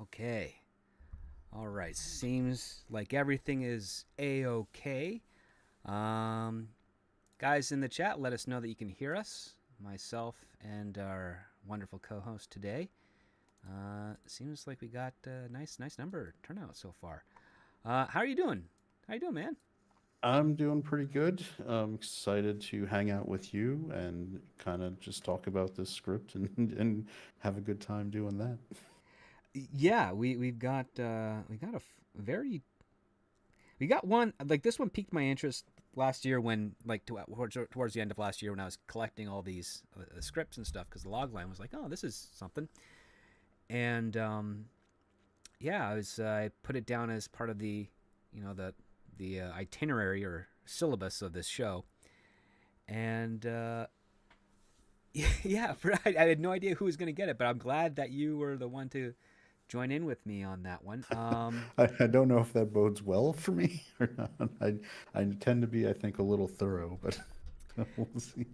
Okay. All right. Seems like everything is a-okay. Um, Guys in the chat, let us know that you can hear us, myself and our wonderful co-host today. Seems like we got a nice number turnout so far. How are you doing? How you doing, man? I'm doing pretty good. I'm excited to hang out with you and kind of just talk about this script and have a good time doing that. Yeah, we got a very we got one like this one piqued my interest last year when towards the end of last year when I was collecting all these scripts and stuff because the log line was like, oh, this is something. And yeah, I put it down as part of the the itinerary or syllabus of this show. And yeah, I had no idea who was going to get it, but I'm glad that you were the one to join in with me on that one. I don't know if that bodes well for me or not. I tend to be, I think, a little thorough, but we'll see.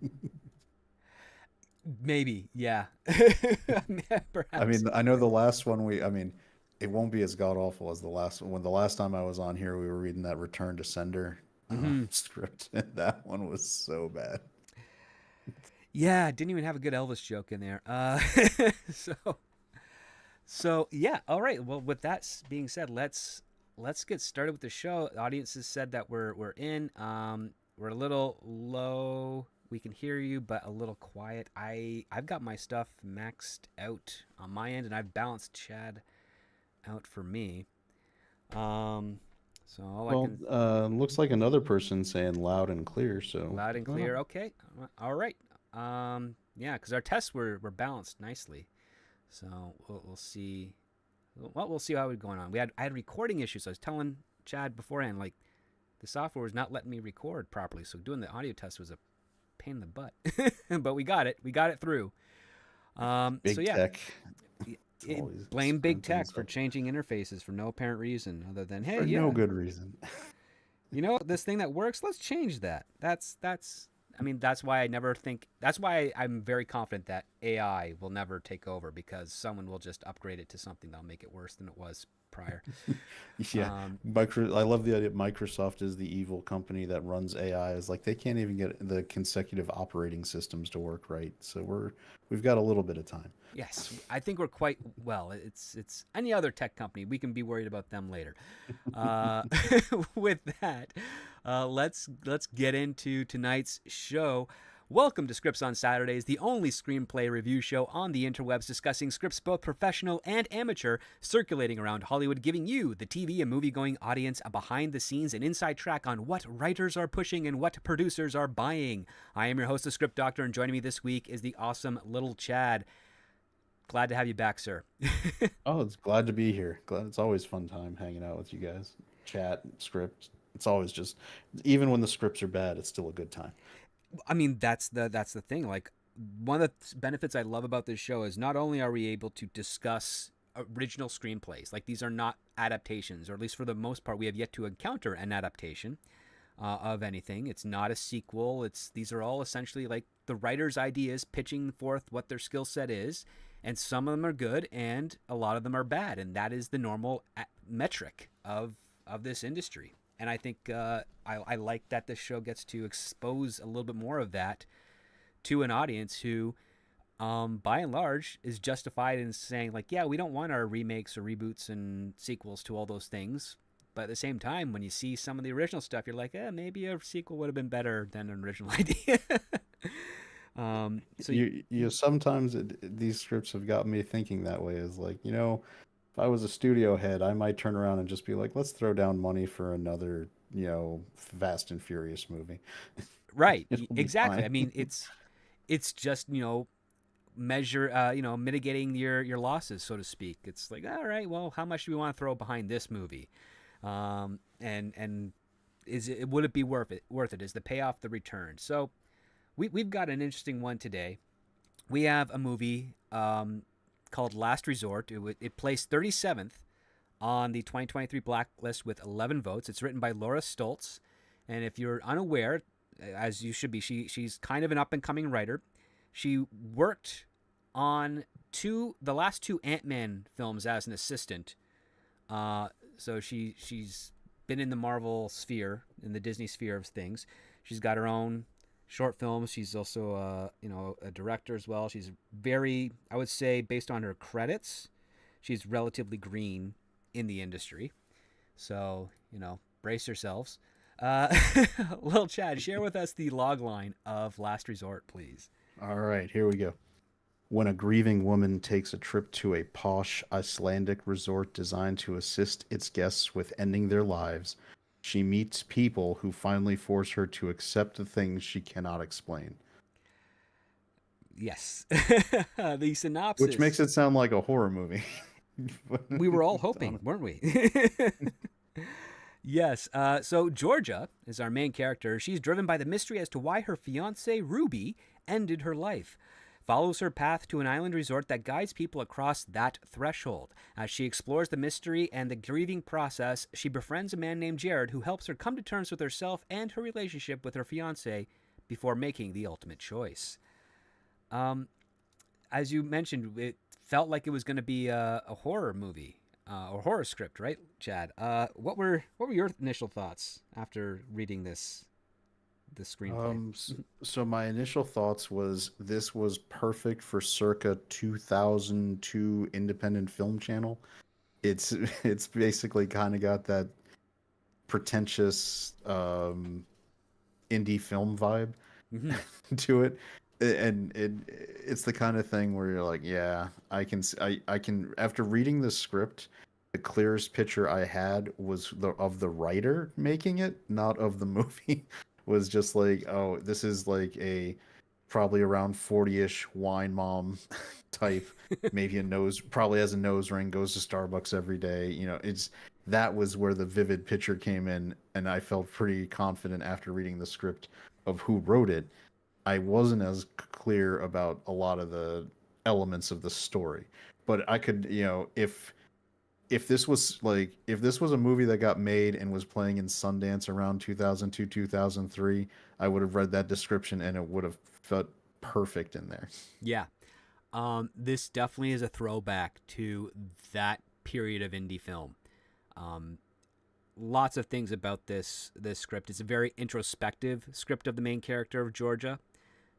Maybe, yeah. I Perhaps. mean, I know the last one it won't be as god awful as the last one. When the last time I was on here, we were reading that Return to Sender Hmm. script, and that one was so bad. Yeah, didn't even have a good Elvis joke in there. So so yeah. All right. Well, with that being said, let's get started with the show. The audience has said that we're in. We're a little low. We can hear you, but a little quiet. I've got my stuff maxed out on my end, and I've balanced Chad out for me. Um, so all I Well, can looks like another person saying loud and clear, so loud what's and going clear. on? Okay. All right. Yeah, because our tests were balanced nicely. So we'll see. Well, we'll see how it's going on. I had recording issues. I was telling Chad beforehand, like the software was not letting me record properly. So doing the audio test was a pain in the butt. But we got it. We got it through. So Big yeah, tech. It's always blame big screwing tech things for up changing interfaces for no apparent reason other than hey, for no yeah, good reason. this thing that works, let's change that. That's I mean, that's why I never think that's why I'm very confident that AI will never take over because someone will just upgrade it to something that'll make it worse than it was prior. Yeah, Um, I love the idea Microsoft is the evil company that runs AI. Is like they can't even get the consecutive operating systems to work right. So we've got a little bit of time. yes, I think we're quite well. It's any other tech company. We can be worried about them later. Uh, with that, let's get into tonight's show. Welcome to Scripts on Saturdays, the only screenplay review show on the interwebs discussing scripts both professional and amateur, circulating around Hollywood, giving you, the TV and movie-going audience, a behind-the-scenes and inside track on what writers are pushing and what producers are buying. I am your host, the Script Doctor, and joining me this week is the awesome little Chad. Glad to have you back, sir. Oh, it's glad to be here. Glad it's always fun time hanging out with you guys. Chat, script. It's always just even when the scripts are bad, it's still a good time. I mean, that's the thing. Like one of the benefits I love about this show is not only are we able to discuss original screenplays, like these are not adaptations, or at least for the most part, we have yet to encounter an adaptation of anything. It's not a sequel. It's these are all essentially like the writer's ideas pitching forth what their skill set is, and some of them are good, and a lot of them are bad, and that is the normal metric of this industry. And I think I like that this show gets to expose a little bit more of that to an audience who, by and large, is justified in saying like, yeah, we don't want our remakes or reboots and sequels to all those things. But at the same time, when you see some of the original stuff, you're like, maybe a sequel would have been better than an original idea. So You sometimes these scripts have got me thinking that way. Is like if I was a studio head, I might turn around and just be like, let's throw down money for another Fast and Furious movie. right, It'll be exactly. fine. I mean, it's just measure mitigating your losses, so to speak. It's like, all right, well, how much do we want to throw behind this movie, and would it be worth it? Is the payoff the return? So we've got an interesting one today. We have a movie called Last Resort. It placed 37th on the 2023 blacklist with 11 votes. It's written by Laura Stoltz, and if you're unaware, as you should be, she's kind of an up and coming writer. She worked on the last two Ant-Man films as an assistant. So she's been in the Marvel sphere, in the Disney sphere of things. She's got her own short films. She's also a director as well. She's very, I would say, based on her credits, she's relatively green in the industry. So, brace yourselves. Uh, Lil Chad, share with us the log line of Last Resort, please. All right, here we go. When a grieving woman takes a trip to a posh Icelandic resort designed to assist its guests with ending their lives, she meets people who finally force her to accept the things she cannot explain. Yes. The Which makes synopsis. it sound like a horror movie. We were all hoping, weren't we? Yes. So Georgia is our main character. She's driven by the mystery as to why her fiance Ruby ended her life. Follows her path to an island resort that guides people across that threshold. As she explores the mystery and the grieving process, she befriends a man named Jared who helps her come to terms with herself and her relationship with her fiance before making the ultimate choice. Um, as you mentioned, it felt like it was going to be a horror movie or horror script, right, Chad? What were your initial thoughts after reading this screenplay? so my initial thoughts was this was perfect for circa 2002 independent film channel. It's it's basically kind of got that pretentious indie film vibe Mm-hmm. to it. And it's the kind of thing where you're like, yeah, I can after reading the script, the clearest picture I had was of the writer making it, not of the movie. Was just like, oh, this is like a probably around 40-ish wine mom type, maybe a nose, probably has a nose ring, goes to Starbucks every day. It's that was where the vivid picture came in, and I felt pretty confident after reading the script of who wrote it. I wasn't as clear about a lot of the elements of the story, but I could, if this was a movie that got made and was playing in Sundance around 2002 2003, I would have read that description and it would have felt perfect in there. Yeah. This definitely is a throwback to that period of indie film. Um, Lots of things about this script. It's a very introspective script of the main character of Georgia,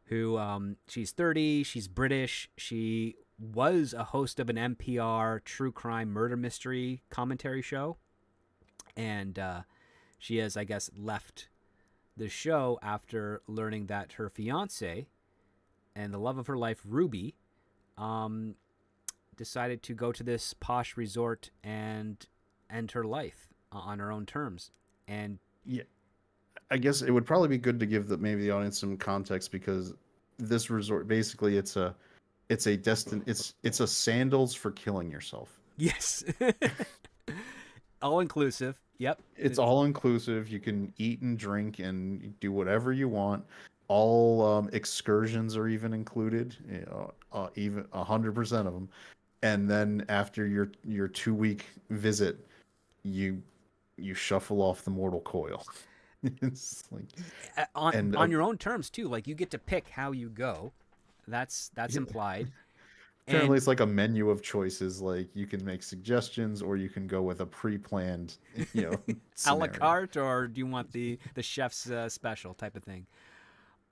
who she's 30, she's British, she was a host of an NPR true crime murder mystery commentary show, and she has, I guess, left the show after learning that her fiance and the love of her life, Ruby, um, decided to go to this posh resort and end her life on her own terms. And Yeah, I guess it would probably be good to give maybe the audience some context because this resort basically it's a sandals for killing yourself. yes, all inclusive. Yep. It's all inclusive. You can eat and drink and do whatever you want. All excursions are even included, even 100% of them. And then after your 2 week visit, you you shuffle off the mortal coil. It's like On and your own terms too. Like you get to pick how you go. That's yeah, implied. apparently And it's like a menu of choices. Like you can make suggestions or you can go with a pre-planned, a la scenario. carte, or do you want the chef's special type of thing?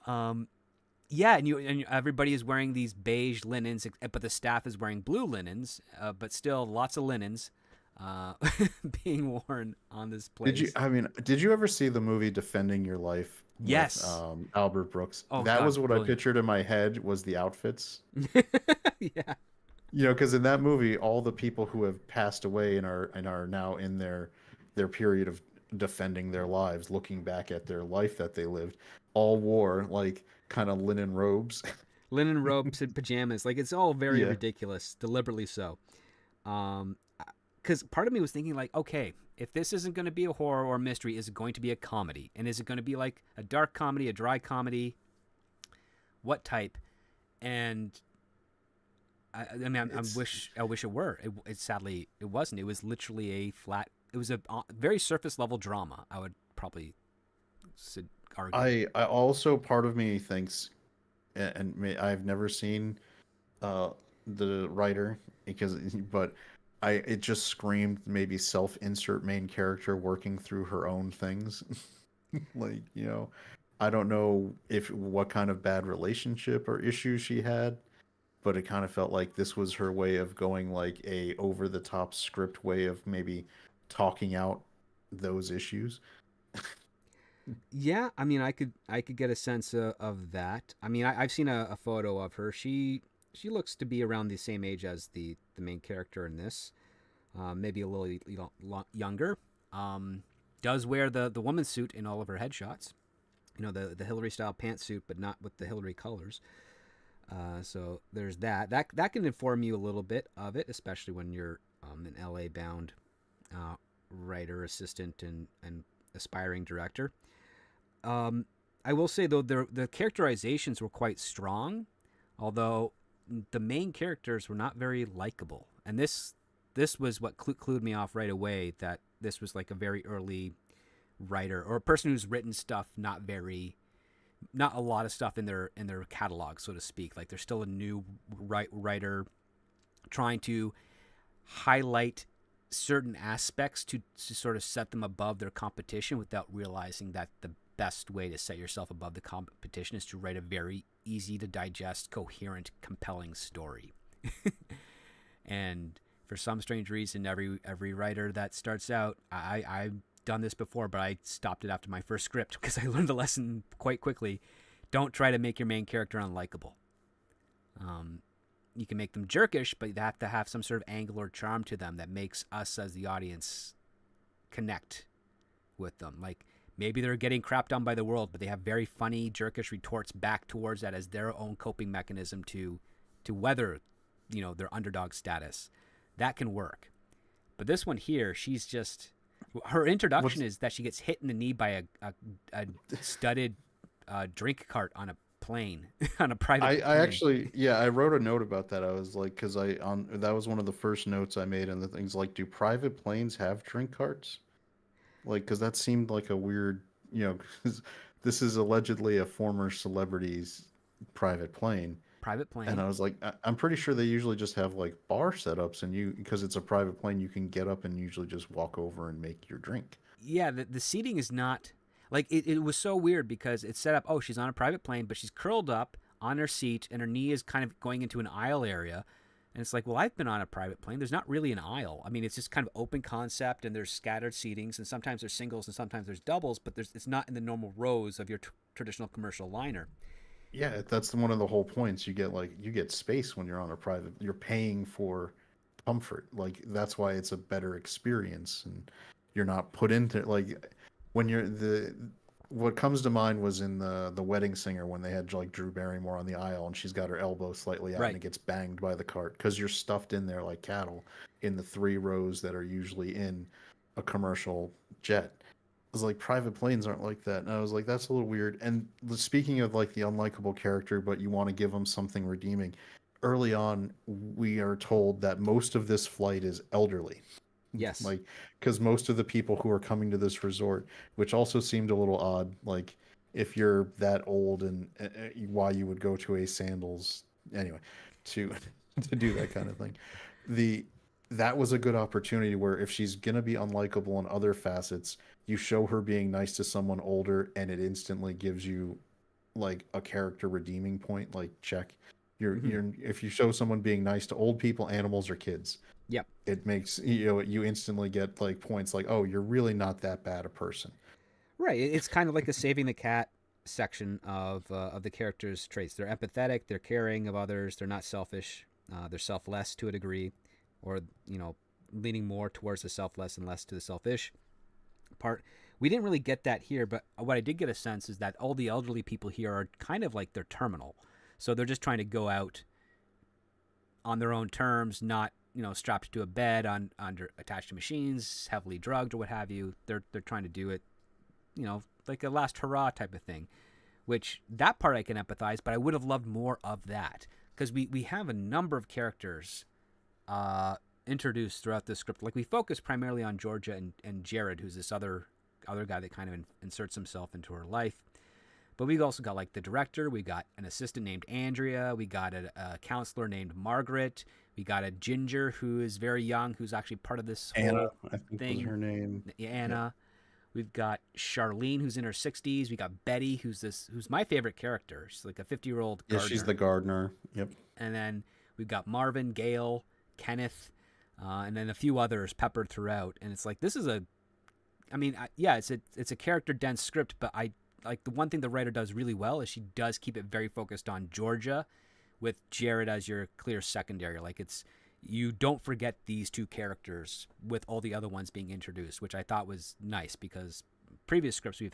Um, yeah, and everybody is wearing these beige linens, but the staff is wearing blue linens. But still, lots of linens uh, being worn on this place. Did you ever see the movie Defending Your Life with Yes. Albert Brooks? Oh That God, was what I brilliant. pictured in my head was the outfits. Yeah. Because in that movie, all the people who have passed away and are now in their period of defending their lives, looking back at their life that they lived, all wore like kind of linen robes. Linen robes and pajamas. Like it's all very Yeah. ridiculous, deliberately so. Um, because part of me was thinking like, okay, if this isn't going to be a horror or a mystery, is it going to be a comedy? And is it going to be like a dark comedy, a dry comedy? What type? And I mean, It's I wish it were. It sadly it wasn't. It was literally a flat. It was a very surface level drama. I would probably argue. I also part of me thinks, and I've never seen uh the writer, because but I it just screamed maybe self-insert main character working through her own things. Like, I don't know if what kind of bad relationship or issues she had, but it kind of felt like this was her way of going like a over the top script way of maybe talking out those issues. Yeah, I mean, I could get a sense of that. I mean, I've seen a photo of her. She looks to be around the same age as the main character in this, maybe a little younger. Um, does wear the woman's suit in all of her headshots. The Hillary style pantsuit, but not with the Hillary colors. So there's that. That can inform you a little bit of it, especially when you're an LA bound writer, assistant, and aspiring director. Um, I will say though the characterizations were quite strong, although the main characters were not very likable. And this was what clued me off right away that this was like a very early writer or a person who's written stuff not a lot of stuff in their catalog, so to speak. Like they're still a new writer trying to highlight certain aspects to sort of set them above their competition without realizing that the best way to set yourself above the competition is to write a very easy to digest, coherent, compelling story. And for some strange reason, every writer that starts out, I've done this before, but I stopped it after my first script because I learned the lesson quite quickly. Don't try to make your main character unlikable. You can make them jerkish, but they have to have some sort of angle or charm to them that makes us as the audience connect with them. Like maybe they're getting crapped on by the world, but they have very funny jerkish retorts back towards that as their own coping mechanism to weather, their underdog status. That can work. But this one here, she's just her introduction What's is that she gets hit in the knee by a studded drink cart on a plane on a private I plane. actually, yeah, I wrote a note about that. I was like, because that was one of the first notes I made, and the things like, do private planes have drink carts? Like, because that seemed like a weird, 'cause this is allegedly a former celebrity's private plane, Private and plane. I was like, I'm pretty sure they usually just have like bar setups, and because it's a private plane, you can get up and usually just walk over and make your drink. Yeah, the seating is not like it was so weird because it's set up. Oh, she's on a private plane, but she's curled up on her seat, and her knee is kind of going into an aisle area. And it's like, well, I've been on a private plane. There's not really an aisle. I mean, it's just kind of open concept, and there's scattered seatings, and sometimes there's singles, and sometimes there's doubles, but it's not in the normal rows of your traditional commercial liner. Yeah, that's one of the whole points. You get space when you're on a private. You're paying for comfort. Like that's why it's a better experience, and you're not put into like when you're the. What comes to mind was in the Wedding Singer when they had like Drew Barrymore on the aisle and she's got her elbow slightly out and Right. it gets banged by the cart because you're stuffed in there like cattle in the three rows that are usually in a commercial jet. Was like private planes aren't like that. And I was like, that's a little weird. And speaking of like the unlikable character, but you want to give them something redeeming. Early on, we are told that most of this flight is elderly. Yes. Like, because most of the people who are coming to this resort, which also seemed a little odd, like if you're that old and why you would go to a sandals anyway to to do that kind of thing. The that was a good opportunity where if she's gonna be unlikable in other facets, you show her being nice to someone older, and it instantly gives you like a character redeeming point. Like check, Mm-hmm. you're if you show someone being nice to old people, animals, or kids, Yep. it makes you instantly get like points like, oh, you're really not that bad a person. Right. It's kind of like the saving the cat section of the characters' traits. They're empathetic. They're caring of others. They're not selfish. They're selfless to a degree, or leaning more towards the selfless and less to the selfish part. We didn't really get that here, but what I did get a sense is that all the elderly people here are kind of like they're terminal, so they're just trying to go out on their own terms, not strapped to a bed under attached to machines, heavily drugged or what have you. They're trying to do it, like a last hurrah type of thing. Which that part I can empathize, but I would have loved more of that because we have a number of characters introduced throughout the script. Like we focus primarily on Georgia and Jared, who's this other guy that kind of inserts himself into her life. But we also got like the director, we got an assistant named Andrea, we got a counselor named Margaret, we got a ginger who is very young, who's actually part of this Anna, whole I think was thing. her name. Yep. Anna. We've got Charlene, who's in her 60s. We got Betty, who's my favorite character. She's like a 50-year-old Yeah, she's the gardener. gardener. Yep. And then we've got Marvin, Gail, Kenneth, and then a few others peppered throughout. And it's like this is a, I mean, yeah, it's a character dense script, but I like the one thing the writer does really well is she does keep it very focused on Georgia, with Jared as your clear secondary. Like it's you don't forget these two characters with all the other ones being introduced, which I thought was nice because previous scripts we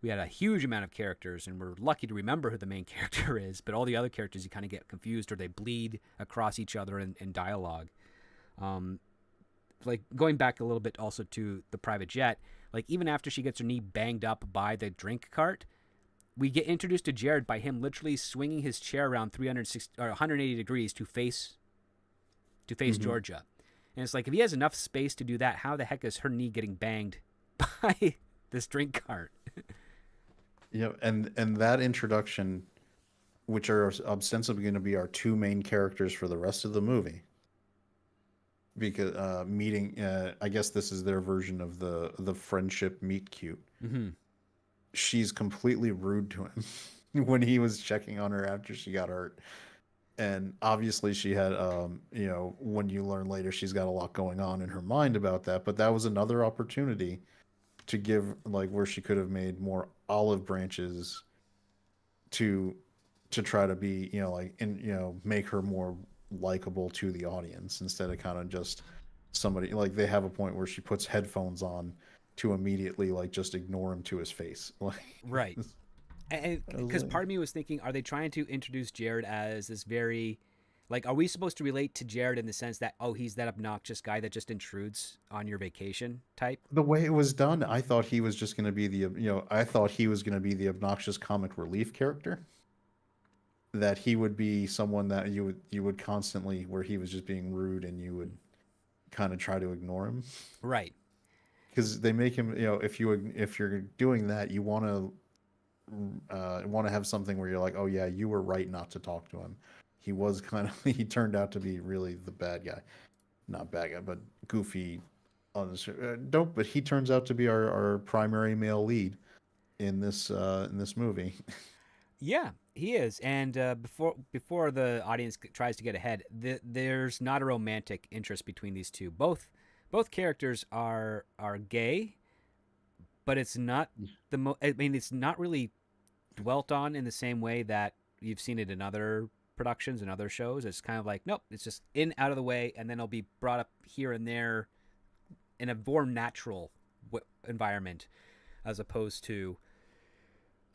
had a huge amount of characters and we're lucky to remember who the main character is, but all the other characters you kind of get confused or they bleed across each other in dialogue. Um, like going back a little bit also to the private jet, like even after she gets her knee banged up by the drink cart, we get introduced to Jared by him literally swinging his chair around 360 or 180 degrees to face Hmm. Georgia. And it's like if he has enough space to do that, how the heck is her knee getting banged by this drink cart? Yep. And that introduction, which are ostensibly going to be our two main characters for the rest of the movie, because meeting, I guess this is their version of the friendship meet cute. Mm-hmm. She's completely rude to him when he was checking on her after she got hurt. And obviously she had when you learn later she's got a lot going on in her mind about that, but that was another opportunity to give like where she could have made more olive branches to try to be like and make her more likable to the audience instead of kind of just somebody like they have a point where she puts headphones on to immediately like just ignore him to his face like Right. And I was because like, part of me was thinking, are they trying to introduce Jared as this very, like, are we supposed to relate to Jared in the sense that, oh, he's that obnoxious guy that just intrudes on your vacation type? the way it was done, I thought he was just going to be I thought he was going to be the obnoxious comic relief character, that he would be someone that you would constantly where he was just being rude and you would kind of try to ignore him Right. because they make him if you're doing that you want to have something where you're like, oh yeah, you were right not to talk to him. He was kind of he turned out to be really the bad guy, not bad guy, but goofy. Dope, but he turns out to be our primary male lead in this movie. Yeah, he is. And before the audience tries to get ahead, there's not a romantic interest between these two. Both characters are gay, but it's not I mean, it's not really dwelt on in the same way that you've seen it in other productions and other shows. It's kind of like, nope, it's just in out of the way, and then it'll be brought up here and there in a more natural environment, as opposed to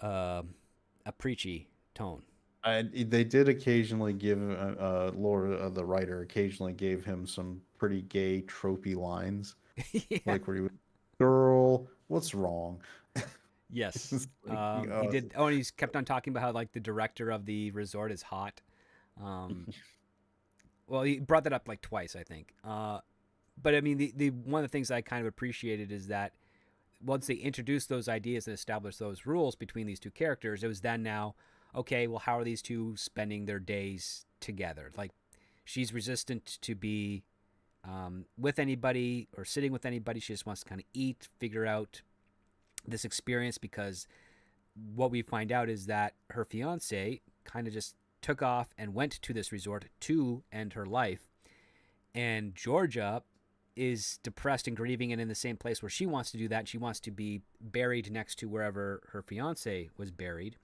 a preachy tone. They did occasionally give Laura, the writer, occasionally gave him some pretty gay, tropey lines, Yeah. like where he would, "Girl, what's wrong?" Yes. It's like, He did. Oh, and he's kept on talking about how like the director of the resort is hot. Um, well, he brought that up like twice, I think. But I mean, the one of the things I kind of appreciated is that once they introduced those ideas and established those rules between these two characters, it was then now, okay, well, how are these two spending their days together? Like, she's resistant to be with anybody or sitting with anybody. She just wants to kind of eat, figure out this experience because what we find out is that her fiance kind of just took off and went to this resort to end her life. And Georgia is depressed and grieving and in the same place where she wants to do that. She wants to be buried next to wherever her fiance was buried.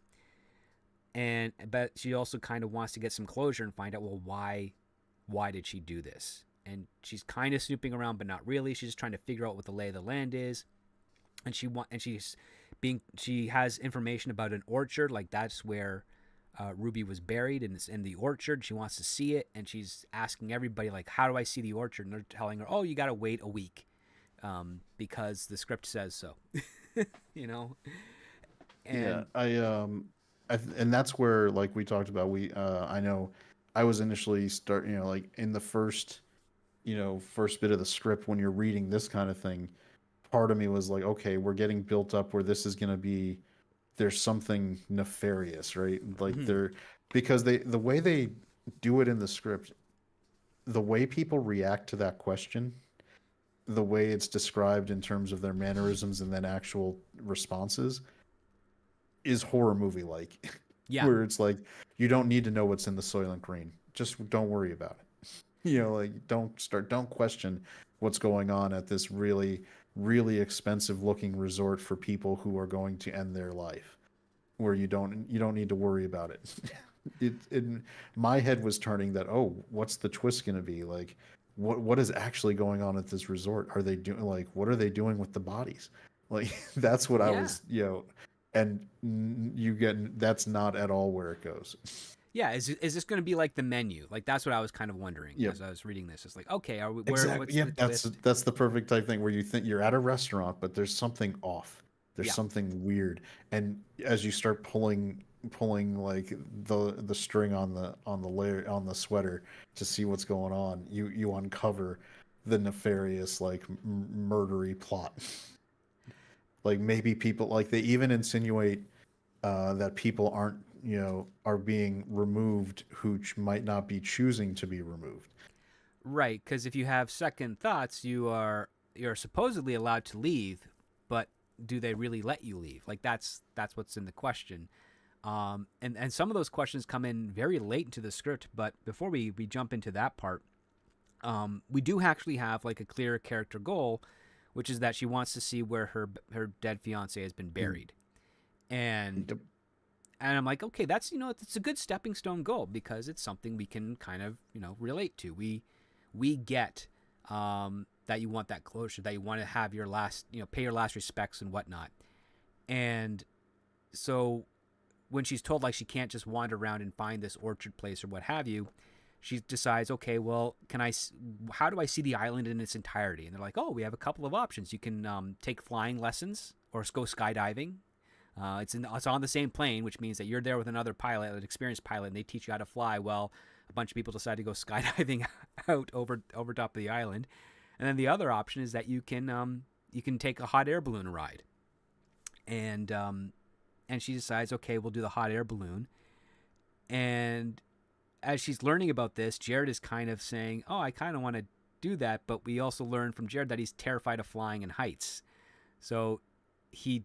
And but she also kind of wants to get some closure and find out, well, why did she do this? And she's kind of snooping around, but not really. She's just trying to figure out what the lay of the land is. And she has information about an orchard, like that's where Ruby was buried in the orchard. She wants to see it, and she's asking everybody like, "How do I see the orchard?" And they're telling her, "Oh, you got to wait a week, because the script says so." you know, Yeah, and and that's where like we talked about. I know I was initially like in the first bit of the script when you're reading this kind of thing. Part of me was like, okay, we're getting built up where this is going to be there's something nefarious, right? Like Mhm. because the way they do it in the script, the way people react to that question, the way it's described in terms of their mannerisms and then actual responses is horror movie like, Yeah. where it's like you don't need to know what's in the Soylent Green. Just don't worry about it. Like don't question what's going on at this really expensive looking resort for people who are going to end their life, where you don't need to worry about it. It my head was turning that, oh, what's the twist going to be? Like what is actually going on at this resort? Are they doing like what are they doing with the bodies? Like that's what I Yeah. was, and you get that's not at all where it goes. Yeah, is this going to be like the menu? Like that's what I was kind of wondering Yep. as I was reading this. It's like, okay, are we where Exactly. what's the Yep. That's twist? that's the perfect type thing where you think you're at a restaurant, but there's something off. There's Yeah. something weird, and as you start pulling like the string on the layer on the sweater to see what's going on, you uncover the nefarious like murdery plot. Like maybe people like they even insinuate that people aren't are being removed who might not be choosing to be removed. Right, cuz if you have second thoughts, you're supposedly allowed to leave, but do they really let you leave? Like that's what's in the question. And some of those questions come in very late into the script, but before we jump into that part, we do actually have like a clear character goal, which is that she wants to see where her dead fiance has been Mm. buried. And Yep. and I'm like, okay, that's it's a good stepping stone goal because it's something we can kind of relate to. We get that you want that closure, that you want to have your last pay your last respects and whatnot. And so when she's told like she can't just wander around and find this orchard place or what have you, she decides, okay, well, how do I see the island in its entirety? And they're like, oh, we have a couple of options. You can take flying lessons or go skydiving. It's on the same plane, which means that you're there with another pilot, an experienced pilot, and they teach you how to fly. Well, a bunch of people decide to go skydiving out over top of the island, and then the other option is that you can take a hot air balloon ride, and and she decides, okay, we'll do the hot air balloon. And as she's learning about this, Jared is kind of saying, oh, I kind of want to do that, but we also learn from Jared that he's terrified of flying in heights, so he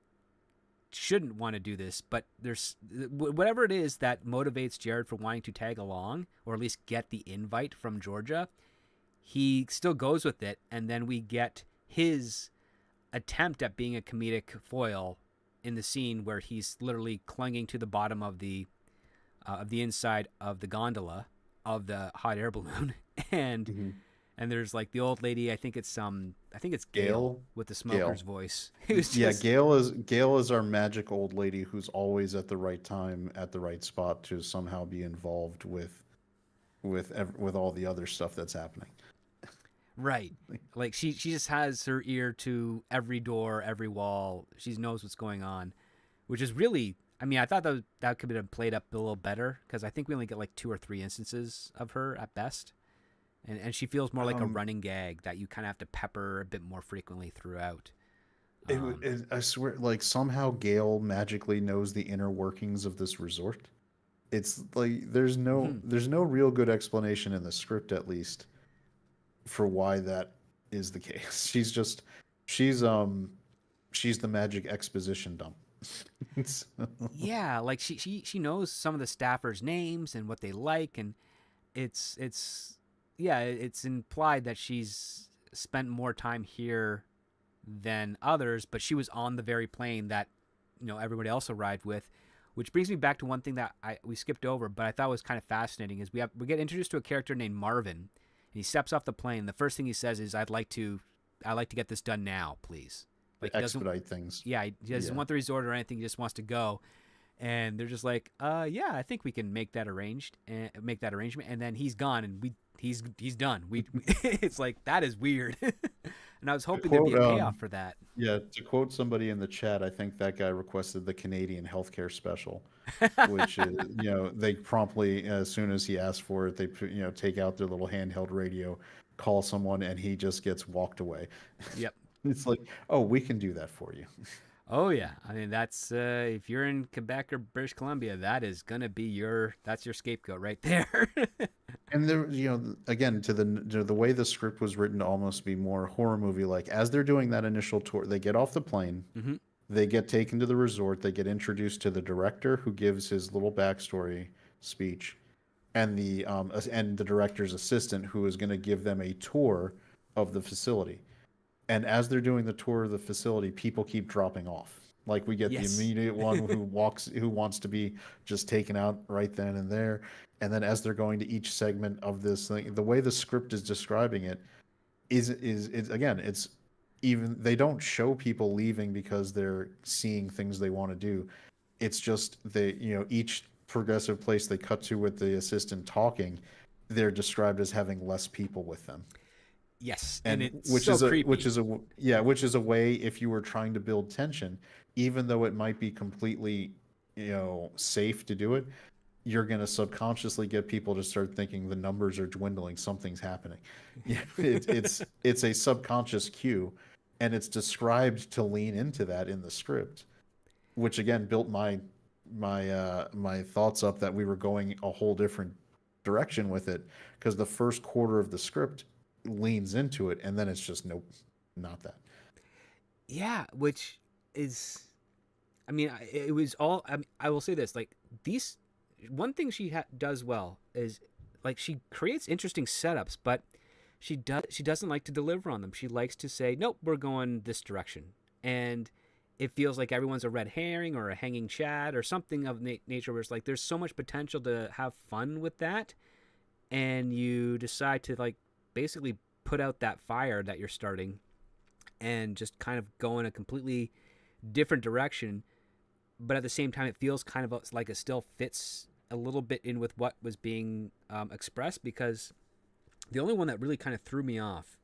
shouldn't want to do this, but there's whatever it is that motivates Jared for wanting to tag along or at least get the invite from Georgia. He still goes with it, and then we get his attempt at being a comedic foil in the scene where he's literally clinging to the bottom of the inside of the gondola of the hot air balloon, and Hmm. and there's like the old lady. I think it's Gail Gail, with the smoker's Gail. voice. It was Yeah, just Gail is our magic old lady who's always at the right time at the right spot to somehow be involved with all the other stuff that's happening. right. Like, Like she just has her ear to every door, every wall. She knows what's going on, which is really. I mean, I thought that could have been played up a little better because I think we only get like two or three instances of her at best, and she feels more like a um, running gag that you kind of have to pepper a bit more frequently throughout. Um, I swear, like somehow Gail magically knows the inner workings of this resort. It's like mhm. there's no real good explanation in the script, at least, for why that is the case. She's she's the magic exposition dump. So- Yeah, like she knows some of the staffers' names and what they like, and yeah, it's implied that she's spent more time here than others, but she was on the very plane that everybody else arrived with, which brings me back to one thing that we skipped over, but I thought was kind of fascinating is we get introduced to a character named Marvin, and he steps off the plane. The first thing he says is, I'd like to get this done now, please." Like he doesn't, expedite things. yeah, he doesn't Yeah. want the resort or anything. He just wants to go, and they're just like, yeah, I think we can make that arranged and make that arrangement." And then he's gone, and he's done. It's like that is weird, and I was To hoping there'd be quote a payoff for that. Yeah, to quote somebody in the chat, I think that guy requested the Canadian healthcare special, which is, they promptly, as soon as he asked for it, they take out their little handheld radio, call someone, and he just gets walked away. Yep. It's like, oh, we can do that for you. Oh yeah, I mean that's if you're in Quebec or British Columbia, that is gonna be that's your scapegoat right there. And there, again, to the way the script was written to almost be more horror movie like. As they're doing that initial tour, they get off the plane, hmm they get taken to the resort, they get introduced to the director who gives his little backstory speech, and the director's assistant who is going to give them a tour of the facility. And as they're doing the tour of the facility, people keep dropping off. Like we get the Yes. immediate one who wants to be just taken out right then and there. And then as they're going to each segment of this thing, the way the script is describing it is again, it's even they don't show people leaving because they're seeing things they want to do. It's just each progressive place they cut to with the assistant talking, they're described as having less people with them. Yes, and And it's which so is a which creepy. is a yeah which is a way, if you were trying to build tension, even though it might be completely safe to do it, you're going to subconsciously get people to start thinking the numbers are dwindling, something's happening. It's a subconscious cue, and it's described to lean into that in the script, which again built my thoughts up that we were going a whole different direction with it, because the first quarter of the script leans into it, and then it's just nope, not that. Yeah, which is, I mean, it was all. I will say this: like these, one thing does well is like she creates interesting setups, but she doesn't like to deliver on them. She likes to say, "Nope, we're going this direction," and it feels like everyone's a red herring or a hanging chad or something of nature. Where it's like there's so much potential to have fun with that, and you decide to like basically put out that fire that you're starting and just kind of go in a completely different direction, but at the same time it feels kind of like it still fits a little bit in with what was being expressed, because the only one that really kind of threw me off,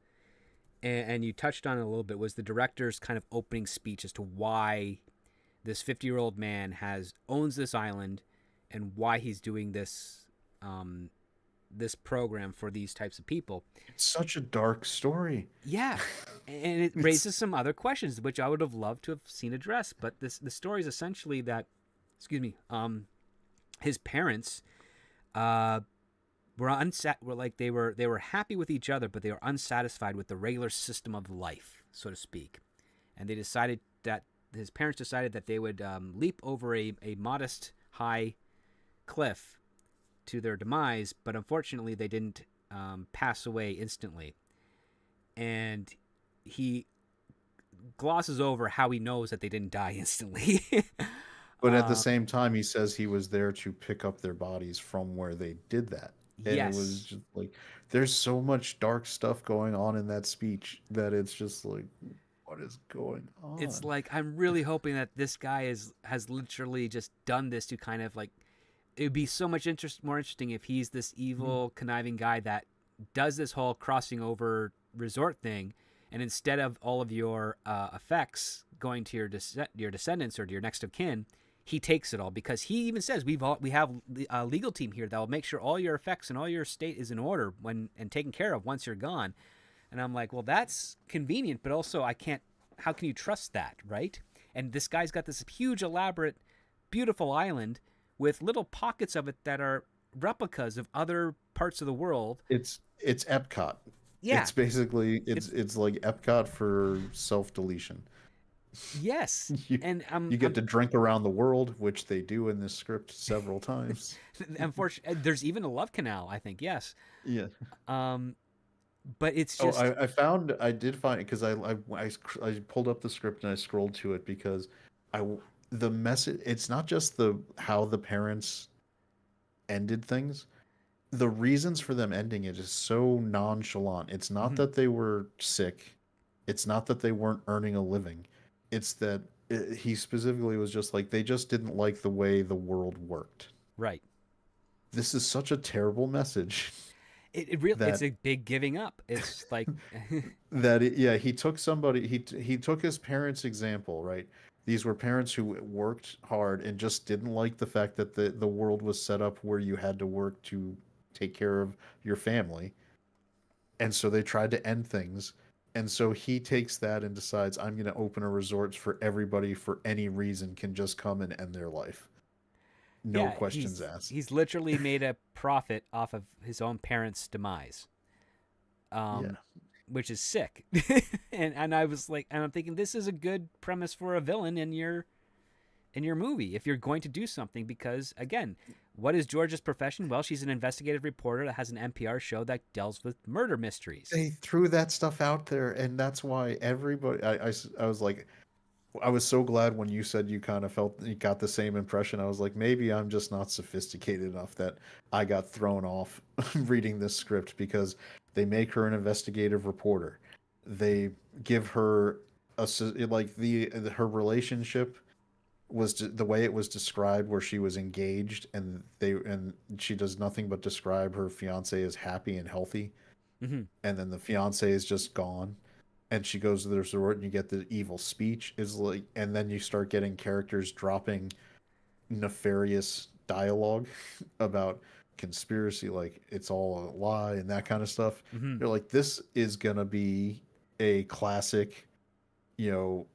and you touched on it a little bit, was the director's kind of opening speech as to why this 50-year-old man owns this island and why he's doing this program for these types of people. It's such a dark story. Yeah, and it It's raises some other questions which I would have loved to have seen addressed. But the story is essentially that, excuse me, his parents uh, were like they were happy with each other, but they were unsatisfied with the regular system of life, so to speak. And they decided that his parents decided that they would leap over a modest high cliff to their demise, but unfortunately they didn't pass away instantly. And he glosses over how he knows that they didn't die instantly. But at the uh, same time, he says he was there to pick up their bodies from where they did that. And it was yes, just like, there's so much dark stuff going on in that speech that it's just like, what is going it's on? like I'm really hoping that this guy has literally just done this to kind of like, it would be so much more interesting if he's this Mhm. evil conniving guy that does this whole crossing over resort thing, and instead of all of your effects going to your descendants or to your next of kin, he takes it all, because he even says we have a legal team here that will make sure all your effects and all your estate is in order when and taken care of once you're gone. And I'm like, well, that's convenient, but also I can't. How can you trust that, right? And this guy's got this huge, elaborate, beautiful island with little pockets of it that are replicas of other parts of the world. It's Epcot. Yeah, It's basically it's it's it's like Epcot for self deletion. yes, You and you get I'm to drink around the world, which they do in this script several times. unfortunately there's even a love canal, I think. Yes, Yeah. um, but it's Oh, just I did find, because I pulled up the script and I scrolled to it because I the message, it's not just the how the parents ended things. The reasons for them ending it is so nonchalant. It's not mhm, that they were sick. It's not that they weren't earning a living. It's that he specifically was just like they just didn't like the way the world worked. right. This is such a terrible message It really it's that a big giving up. It's like yeah, he took somebody, he took his parents' example, right? These were parents who worked hard and just didn't like the fact that the world was set up where you had to work to take care of your family, and so they tried to end things, And so he takes that and decides, I'm going to open a resort for everybody for any reason can just come and end their life. No Yeah, questions asked. he's literally made a profit off of his own parents' demise, Yeah. um, which is sick. And I was like, and I'm thinking this is a good premise for a villain in your movie if you're going to do something, because again, what is Georgia's profession? Well, she's an investigative reporter that has an NPR show that deals with murder mysteries. They threw that stuff out there, and that's why everybody. I was like, I was so glad when you said you kind of felt you got the same impression. I was like, maybe I'm just not sophisticated enough that I got thrown off reading this script because they make her an investigative reporter. They give her like her relationship was the way it was described, where she was engaged and she does nothing but describe her fiance as happy and healthy, Mm-hmm. and then the fiance is just gone, and she goes to the resort and you get the evil speech is like, and then you start getting characters dropping nefarious dialogue about conspiracy, like it's all a lie and that kind of stuff. Mm-hmm. You're like, this is gonna be a classic, you know,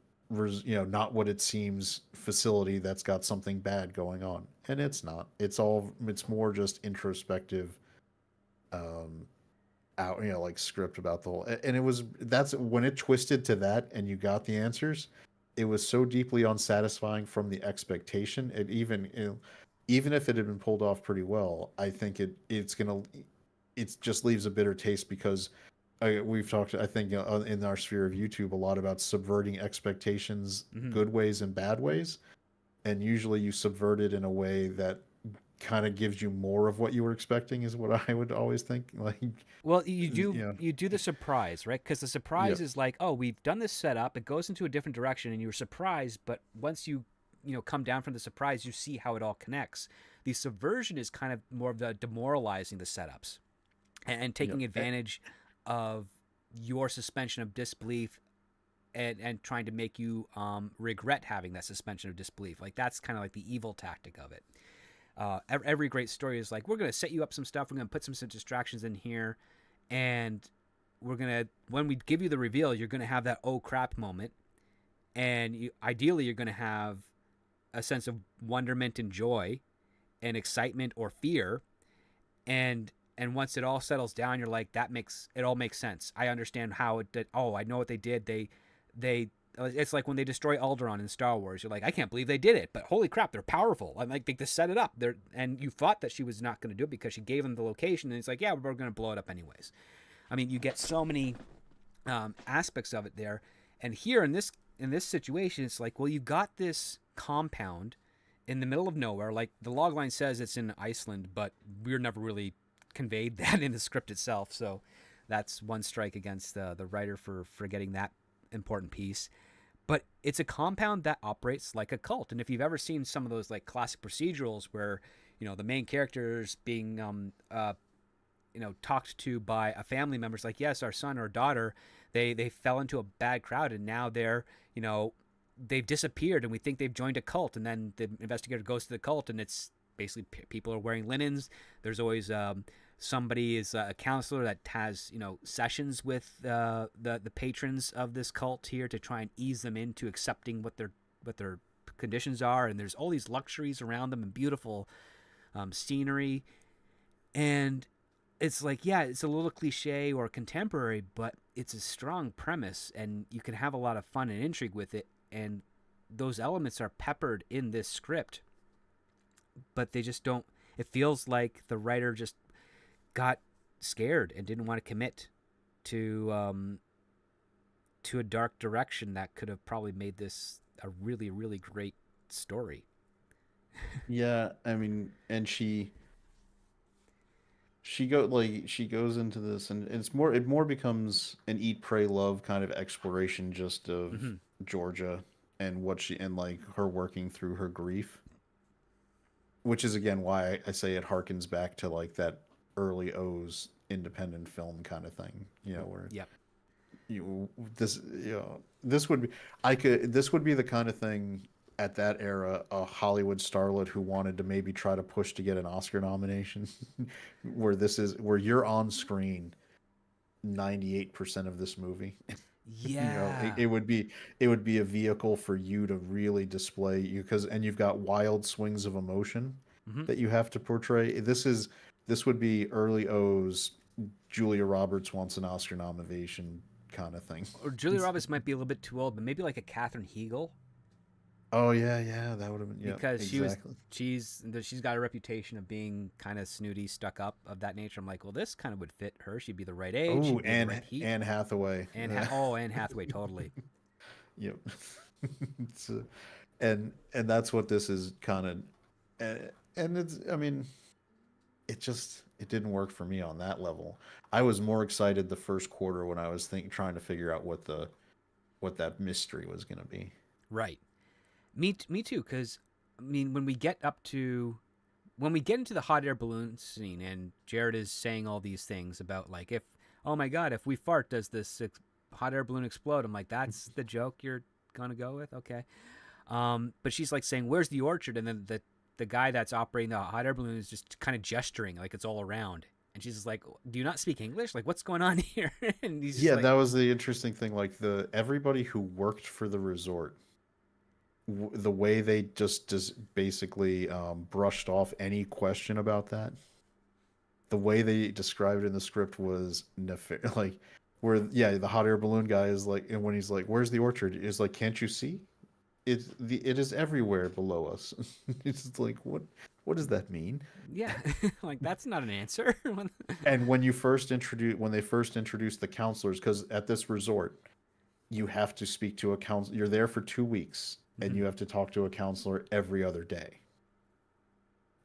not what it seems facility that's got something bad going on, and it's not. It's more just introspective, um, out, like script about the whole. And it was that's when it twisted to that, and you got the answers. It was so deeply unsatisfying from the expectation. It even, even if it had been pulled off pretty well, I think it just leaves a bitter taste because we've talked, I think, in our sphere of YouTube a lot about subverting expectations, Mm-hmm. good ways and bad ways, and usually you subvert it in a way that kind of gives you more of what you were expecting, is what I would always think. Like, Well, yeah, you do the surprise, right? Because the surprise yep, is like, oh, we've done this setup. It goes into a different direction, and you're surprised. But once you know come down from the surprise, you see how it all connects. The subversion is kind of more of the demoralizing the setups and yep, taking advantage of your suspension of disbelief and trying to make you regret having that suspension of disbelief. Like that's kind of like the evil tactic of it. Every great story is like, we're going to set you up some stuff. We're going to put some distractions in here. And we're going to, when we give you the reveal, you're going to have that oh crap moment. And ideally, you're going to have a sense of wonderment and joy and excitement or fear. And once it all settles down, you're like, it all makes sense. I understand how it did. Oh, I know what they did. They it's like when they destroy Alderaan in Star Wars. You're like, I can't believe they did it, but holy crap, they're powerful. I'm like, they set it up. And you thought that she was not going to do it because she gave them the location, and it's like, yeah, we're going to blow it up anyways. I mean, you get so many aspects of it there, and here in this situation, it's like, well, you got this compound in the middle of nowhere. Like the logline says, it's in Iceland, but we're never really conveyed that in the script itself. So that's one strike against the writer for forgetting that important piece. But it's a compound that operates like a cult. And if you've ever seen some of those like classic procedurals where, you know, the main characters being talked to by a family member, it's like, yes, our son or daughter, they fell into a bad crowd and now they're, they've disappeared and we think they've joined a cult. And then the investigator goes to the cult and it's basically people are wearing linens. There's always somebody is a counselor that has sessions with the patrons of this cult here to try and ease them into accepting what their conditions are. And there's all these luxuries around them and beautiful scenery. And it's like, yeah, it's a little cliche or contemporary, but it's a strong premise and you can have a lot of fun and intrigue with it. And those elements are peppered in this script, but they just don't. It feels like the writer just got scared and didn't want to commit to a dark direction that could have probably made this a really, really great story. yeah. I mean, and she goes into this, and it more becomes an eat pray love kind of exploration just of Mm-hmm. Georgia and what she and like her working through her grief, which is again why I say it harkens back to like that early O's independent film kind of thing, where Yep. you this this would be I could this would be the kind of thing at that era, a Hollywood starlet who wanted to maybe try to push to get an Oscar nomination, where you're on screen 98% of this movie. Yeah. it would be a vehicle for you to really display you, because and you've got wild swings of emotion Hmm. that you have to portray. This would be early O's Julia Roberts wants an Oscar nomination kind of thing. Or Julia Roberts might be a little bit too old, but maybe like a Katherine Heigl, Oh yeah, yeah, that would have been, yeah, because exactly. she's got a reputation of being kind of snooty, stuck up, of that nature. I'm like, well, this kind of would fit her. She'd be the right age. Oh, She'd be in the right heat. Anne Hathaway. Anne Hathaway, totally. Yep. It's, and that's what this is kind of, and it's, I mean, it didn't work for me on that level. I was more excited the first quarter when I was trying to figure out what that mystery was going to be. Right. Me too. Because I mean, when we get into the hot air balloon scene, and Jared is saying all these things about like, if oh my god, if we fart, does this hot air balloon explode? I'm like, that's the joke you're gonna go with, okay. But she's like saying, "Where's the orchard?" And then the guy that's operating the hot air balloon is just kind of gesturing like it's all around. And she's just like, "Do you not speak English? Like, what's going on here?" And he's just Yeah, like, that was the interesting thing. Like the everybody who worked for the resort, the way they just basically brushed off any question about that, the way they described it in the script was like, where yeah, the hot air balloon guy is like, and when he's like, "Where's the orchard?" Is like, "Can't you see? It is everywhere below us." It's just like, what does that mean? yeah, like that's not an answer. And when they first introduced the counselors, because at this resort you have to speak to a counselor. You're there for 2 weeks, and Mhm. you have to talk to a counselor every other day.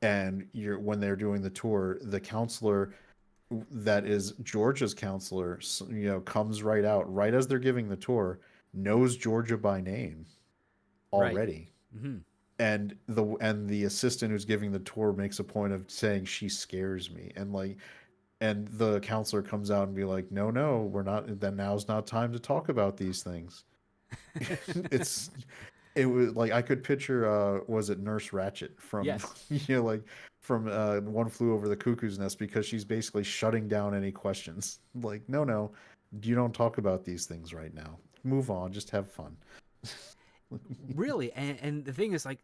And you're when they're doing the tour, the counselor that is Georgia's counselor, comes right out right as they're giving the tour, knows Georgia by name Right. already. Hmm. And the assistant who's giving the tour makes a point of saying she scares me, and like, and the counselor comes out and be like, no, no, we're not, then now's not time to talk about these things. it's it was like I could picture was it Nurse Ratchet from Yes. like from One Flew Over the Cuckoo's Nest, because she's basically shutting down any questions. Like, no, no, you don't talk about these things right now. Move on, just have fun. Really, and the thing is, like,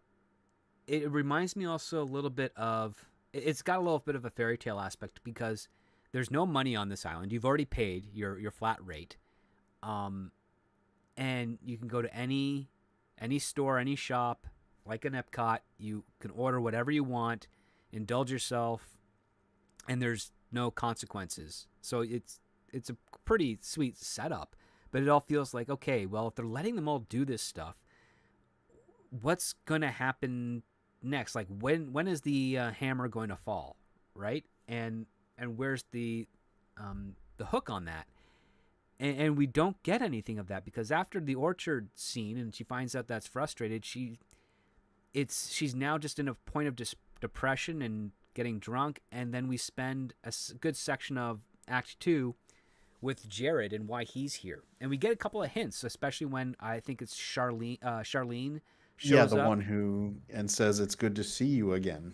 it reminds me also a little bit of. It's got a little bit of a fairy tale aspect because there's no money on this island. You've already paid your flat rate, um, and you can go to any store, any shop, like an Epcot. You can order whatever you want, indulge yourself, and there's no consequences. So it's a pretty sweet setup. But it all feels like, okay, well, if they're letting them all do this stuff, what's gonna happen next? Like, when is the hammer going to fall, right? And where's the hook on that? And we don't get anything of that, because after the orchard scene and she finds out that's frustrated, she's now just in a point of depression and getting drunk. And then we spend a good section of Act Two with Jared and why he's here, and we get a couple of hints, especially when I think it's Charlene Yeah, shows the up. one who and says it's good to see you again.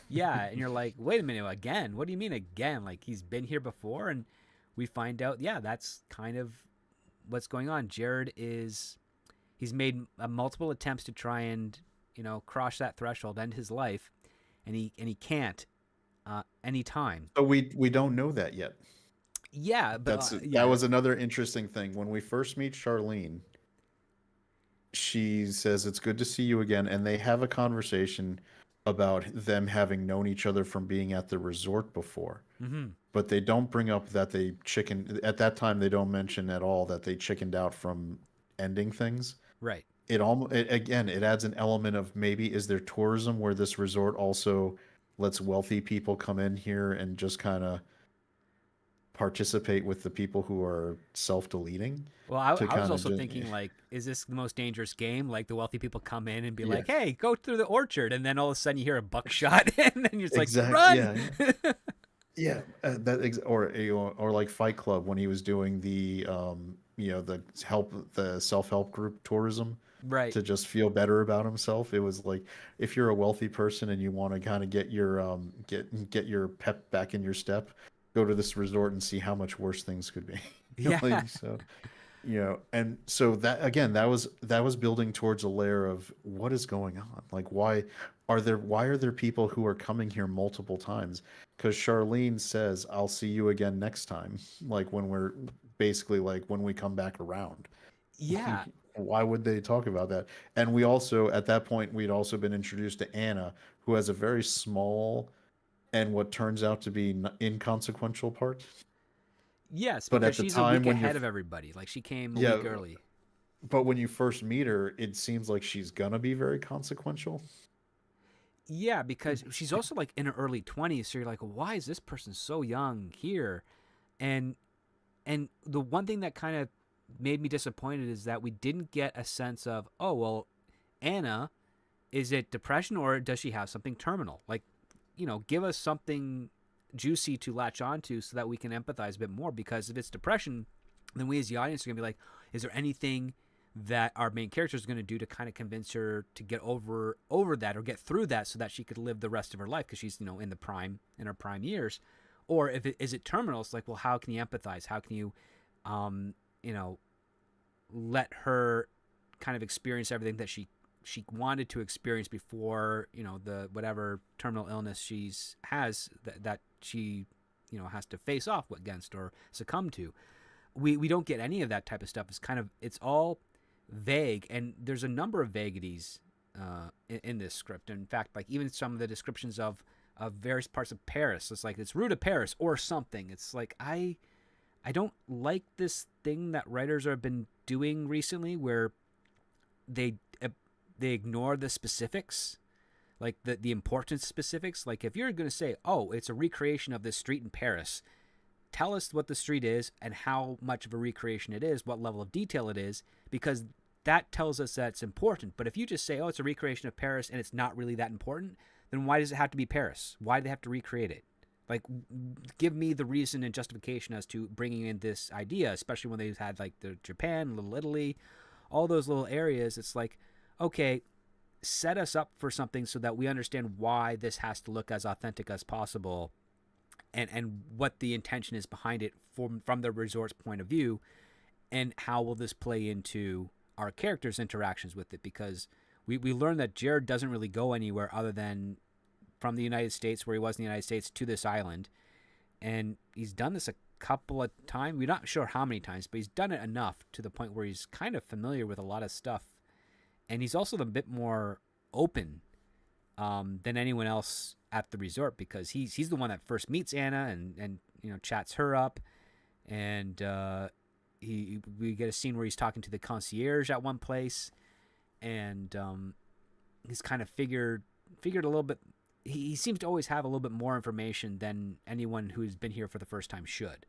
Yeah, and you're like, wait a minute, again? What do you mean again? Like, he's been here before, and we find out, yeah, that's kind of what's going on. He's made multiple attempts to try and cross that threshold, end his life, and he can't anytime. But we don't know that yet. Yeah, but That yeah, was another interesting thing. When we first meet Charlene, she says it's good to see you again, and they have a conversation about them having known each other from being at the resort before. mm-hmm, But they don't bring up that at that time, they don't mention at all that they chickened out from ending things. right. Again, it adds an element of, maybe is there tourism where this resort also lets wealthy people come in here and just kind of participate with the people who are self-deleting, Well, to I was kind of also just, thinking, like, is this the most dangerous game? Like, the wealthy people come in and be yeah, like, "Hey, go through the orchard," and then all of a sudden you hear a buckshot, and then you're just like, exactly, "Run!" yeah, yeah. Yeah, or like Fight Club when he was doing the self-help group tourism Right. to just feel better about himself. It was like, if you're a wealthy person and you want to kind of get your pep back in your step, go to this resort and see how much worse things could be. Yeah. Like, so And so that again, that was building towards a layer of what is going on. Like, why are there people who are coming here multiple times? Because Charlene says, "I'll see you again next time." Like when we're basically like when we come back around. Like, Yeah. why would they talk about that? And we also, at that point, we'd also been introduced to Anna, who has a very small and what turns out to be inconsequential part. Yes, But because at the she's a week time when you're, ahead of everybody. Like she came a yeah, week early. but when you first meet her, it seems like she's gonna be very consequential. Yeah, because she's also like in her early 20s, so you're like, why is this person so young here? And the one thing that kind of made me disappointed is that we didn't get a sense of, oh, well, Anna, is it depression or does she have something terminal? Like, give us something juicy to latch onto so that we can empathize a bit more. Because if it's depression, then we as the audience are going to be like, is there anything that our main character is going to do to kind of convince her to get over that or get through that so that she could live the rest of her life because she's in her prime years? Or if it is it terminal, it's like, well, how can you empathize? How can you um you know let her kind of experience everything that she wanted to experience before the whatever terminal illness she's has that she has to face off against or succumb to. We don't get any of that type of stuff. It's all vague, and there's a number of vagaries in this script. In fact, like even some of the descriptions of various parts of Paris, it's like it's Rue de Paris or something. It's like I don't like this thing that writers have been doing recently where they they ignore the specifics, like the important specifics. Like if you're going to say, oh, it's a recreation of this street in Paris, tell us what the street is and how much of a recreation it is, what level of detail it is, because that tells us that it's important. But if you just say, oh, it's a recreation of Paris and it's not really that important, then why does it have to be Paris? Why do they have to recreate it? Like, give me the reason and justification as to bringing in this idea, especially when they had like the Japan, Little Italy, all those little areas. It's like, okay, set us up for something so that we understand why this has to look as authentic as possible, and what the intention is behind it from the resort's point of view, and how will this play into our characters' interactions with it. Because we learn that Jared doesn't really go anywhere other than from the United States, where he was in the United States, to this island. And he's done this a couple of times. We're not sure how many times, but he's done it enough to the point where he's kind of familiar with a lot of stuff. And he's also a bit more open than anyone else at the resort, because he's the one that first meets Anna and chats her up. And we get a scene where he's talking to the concierge at one place, and he's kind of figured a little bit. He seems to always have a little bit more information than anyone who's been here for the first time should,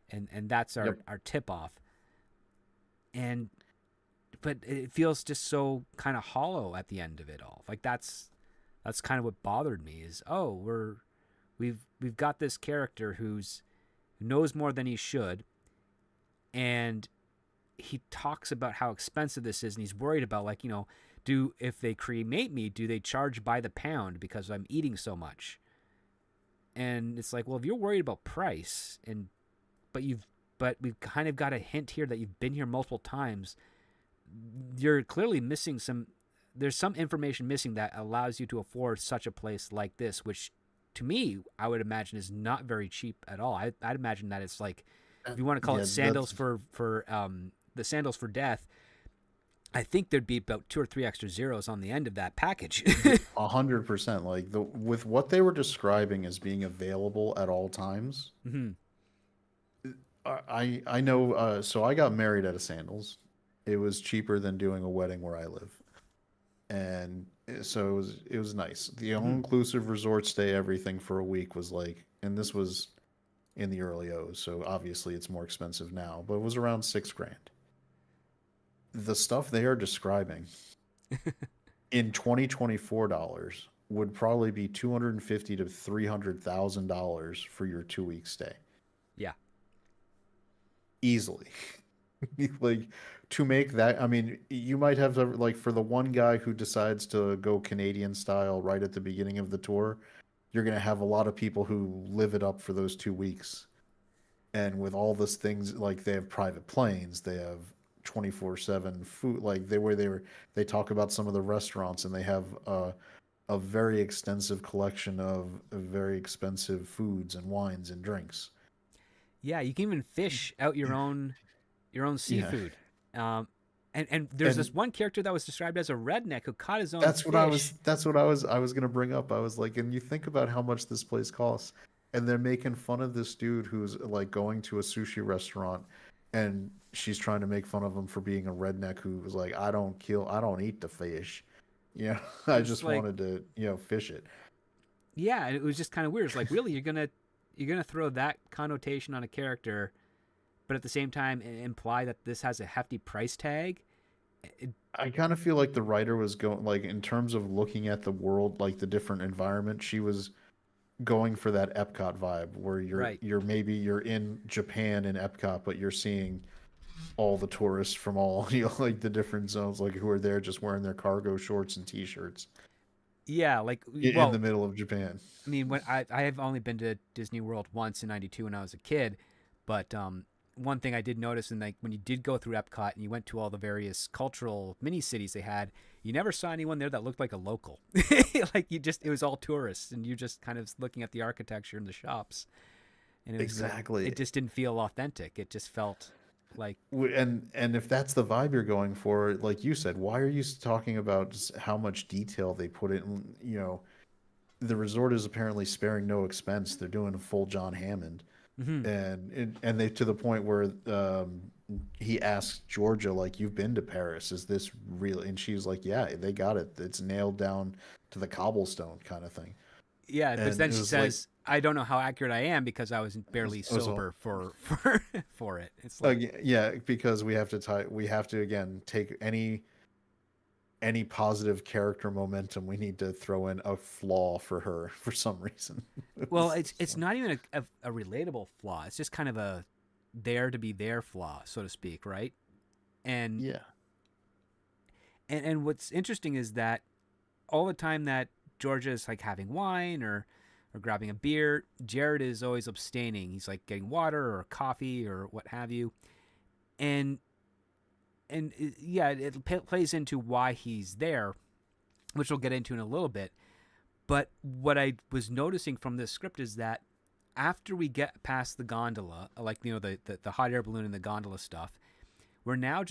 and that's our tip off. But it feels just so kind of hollow at the end of it all. Like that's kind of what bothered me is, oh, we've got this character who knows more than he should, and he talks about how expensive this is, and he's worried about, like, if they cremate me, do they charge by the pound because I'm eating so much? And it's like, well, if you're worried about price, but we've kind of got a hint here that you've been here multiple times, you're clearly missing there's some information missing that allows you to afford such a place like this, which to me, I would imagine is not very cheap at all. I'd imagine that it's like, if you want to call it sandals for the sandals for death, I think there'd be about 2 or 3 extra zeros on the end of that package. 100%. Like with what they were describing as being available at all times. Mm-hmm. I know. So I got married at a sandals. It was cheaper than doing a wedding where I live, and so it was nice. The all inclusive resort stay, everything for a week was like, and this was in the early O's, so obviously it's more expensive now, but it was around $6,000. The stuff they are describing in 2024 dollars would probably be $250,000 to $300,000 for your 2 week stay. Yeah. Easily. Like, to make that, I mean, you might have to, like, for the one guy who decides to go Canadian style right at the beginning of the tour, you're going to have a lot of people who live it up for those 2 weeks. And with all these things, like, they have private planes, they have 24/7 food. Like they talk about some of the restaurants, and they have a very extensive collection of very expensive foods and wines and drinks. Yeah, you can even fish out your own Yeah. seafood. Um, and there's this And one character that was described as a redneck who caught his own fish. I was gonna bring up. I was like, and you think about how much this place costs, and they're making fun of this dude who's like going to a sushi restaurant, and she's trying to make fun of him for being a redneck who was like, I don't eat the fish, you know, I It's just like, wanted to, fish it. yeah, it was just kind of weird. It's like, really, you're gonna throw that connotation on a character, but at the same time imply that this has a hefty price tag. It, I kind of feel like the writer was going like in terms of looking at the world, like the different environment, she was going for that Epcot vibe where right. you're in Japan in Epcot, but you're seeing all the tourists from all like the different zones, like who are there just wearing their cargo shorts and t-shirts Yeah, like, in the well, middle of Japan. I mean, when I have only been to Disney World once in '92 when I was a kid, but one thing I did notice, and like when you did go through Epcot and you went to all the various cultural mini cities they had, you never saw anyone there that looked like a local. Like, it was all tourists, and you just kind of looking at the architecture and the shops, and it was like Exactly. it just didn't feel authentic. It just felt like, And if that's the vibe you're going for, like you said, why are you talking about just how much detail they put in? The resort is apparently sparing no expense. They're doing a full John Hammond, mm-hmm. and they to the point where he asked Georgia, like, "You've been to Paris? Is this real?" And she's like, "Yeah, they got it. It's nailed down to the cobblestone kind of thing." Yeah, but And then it she was like, says, "I don't know how accurate I am because I was barely it was all, sober for it." It's like, yeah, because we have to again take any positive character momentum. We need to throw in a flaw for her for some reason. well, it's not even a relatable flaw. It's just kind of a there to be there flaw, so to speak, right? And Yeah. and what's interesting is that all the time that Georgia is like having wine or grabbing a beer, Jared is always abstaining. He's like getting water or coffee or what have you, and yeah, plays into why he's there, which we'll get into in a little bit. But what I was noticing from this script is that after we get past the gondola, like, the hot air balloon and the gondola stuff, we're now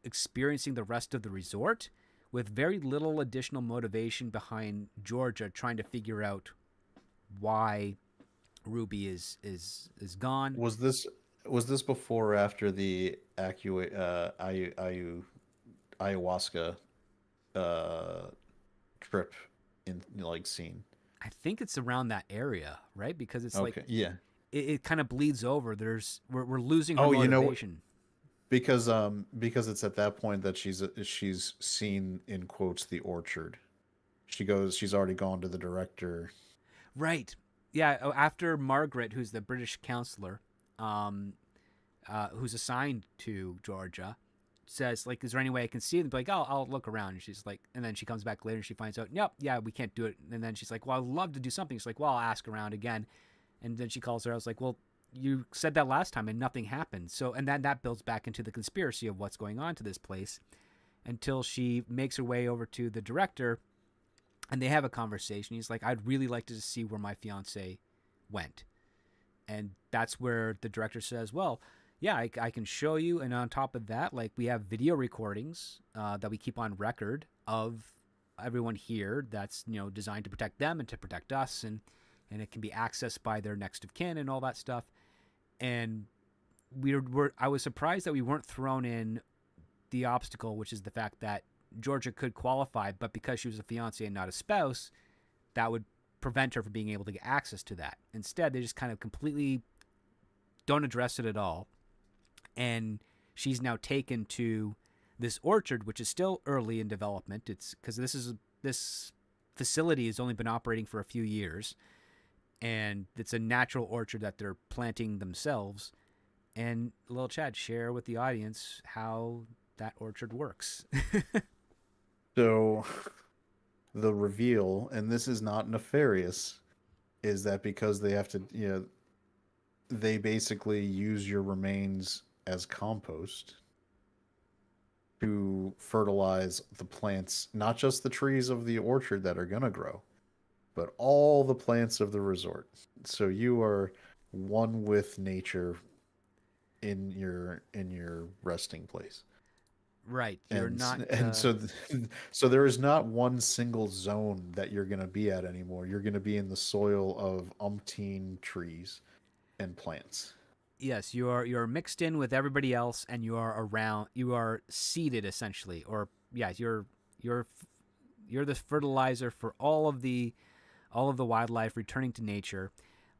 experiencing the rest of the resort with very little additional motivation behind Georgia trying to figure out why Ruby is gone. Was this before or after the ayahuasca uh trip in like scene? I think it's around that area, right? Because it's like Okay, yeah. it kind of bleeds over. We're losing her Oh, you know, motivation. because it's at that point that she's seen in quotes the orchard. She's already gone to the director. Right. Yeah. After Margaret, who's the British counselor, um, who's assigned to Georgia, says, like, "Is there any way I can see them?" Like, I'll look around. And she's like, and then she comes back later and she finds out, "Nope, yeah, we can't do it." And then she's like, "Well, I'd love to do something." She's like, "Well, I'll ask around again." And then she calls her. I was like, "Well, you said that last time and nothing happened." So, and then that builds back into the conspiracy of what's going on to this place until she makes her way over to the director and they have a conversation. He's like, "I'd really like to see where my fiance went." And that's where the director says, "Well, yeah, I can show you." And on top of that, like, we have video recordings that we keep on record of everyone here that's, designed to protect them and to protect us. And it can be accessed by their next of kin and all that stuff. And I was surprised that we weren't thrown in the obstacle, which is the fact that Georgia could qualify, but because she was a fiance and not a spouse, that would prevent her from being able to get access to that. Instead, they just kind of completely don't address it at all. And she's now taken to this orchard, which is still early in development. It's because this facility has only been operating for a few years, and it's a natural orchard that they're planting themselves. And Lil Chad, share with the audience how that orchard works. So the reveal, and this is not nefarious, is that because they have to, they basically use your remains as compost. to fertilize the plants, not just the trees of the orchard that are going to grow, but all the plants of the resort. So you are one with nature in your resting place. Right. You're And not. and so so there is not one single zone that you're going to be at anymore. You're going to be in the soil of umpteen trees and plants. Yes, you're mixed in with everybody else, and you are around. You are seeded essentially, or yeah, you're you're the fertilizer for all of the wildlife returning to nature.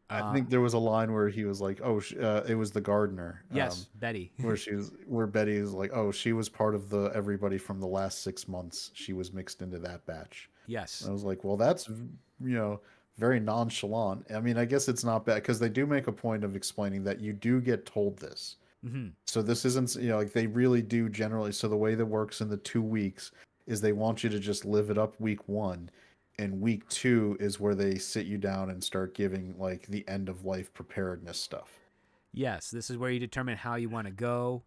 I Uh, think there was a line where he was like, "Oh, it was the gardener." yes, Betty. Where Betty is like, "Oh, she was part of the everybody from the last 6 months. She was mixed into that batch." And Yes. I was like, "Well, that's very nonchalant." I mean, I guess it's not bad because they do make a point of explaining that you do get told this. Hmm. So this isn't, like they really do generally. So the way that works in the 2 weeks is they want you to just live it up week one. And week two is where they sit you down and start giving like the end of life preparedness stuff. Yes, this is where you determine how you want to go,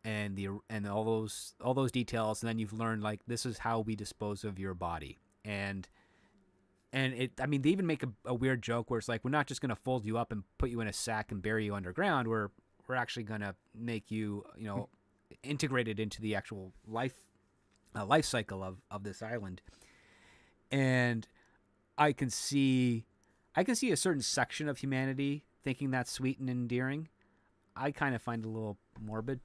and all those details, and then you've learned like this is how we dispose of your body, and it. I mean, they even make a weird joke where it's like we're not just gonna fold you up and put you in a sack and bury you underground. We're actually gonna make you integrated into the actual life cycle of this island, and I can see I can see a certain section of humanity thinking that's sweet and endearing. I kind of find it a little morbid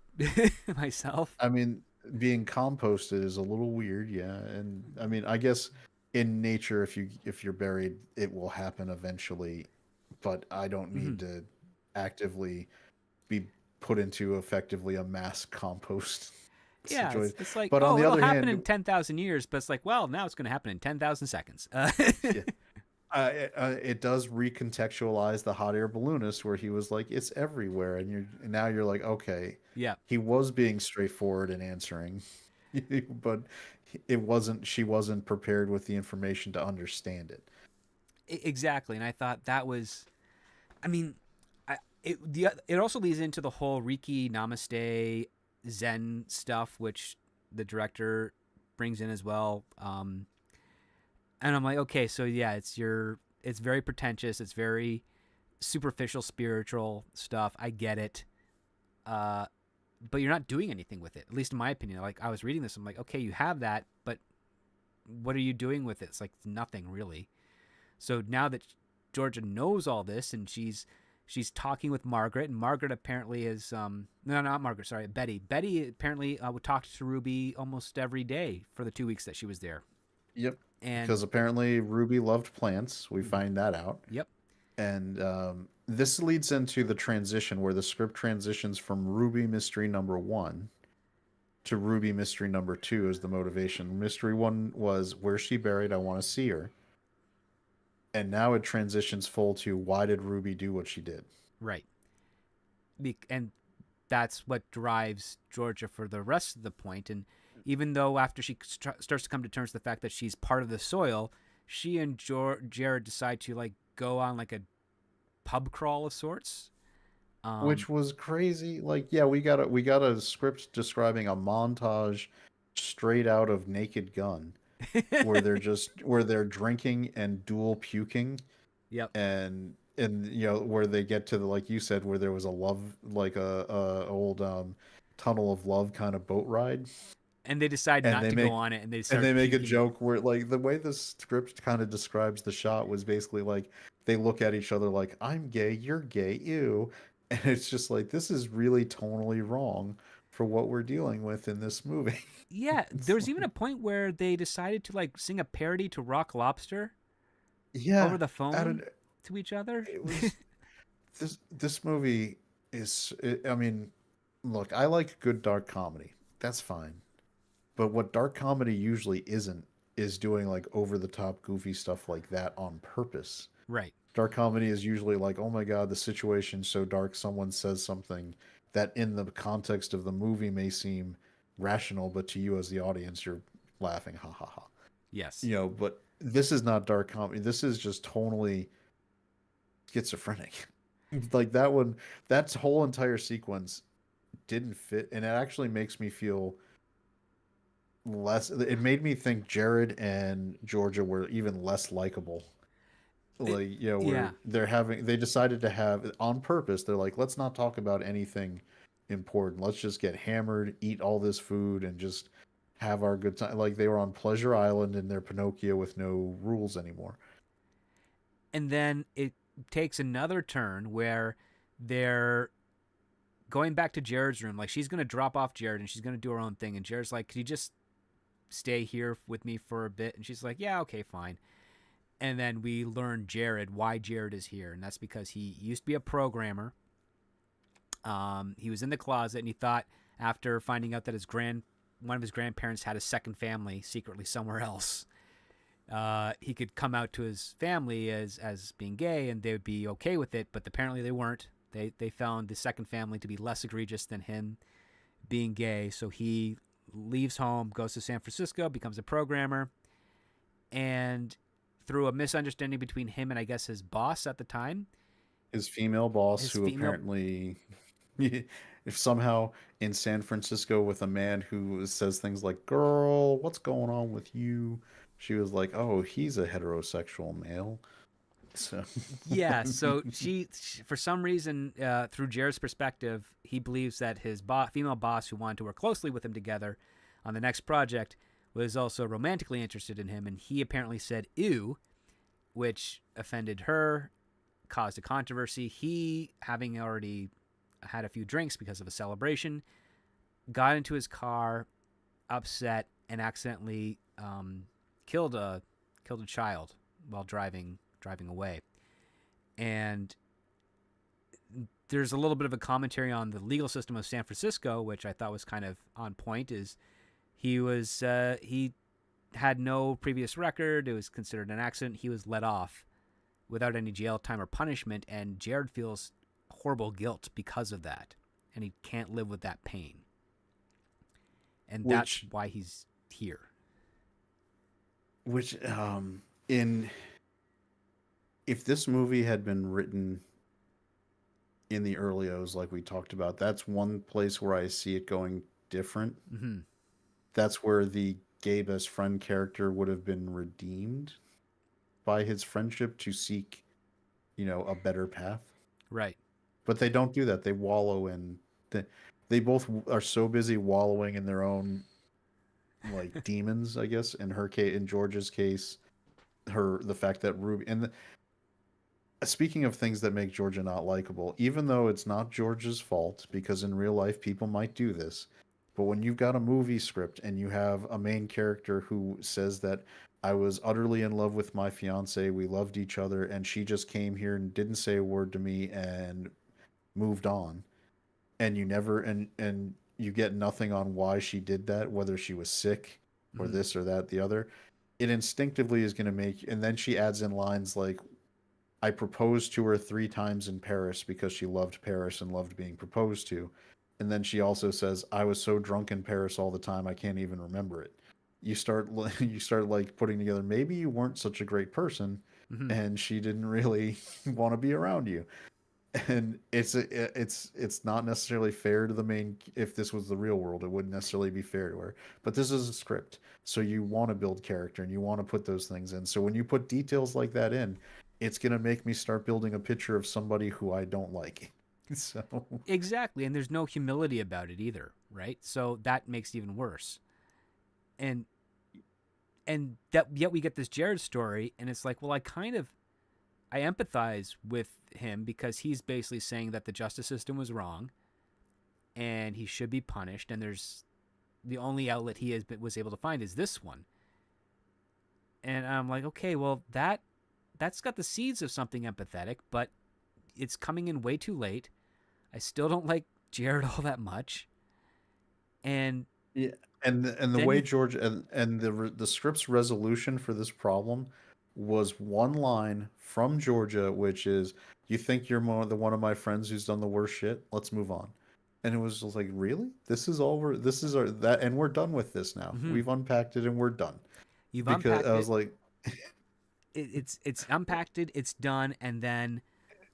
myself. I mean, being composted is a little weird, yeah. And I mean, I guess in nature, if you're buried, it will happen eventually. But I don't Mm-hmm. need to actively be put into effectively a mass compost Yeah, situation. it's like, But on oh, the it'll other happen in hand, 10,000 years, but it's like, well, now it's going to happen in 10,000 seconds. yeah, it does recontextualize the hot air balloonist where he was like, "It's everywhere," and now you're like, okay, Yeah, he was being straightforward in answering, but it wasn't. She wasn't prepared with the information to understand it. exactly. And I thought that was, I mean, it also leads into the whole Riki Namaste Zen stuff, which the director brings in as well. And I'm like, okay, so yeah, it's very pretentious, it's very superficial spiritual stuff. I get it. Uh, but you're not doing anything with it. At least in my opinion. Like I was reading this, I'm like, okay, you have that, but what are you doing with it? It's like nothing really. So now that Georgia knows all this, and she's talking with Margaret, and Margaret apparently is no, not Margaret, sorry, Betty. Betty apparently would talk to Ruby almost every day for the 2 weeks that she was there, Yep, and because apparently Ruby loved plants. We find that out, yep, and this leads into the transition where the script transitions from Ruby Mystery Number One to Ruby Mystery Number Two as the motivation. Mystery One was where's she buried? I want to see her. And now it transitions full to why did Ruby do what she did? right, and that's what drives Georgia for the rest of the point. And even though after she starts to come to terms with the fact that she's part of the soil, she and Jared decide to like go on like a pub crawl of sorts. Um, Which was crazy. Like, yeah, we got a script describing a montage straight out of Naked Gun where they're drinking and dual puking yep. and where they get to the like you said where there was a love like a old tunnel of love kind of boat ride And they decide and not they to go make on it, and they and start they make a puking. joke where like the way the script kind of describes the shot was basically like they look at each other like I'm gay, you're gay, ew, and it's just like this is really tonally wrong for what we're dealing with in this movie. Yeah, It's there was even like, a point where they decided to like sing a parody to Rock Lobster yeah, over the I don't. phone to each other. It was this movie I mean, look, I like good dark comedy. That's fine. But what dark comedy usually isn't is doing like over the top goofy stuff like that on purpose. Right. Dark comedy is usually like, oh my god, the situation's so dark, someone says something that in the context of the movie may seem rational, but to you as the audience, you're laughing, ha ha ha. Yes. But this is not dark comedy. This is just tonally schizophrenic. Like that one, that whole entire sequence didn't fit, and it actually makes me feel less. It made me think Jared and Georgia were even less likable. It, Like, yeah. where they decided to have on purpose. They're like, let's not talk about anything important. Let's just get hammered, eat all this food, and just have our good time. Like they were on Pleasure Island in their Pinocchio with no rules anymore. And then it takes another turn where they're going back to Jared's room. Like she's gonna drop off Jared and she's gonna do her own thing. And Jared's like, "Could you just stay here with me for a bit?" And she's like, "Yeah, okay, fine." And then we learn why Jared is here, and that's because he used to be a programmer. He was in the closet, and he thought after finding out that one of his grandparents had a second family secretly somewhere else, he could come out to his family as being gay, and they would be okay with it. But apparently, they weren't. They found the second family to be less egregious than him being gay. So he leaves home, goes to San Francisco, becomes a programmer, and through a misunderstanding between him and I guess his boss at the time, His female boss, his who female apparently, if somehow in San Francisco with a man who says things like, "Girl, what's going on with you?" She was like, "Oh, he's a heterosexual male." So, yeah, so she for some reason, through Jared's perspective, he believes that his female boss, who wanted to work closely with him together on the next project, was also romantically interested in him, and he apparently said "ew," which offended her, caused a controversy. He, having already had a few drinks because of a celebration, got into his car, upset, and accidentally killed a child while driving away. And there's a little bit of a commentary on the legal system of San Francisco, which I thought was kind of on point. Is he had no previous record. It was considered an accident. He was let off without any jail time or punishment, and Jared feels horrible guilt because of that, and he can't live with that pain, and that's which, why he's here. which, in if this movie had been written in the early O's, like we talked about, that's one place where I see it going different. Mm-hmm. That's where the gay best friend character would have been redeemed by his friendship to seek, a better path. Right. But they don't do that. They wallow in they both are so busy wallowing in their own like demons, I guess. In her case, in George's case, the fact that Ruby and speaking of things that make Georgia not likable, even though it's not George's fault, because in real life people might do this, but when you've got a movie script and you have a main character who says that I was utterly in love with my fiance, we loved each other, and she just came here and didn't say a word to me and moved on, and you never and you get nothing on why she did that, whether she was sick or Mm-hmm. this or that the other, it instinctively is going to make, and then she adds in lines like, I proposed to her 3 times in Paris because she loved Paris and loved being proposed to. And then she also says, I was so drunk in Paris all the time I can't even remember it. You start like putting together, maybe you weren't such a great person Mm-hmm. and she didn't really want to be around you. And it's not necessarily fair to the main. If this was the real world, it wouldn't necessarily be fair to her, but this is a script, so you want to build character and you want to put those things in. So when you put details like that in, it's going to make me start building a picture of somebody who I don't like. So Exactly, and there's no humility about it either, right? So that makes it even worse. And that yet we get this Jared story, and it's like, well, I empathize with him because he's basically saying that the justice system was wrong and he should be punished. And there's the only outlet was able to find is this one. And I'm like, okay, well that's got the seeds of something empathetic, but it's coming in way too late. I still don't like Jared all that much. And yeah, and the then way you, George and the script's resolution for this problem was one line from Georgia, which is, "You think you're the one of my friends who's done the worst shit? Let's move on." And it was just like, really? This is our that, and we're done with this now. mhm, We've unpacked it and we're done. you've Because unpacked I it. was like, It's unpacked it. It's done, and then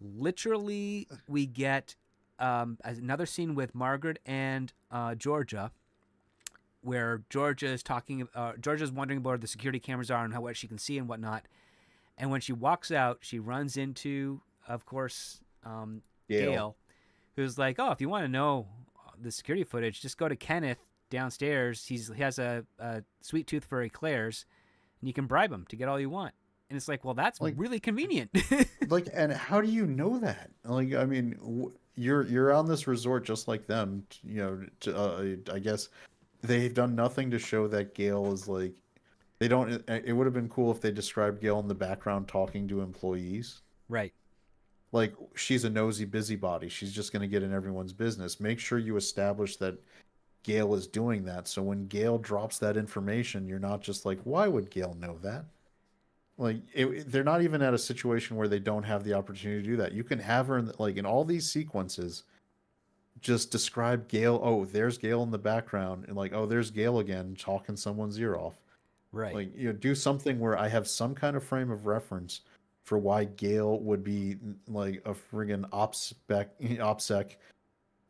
literally we get another scene with Margaret and Georgia, where Georgia's wondering about where the security cameras are and what she can see and whatnot. And when she walks out, she runs into, of course, Gail. Gail, who's like, "Oh, if you want to know the security footage, just go to Kenneth downstairs. He has a sweet tooth for eclairs, and you can bribe him to get all you want." And it's like, well, that's Like, really convenient. like, and how do you know that? Like, I mean, you're on this resort just like them. I guess they've done nothing to show that Gail is like. They don't. It would have been cool if they described Gail in the background talking to employees. Right. Like, she's a nosy busybody. She's just going to get in everyone's business. Make sure you establish that Gail is doing that. So when Gail drops that information, you're not just like, why would Gail know that? Like, they're not even at a situation where they don't have the opportunity to do that. You can have her in all these sequences. Just describe Gail. Oh, there's Gail in the background, and like, oh, there's Gail again talking someone's ear off. Right. Like, do something where I have some kind of frame of reference for why Gail would be like a friggin' OPSEC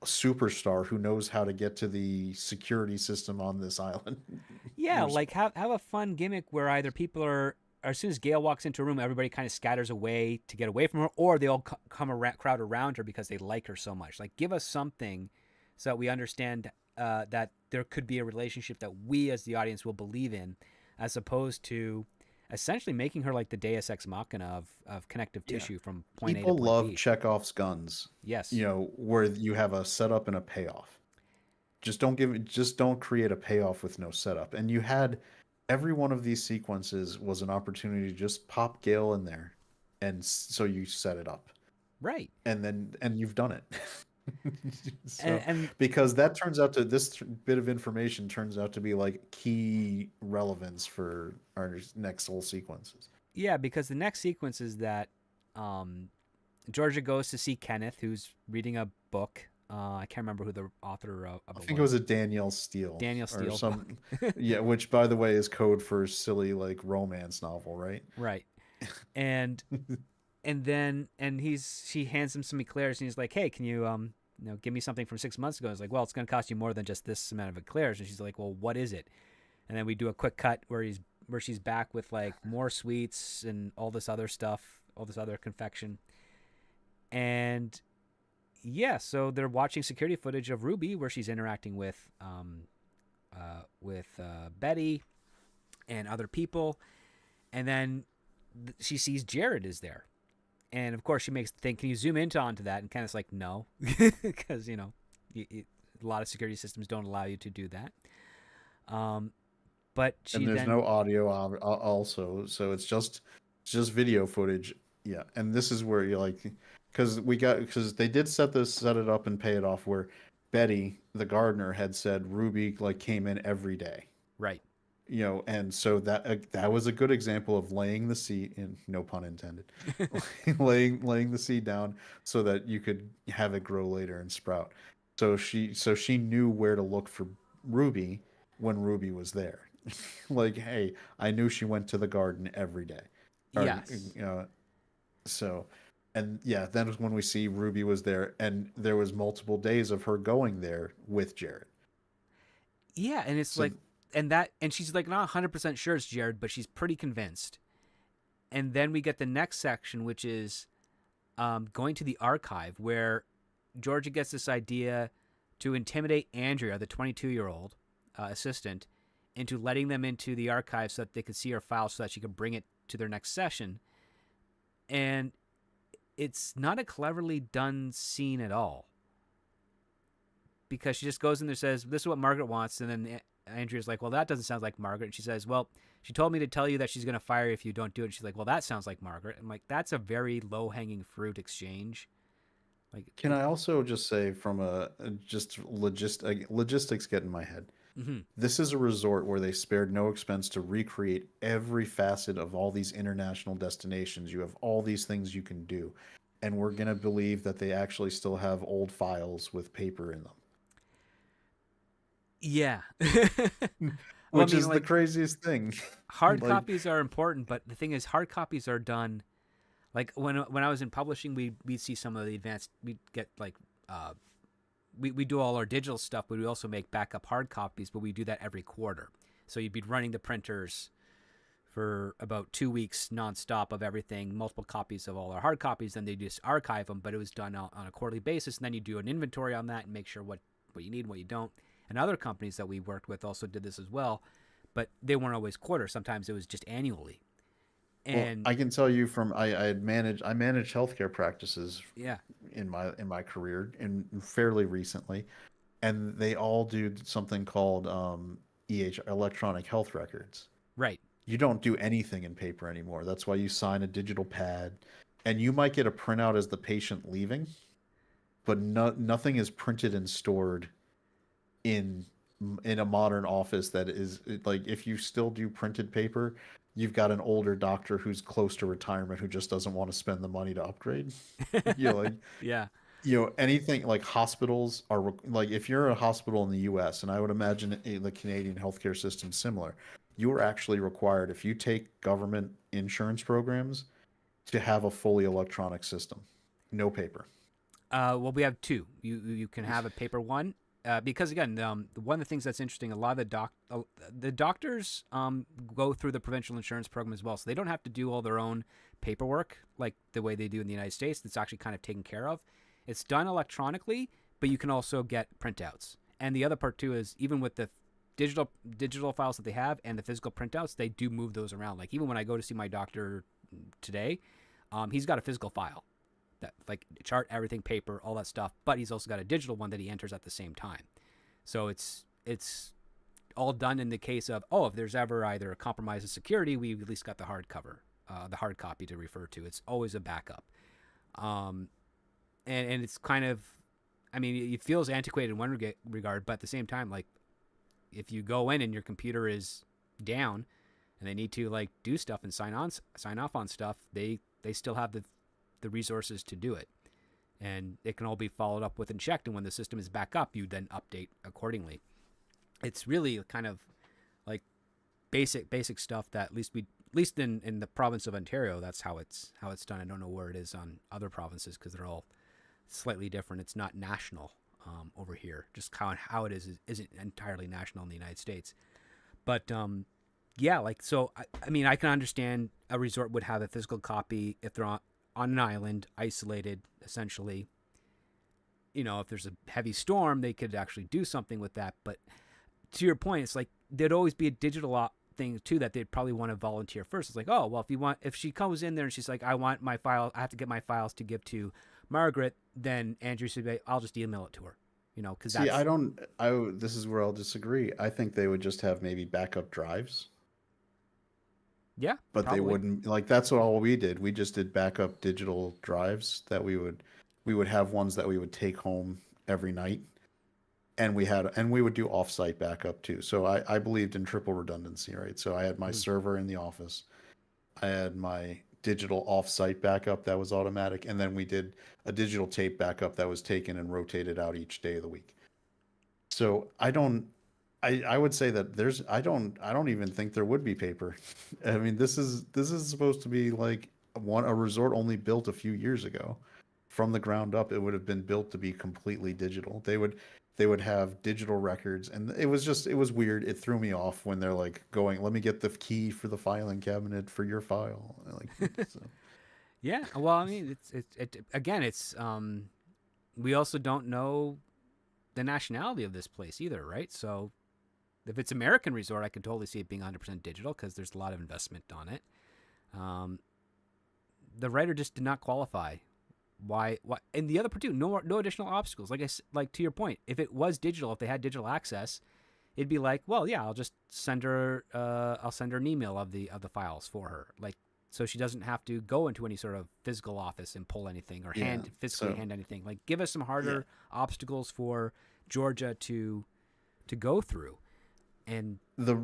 superstar who knows how to get to the security system on this island. Yeah, like have a fun gimmick where either people are, as soon as Gail walks into a room, everybody kind of scatters away to get away from her, or they all crowd around her because they like her so much. Like, give us something so that we understand that there could be a relationship that we as the audience will believe in, as opposed to essentially making her like the Deus Ex Machina of connective tissue from point A to People point love B. Chekhov's guns. Yes. Where you have a setup and a payoff. Just don't create a payoff with no setup. And you had every one of these sequences was an opportunity to just pop Gale in there, and so you set it up. Right. And you've done it. So, and because that turns out to this bit of information turns out to be like key relevance for our next whole sequences. Yeah, because the next sequence is that Georgia goes to see Kenneth, who's reading a book. I can't remember who the author of it was. I think it was a Danielle Steele. Danielle Steele. Or some, yeah, which by the way is code for silly like romance novel, right? Right. And she hands him some eclairs and he's like, "Hey, can you give me something from 6 months ago?" He's like, "Well, it's going to cost you more than just this amount of eclairs." And she's like, "Well, what is it?" And then we do a quick cut where she's back with like more sweets and all this other stuff, all this other confection. And yeah, so they're watching security footage of Ruby where she's interacting with Betty and other people, and then she sees Jared is there. And of course, she makes the thing. Can you zoom onto that? And Kenneth's like, no, because a lot of security systems don't allow you to do that. But there's no audio also, so it's just video footage. Yeah, and this is where you're like, because they did set it up and pay it off. Where Betty, the gardener, had said Ruby like came in every day. Right. And so that was a good example of laying the seed in, no pun intended, laying the seed down so that you could have it grow later and sprout. So she knew where to look for Ruby when Ruby was there. Like, hey, I knew she went to the garden every day. Yes. So, and yeah, then when we see Ruby was there, and there was multiple days of her going there with Jared. Yeah, and it's like. And she's like not 100% sure it's Jared, but she's pretty convinced. And then we get the next section, which is going to the archive, where Georgia gets this idea to intimidate Andrea, the 22-year-old assistant, into letting them into the archive so that they could see her file so that she could bring it to their next session. And it's not a cleverly done scene at all. Because she just goes in there and says, "This is what Margaret wants," and then Andrea's like, "Well, that doesn't sound like Margaret." And she says, "Well, she told me to tell you that she's going to fire you if you don't do it." And she's like, "Well, that sounds like Margaret." I'm like, that's a very low-hanging fruit exchange. Like, can I also just say, from logistics get in my head. Mm-hmm. This is a resort where they spared no expense to recreate every facet of all these international destinations. You have all these things you can do, and we're going to believe that they actually still have old files with paper in them. Yeah. Which is the craziest thing. Hard copies are important, but the thing is, hard copies are done. Like when I was in publishing, we'd see some of the advanced. We'd get like we do all our digital stuff, but we also make backup hard copies, but we do that every quarter. So you'd be running the printers for about 2 weeks nonstop of everything, multiple copies of all our hard copies. Then they just archive them, but it was done on a quarterly basis. And then you do an inventory on that and make sure what you need and what you don't. And other companies that we worked with also did this as well, but they weren't always quarter. Sometimes it was just annually. Well, And I can tell you from I managed healthcare practices yeah, in my career and fairly recently, and they all do something called electronic health records. right. You don't do anything in paper anymore. That's why you sign a digital pad, and you might get a printout as the patient leaving, but nothing is printed and stored in in a modern office that is like if you still do printed paper, you've got an older doctor who's close to retirement who just doesn't want to spend the money to upgrade. You know, like Yeah. anything like hospitals are like if you're a hospital in the US, and I would imagine the Canadian healthcare system similar, you are actually required if you take government insurance programs to have a fully electronic system, no paper. Well, we have two. You can have a paper one, because again, one of the things that's interesting, a lot of the doctors go through the provincial insurance program as well, so they don't have to do all their own paperwork like the way they do in the United States. That's actually kind of taken care of. It's done electronically, but you can also get printouts. And the other part too is even with the digital files that they have and the physical printouts, they do move those around. Like even when I go to see my doctor today, he's got a physical file that like chart, everything, paper, all that stuff, but he's also got a digital one that he enters at the same time. So it's all done in the case of, oh, if there's ever either a compromise of security, we've at least got the hard copy to refer to. It's always a backup. And it's kind of, I mean, it feels antiquated in one regard, but at the same time, like if you go in and your computer is down and they need to like do stuff and sign off on stuff, they still have the resources to do it, and it can all be followed up with and checked. And when the system is back up, you then update accordingly. It's really kind of like basic stuff that at least in the province of Ontario, that's how it's done. I don't know where it is on other provinces because they're all slightly different. It's not national over here. Just how it isn't entirely national in the United States. But yeah, like so. I mean, I can understand a resort would have a physical copy if they're on an island, isolated, essentially. You know, if there's a heavy storm, they could actually do something with that. But to your point, it's like there'd always be a digital thing too that they'd probably want to volunteer first. It's like, oh, well, if she comes in there and she's like, I want my file, I have to get my files to give to Margaret, then Andrew should be, I'll just email it to her. You know, because See, that's this is where I'll disagree. I think they would just have maybe backup drives, yeah, but they probably. wouldn't like that's what all we did. We just did backup digital drives that we would have ones that we would take home every night, and we would do offsite backup too. So I believed in triple redundancy, right? So I had my Mhm. server in the office, I had my digital offsite backup that was automatic, and then we did a digital tape backup that was taken and rotated out each day of the week. So I would say that I don't even think there would be paper. I mean, this is supposed to be like a resort only built a few years ago. From the ground up, it would have been built to be completely digital. They would have digital records, and it was weird. It threw me off when they're like going, "Let me get the key for the filing cabinet for your file." Like so. Yeah. Well, I mean, it again. It's we also don't know the nationality of this place either, right? So if it's American resort, I could totally see it being 100% digital because there's a lot of investment on it. Um, the writer just did not qualify. Why? And the other part too, no additional obstacles. Like to your point, if it was digital, if they had digital access, it'd be like, well, yeah, I'll just send her. I'll send her an email of the files for her, like so she doesn't have to go into any sort of physical office and pull anything or Yeah. physically So hand anything. Like, give us some yeah, harder obstacles for Georgia to go through. And the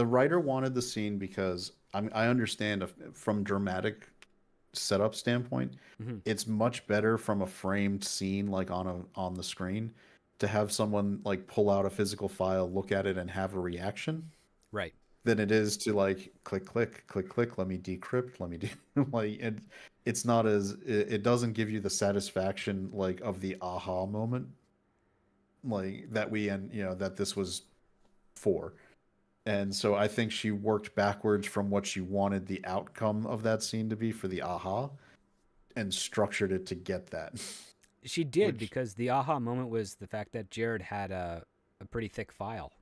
writer wanted the scene because I understand from dramatic setup standpoint, mhm, it's much better from a framed scene like on the screen to have someone like pull out a physical file, look at it, and have a reaction right, than it is to like click, let me decrypt, let me do like it's not as it doesn't give you the satisfaction like of the aha moment like that we and that this was for. And so I think she worked backwards from what she wanted the outcome of that scene to be for the aha, and structured it to get that. She did, Which because the aha moment was the fact that Jared had a pretty thick file.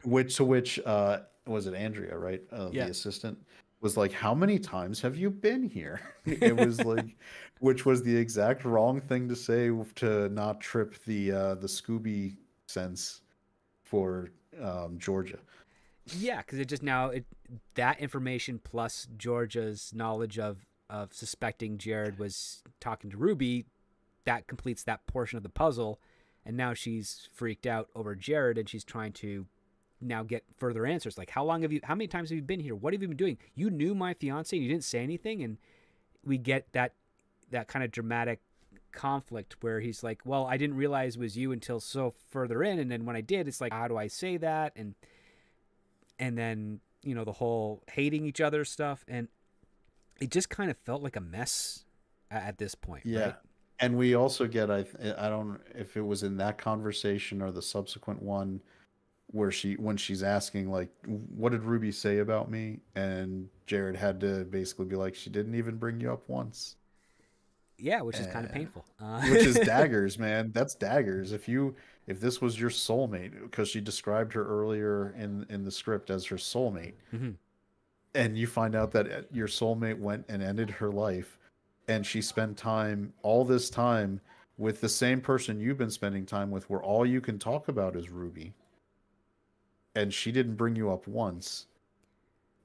which was it Andrea, right? Yeah. The assistant was like, "How many times have you been here?" It was like, which was the exact wrong thing to say to not trip the Scooby sense for Georgia. Yeah, because it just now it that information plus Georgia's knowledge of suspecting Jared was talking to Ruby, that completes that portion of the puzzle, and now she's freaked out over Jared, and she's trying to now get further answers. Like, how many times have you been here? What have you been doing? You knew my fiance and you didn't say anything, and we get that kind of dramatic conflict where he's like, well, I didn't realize it was you until so further in, and then when I did, it's like, how do I say that? And then the whole hating each other stuff, and it just kind of felt like a mess at this point, Yeah. right? And we also get I don't if it was in that conversation or the subsequent one where when she's asking like, what did Ruby say about me, and Jared had to basically be like, she didn't even bring you up once. Yeah, which is kind of And painful. which is daggers, man. That's daggers. If this was your soulmate, because she described her earlier in the script as her soulmate, Mhm. and you find out that your soulmate went and ended her life, and she spent all this time with the same person you've been spending time with, where all you can talk about is Ruby, and she didn't bring you up once.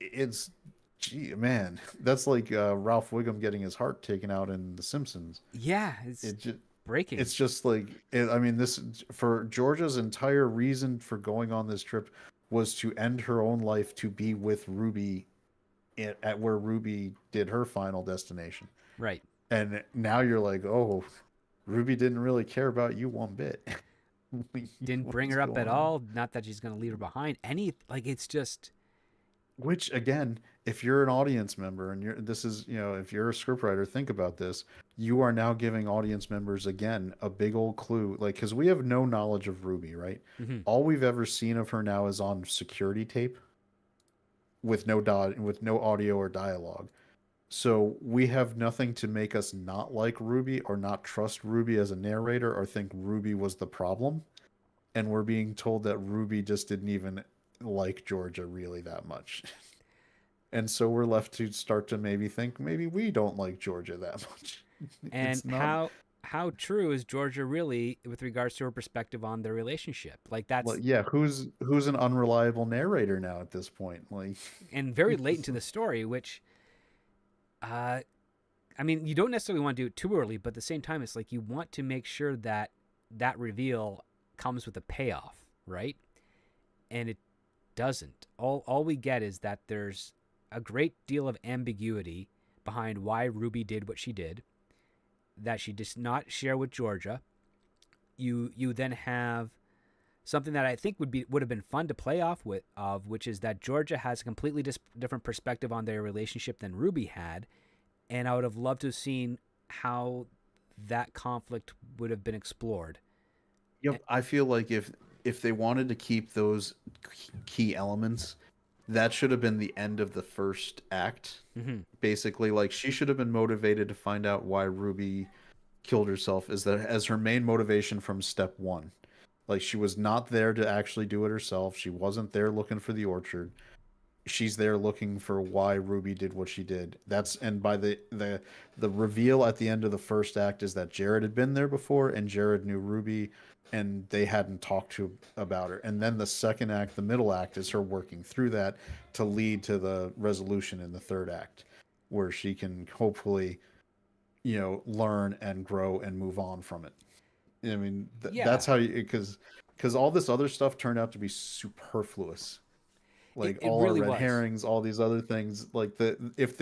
It's, gee, man, that's like Ralph Wiggum getting his heart taken out in The Simpsons. Yeah, it's It just, breaking. it's just like, I mean, this for Georgia's entire reason for going on this trip was to end her own life to be with Ruby at where Ruby did her final destination. Right. And now you're like, oh, Ruby didn't really care about you one bit. Didn't bring What's her up at going on? all. Not that she's going to leave her behind. Like, it's just, Which again, if you're an audience member and if you're a scriptwriter, think about this. You are now giving audience members again a big old clue, like because we have no knowledge of Ruby, right? mhm. All we've ever seen of her now is on security tape with no audio or dialogue. So we have nothing to make us not like Ruby or not trust Ruby as a narrator or think Ruby was the problem. And we're being told that Ruby just didn't even like Georgia really that much. And so we're left to start to maybe think maybe we don't like Georgia that much. And It's not how true is Georgia really with regards to her perspective on their relationship? Like, like, that's, yeah, who's an unreliable narrator now at this point? Like and very late into the story, which, uh, I mean, you don't necessarily want to do it too early, but at the same time, it's like you want to make sure that that reveal comes with a payoff, right? And it doesn't. All we get is that there's a great deal of ambiguity behind why Ruby did what she did, that she does not share with Georgia. You then have something that I think would have been fun to play off which is that Georgia has a completely different perspective on their relationship than Ruby had, and I would have loved to have seen how that conflict would have been explored. yep, I feel like if they wanted to keep those key elements, that should have been the end of the first act. Mm-hmm. Basically, like she should have been motivated to find out why Ruby killed herself as her main motivation from step one. Like she was not there to actually do it herself. She wasn't there looking for the orchard. She's there looking for why Ruby did what she did. That's and by the reveal at the end of the first act is that Jared had been there before and Jared knew Ruby and they hadn't talked to about her. And then the second act, the middle act is her working through that to lead to the resolution in the third act where she can hopefully, learn and grow and move on from it. I mean, Yeah, that's how you because all this other stuff turned out to be superfluous, like it all our really red was. herrings, all these other things. Like if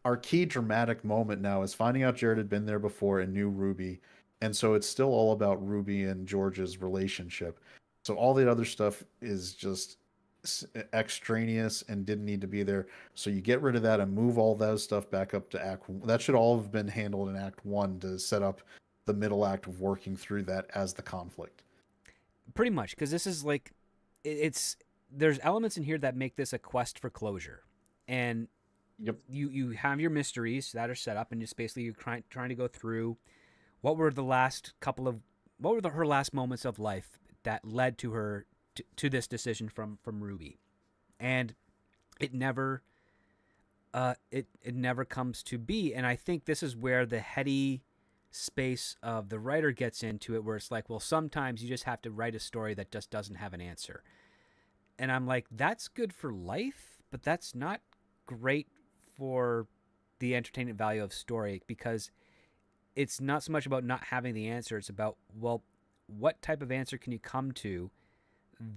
our key dramatic moment now is finding out Jared had been there before and knew Ruby, and so it's still all about Ruby and George's relationship. So all the other stuff is just extraneous and didn't need to be there. So you get rid of that and move all that stuff back up to act. That should all have been handled in Act One to set up the middle act of working through that as the conflict. Pretty much, because this is like it's there's elements in here that make this a quest for closure, and Yep. you have your mysteries that are set up, and just basically you're trying to go through what were the last couple of what were her last moments of life that led to her to this decision from Ruby, and it never it never comes to be. And I think this is where the heady space of the writer gets into it, where it's like, well, sometimes you just have to write a story that just doesn't have an answer. And I'm like, that's good for life, but that's not great for the entertainment value of story, because it's not so much about not having the answer. It's about, well, what type of answer can you come to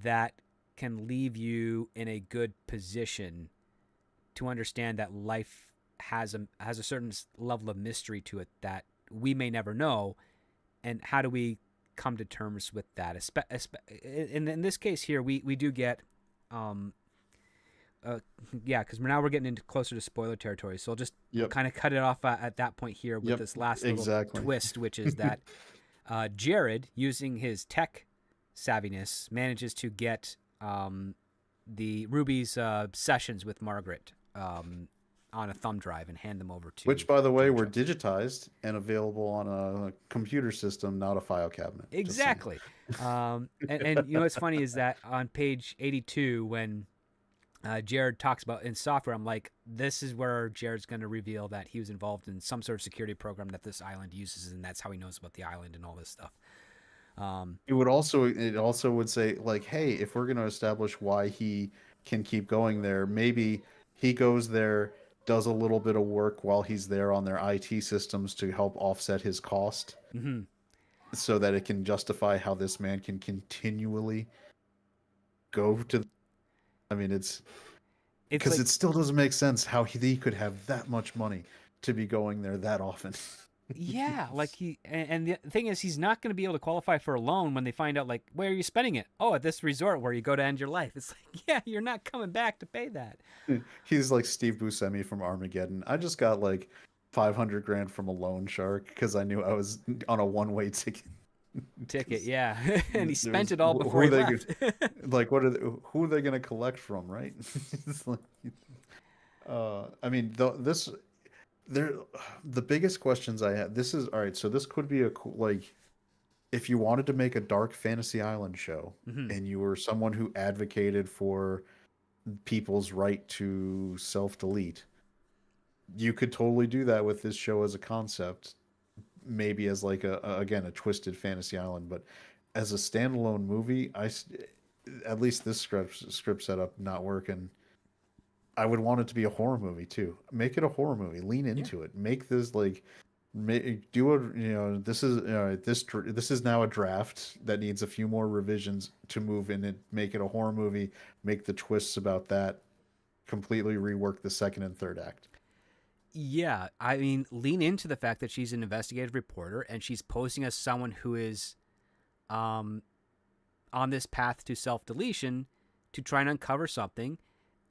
that can leave you in a good position to understand that life has a certain level of mystery to it that we may never know, and how do we come to terms with that? In this case here, we do get, because now we're getting into closer to spoiler territory, so I'll just kind of cut it off at that point here with this last little twist, which is that Jared, using his tech savviness, manages to get the Ruby's sessions with Margaret on a thumb drive and hand them over to. Which, by the way, were digitized and available on a computer system, not a file cabinet. Exactly. And you know what's funny is that on page 82, when Jared talks about in software, I'm like, this is where Jared's going to reveal that he was involved in some sort of security program that this island uses, and that's how he knows about the island and all this stuff. It also would say, like, hey, if we're going to establish why he can keep going there, maybe he goes there, does a little bit of work while he's there on their IT systems to help offset his cost, so that it can justify how this man can continually go to. I mean, it's because like, it still doesn't make sense how he could have that much money to be going there that often. Yeah, like and the thing is, he's not going to be able to qualify for a loan when they find out, like, where are you spending it? Oh, at this resort where you go to end your life. It's like, yeah, you're not coming back to pay that. He's like Steve Buscemi from Armageddon. I just got like 500 grand from a loan shark because I knew I was on a one-way ticket. Yeah. And he spent it all before he left. Like, who are they going to collect from, right? It's like, I mean, the biggest questions I have. This is all right. So this could be a cool, like, if you wanted to make a dark fantasy island show, and you were someone who advocated for people's right to self-delete, you could totally do that with this show as a concept, maybe as like a twisted fantasy island. But as a standalone movie, at least this script setup not working. I would want it to be a horror movie too. Make it a horror movie. Lean into it. Make this like, this is now a draft that needs a few more revisions to move in it. Make it a horror movie. Make the twists about that. Completely rework the second and third act. Yeah, I mean, lean into the fact that she's an investigative reporter and she's posing as someone who is, on this path to self-deletion to try and uncover something.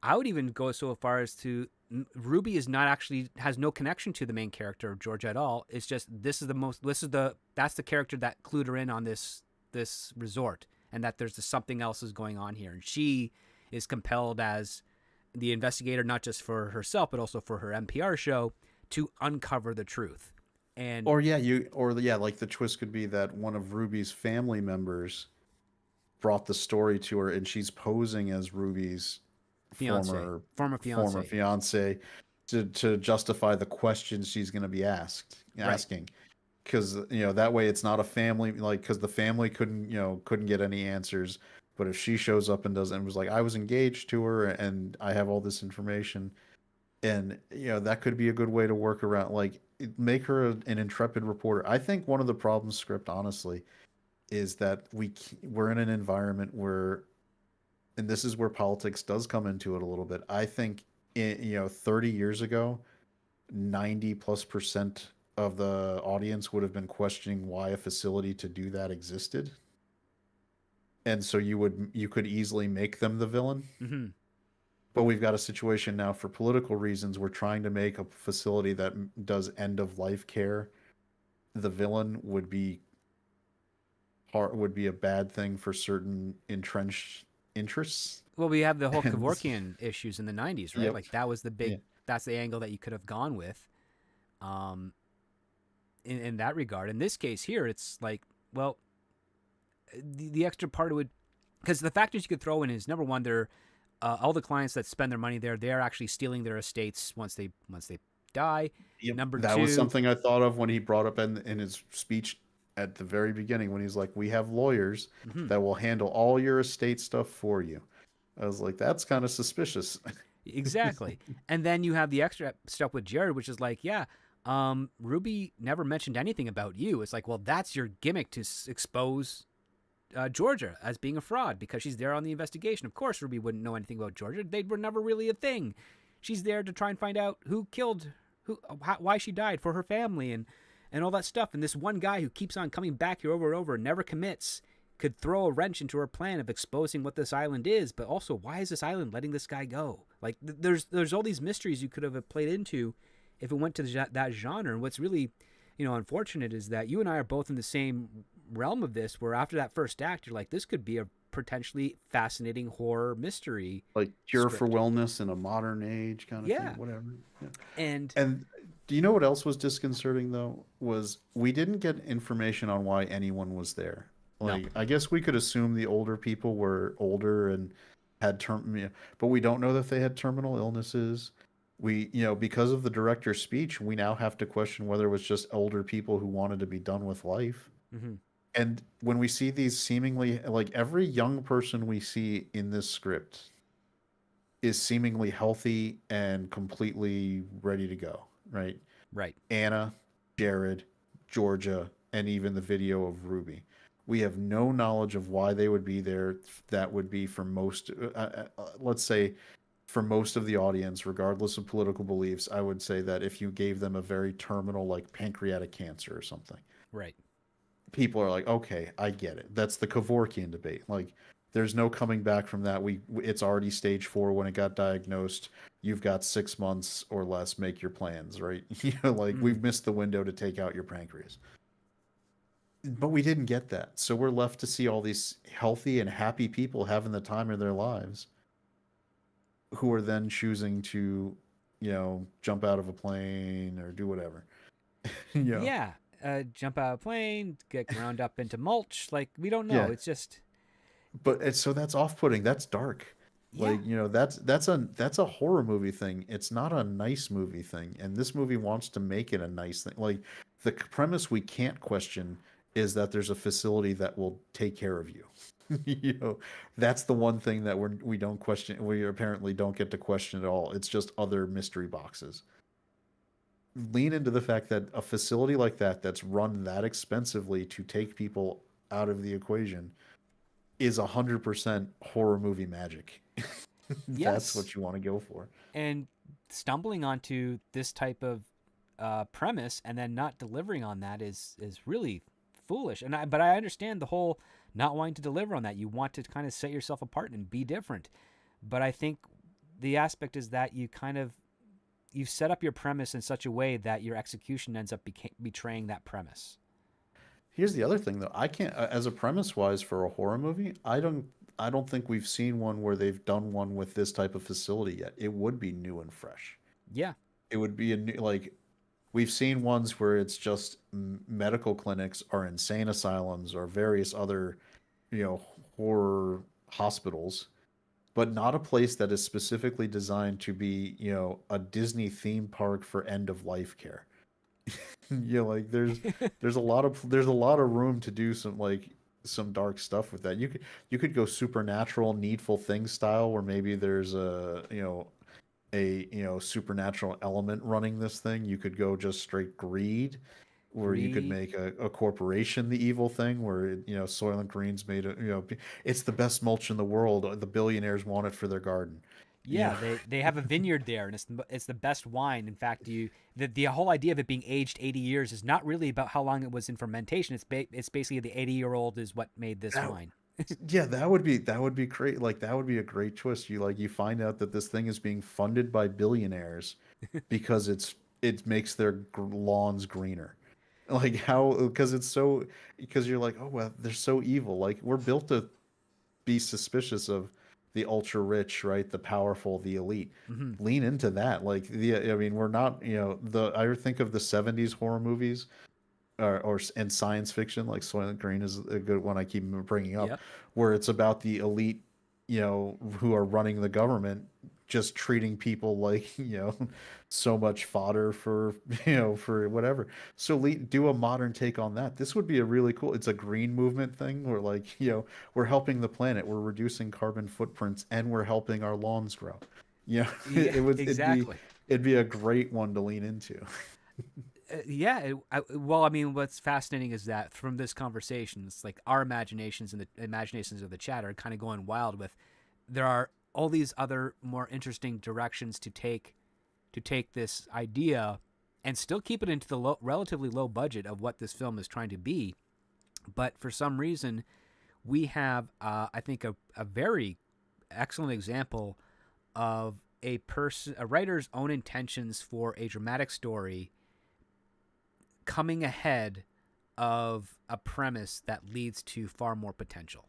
I would even go so far as to, Ruby is not actually, has no connection to the main character, George, at all. It's just, that's the character that clued her in on this resort, and that there's something else is going on here. And she is compelled as the investigator, not just for herself, but also for her NPR show, to uncover the truth. And like the twist could be that one of Ruby's family members brought the story to her, and she's posing as Ruby's former fiance to justify the questions she's going to be asking, because that way it's not a family, like, because the family couldn't get any answers. But if she shows up and was like, I was engaged to her and I have all this information, and that could be a good way to work around, like, make her an intrepid reporter. I think one of the problems script, honestly, is that we're in an environment where, and this is where politics does come into it a little bit. I think 30 years ago, 90+% of the audience would have been questioning why a facility to do that existed. And so you could easily make them the villain. Mm-hmm. But we've got a situation now, for political reasons, we're trying to make a facility that does end of life care the villain would be a bad thing for certain entrenched interests. Well, we have the whole And Kevorkian issues in the '90s, right? yep, Like that was the yeah, big. That's the angle that you could have gone with, um, in that regard. In this case here, it's like, well, the extra part would, because the factors you could throw in is number one, they're all the clients that spend their money there, they are actually stealing their estates once they die. yep. Number That was two, something I thought of when he brought up in his speech at the very beginning when he's like, "We have lawyers mhm, that will handle all your estate stuff for you." I was like, "That's kind of suspicious." exactly. And then you have the extra stuff with Jared, which is like, yeah, Ruby never mentioned anything about you. It's like, well, that's your gimmick to expose Georgia as being a fraud because she's there on the investigation. Of course, Ruby wouldn't know anything about Georgia. They were never really a thing. She's there to try and find out who killed why she died for her family and all that stuff. And this one guy who keeps on coming back here over and over and never commits could throw a wrench into her plan of exposing what this island is. But also, why is this island letting this guy go? Like, there's all these mysteries you could have played into if it went to that genre. And what's really, unfortunate is that you and I are both in the same realm of this, where after that first act, you're like, this could be a potentially fascinating horror mystery Like cure for script. wellness in a modern age kind of thing, Yeah. whatever. Yeah. And And do you know what else was disconcerting though? Was we didn't get information on why anyone was there. no. Like I guess we could assume the older people were older and had but we don't know that they had terminal illnesses. We, because of the director's speech, we now have to question whether it was just older people who wanted to be done with life. Hmm. And when we see these seemingly like every young person we see in this script is seemingly healthy and completely ready to go, right? Right. Anna, Jared, Georgia, and even the video of Ruby. We have no knowledge of why they would be there. That would be for most, let's say, for most of the audience, regardless of political beliefs, I would say that if you gave them a very terminal, like pancreatic cancer or something, Right. people are like, okay, I get it. That's the Kevorkian debate. Like, there's no coming back from that. It's already stage 4 when it got diagnosed. You've got 6 months or less. Make your plans, right? Like Mm. we've missed the window to take out your pancreas. But we didn't get that, so we're left to see all these healthy and happy people having the time of their lives, who are then choosing to, jump out of a plane or do whatever. you know, Yeah. Jump out of a plane, get ground up into mulch. Like, we don't know. yeah. It's just, But so that's off-putting. That's dark. yeah. Like, that's a horror movie thing. It's not a nice movie thing. And this movie wants to make it a nice thing. Like the premise we can't question is that there's a facility that will take care of you. That's the one thing that we don't question. We apparently don't get to question at all. It's just other mystery boxes. Lean into the fact that a facility like that's run that expensively to take people out of the equation is 100% horror movie magic. That's Yes. what you want to go for. And stumbling onto this type of premise and then not delivering on that is really foolish. But I understand the whole not wanting to deliver on that. You want to kind of set yourself apart and be different. But I think the aspect is that you set up your premise in such a way that your execution ends up betraying that premise. Here's the other thing though. I can't as a premise wise for a horror movie, I don't think we've seen one where they've done one with this type of facility yet. It would be new and fresh. Yeah. It would be like we've seen ones where it's just medical clinics or insane asylums or various other, you know, horror hospitals, but not a place that is specifically designed to be, a Disney theme park for end of life care. Like there's a lot of room to do some dark stuff with that. You could go supernatural, needful things style, where maybe there's a supernatural element running this thing. You could go just straight greed, where you could Greed. make a corporation the evil thing, where Soylent Green's made it's the best mulch in the world. The billionaires want it for their garden. You Yeah, know, they have a vineyard there, and it's the best wine. In fact, the whole idea of it being aged 80 years is not really about how long it was in fermentation. It's basically the 80-year-old is what made this that wine. yeah, that would be great. Like that would be a great twist. You find out that this thing is being funded by billionaires because it makes their lawns greener. Like how, because it's so, because you're like, oh well, they're so evil. Like we're built to be suspicious of the ultra rich, right? The powerful, the elite. Hmm. Lean into that. Like I mean, we're not, I think of the 70s horror movies or and science fiction, like Soylent Green is a good one I keep bringing up, Yep. where it's about the elite, who are running the government, just treating people like so much fodder for for whatever. So do a modern take on that. This would be a really cool. It's a green movement thing where like we're helping the planet, we're reducing carbon footprints, and we're helping our lawns grow. Yeah, exactly. it'd be a great one to lean into. Yeah. Well, I mean, what's fascinating is that from this conversation, it's like our imaginations and the imaginations of the chat are kind of going wild with. There are all these other more interesting directions to take this idea and still keep it into the relatively low budget of what this film is trying to be. But for some reason, we have, I think, a very excellent example of a writer's own intentions for a dramatic story coming ahead of a premise that leads to far more potential.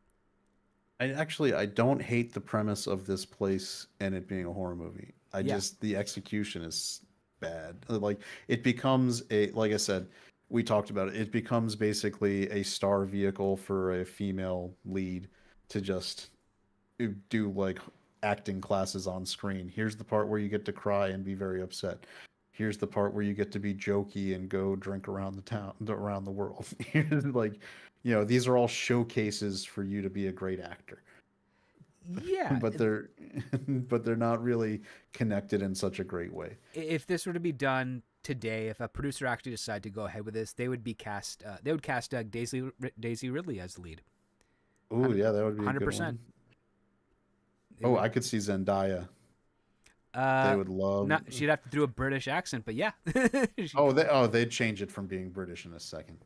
I don't hate the premise of this place and it being a horror movie. I Yeah. just the execution is bad. Like it becomes a like I said, we talked about it. It becomes basically a star vehicle for a female lead to just do like acting classes on screen. Here's the part where you get to cry and be very upset. Here's the part where you get to be jokey and go drink around the town, around the world. Here's like, these are all showcases for you to be a great actor. Yeah. But they're but they're not really connected in such a great way. If this were to be done today, if a producer actually decided to go ahead with this, they would be cast. They would cast Daisy Ridley as the lead. Oh yeah, that would be a Hundred good percent. one. It Oh, would. I could see Zendaya. They Uh, would love. Not. She'd have to do a British accent, but yeah. She, They'd change it from being British in a second.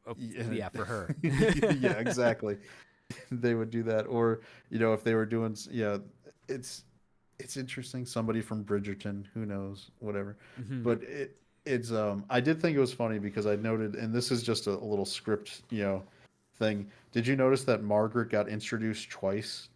oh, Yeah, yeah, for her. yeah, exactly. They would do that, or if they were doing, yeah, it's it's interesting. Somebody from Bridgerton, who knows, whatever. Hmm. But it's I did think it was funny because I noted, and this is just a little script, thing. Did you notice that Margaret got introduced twice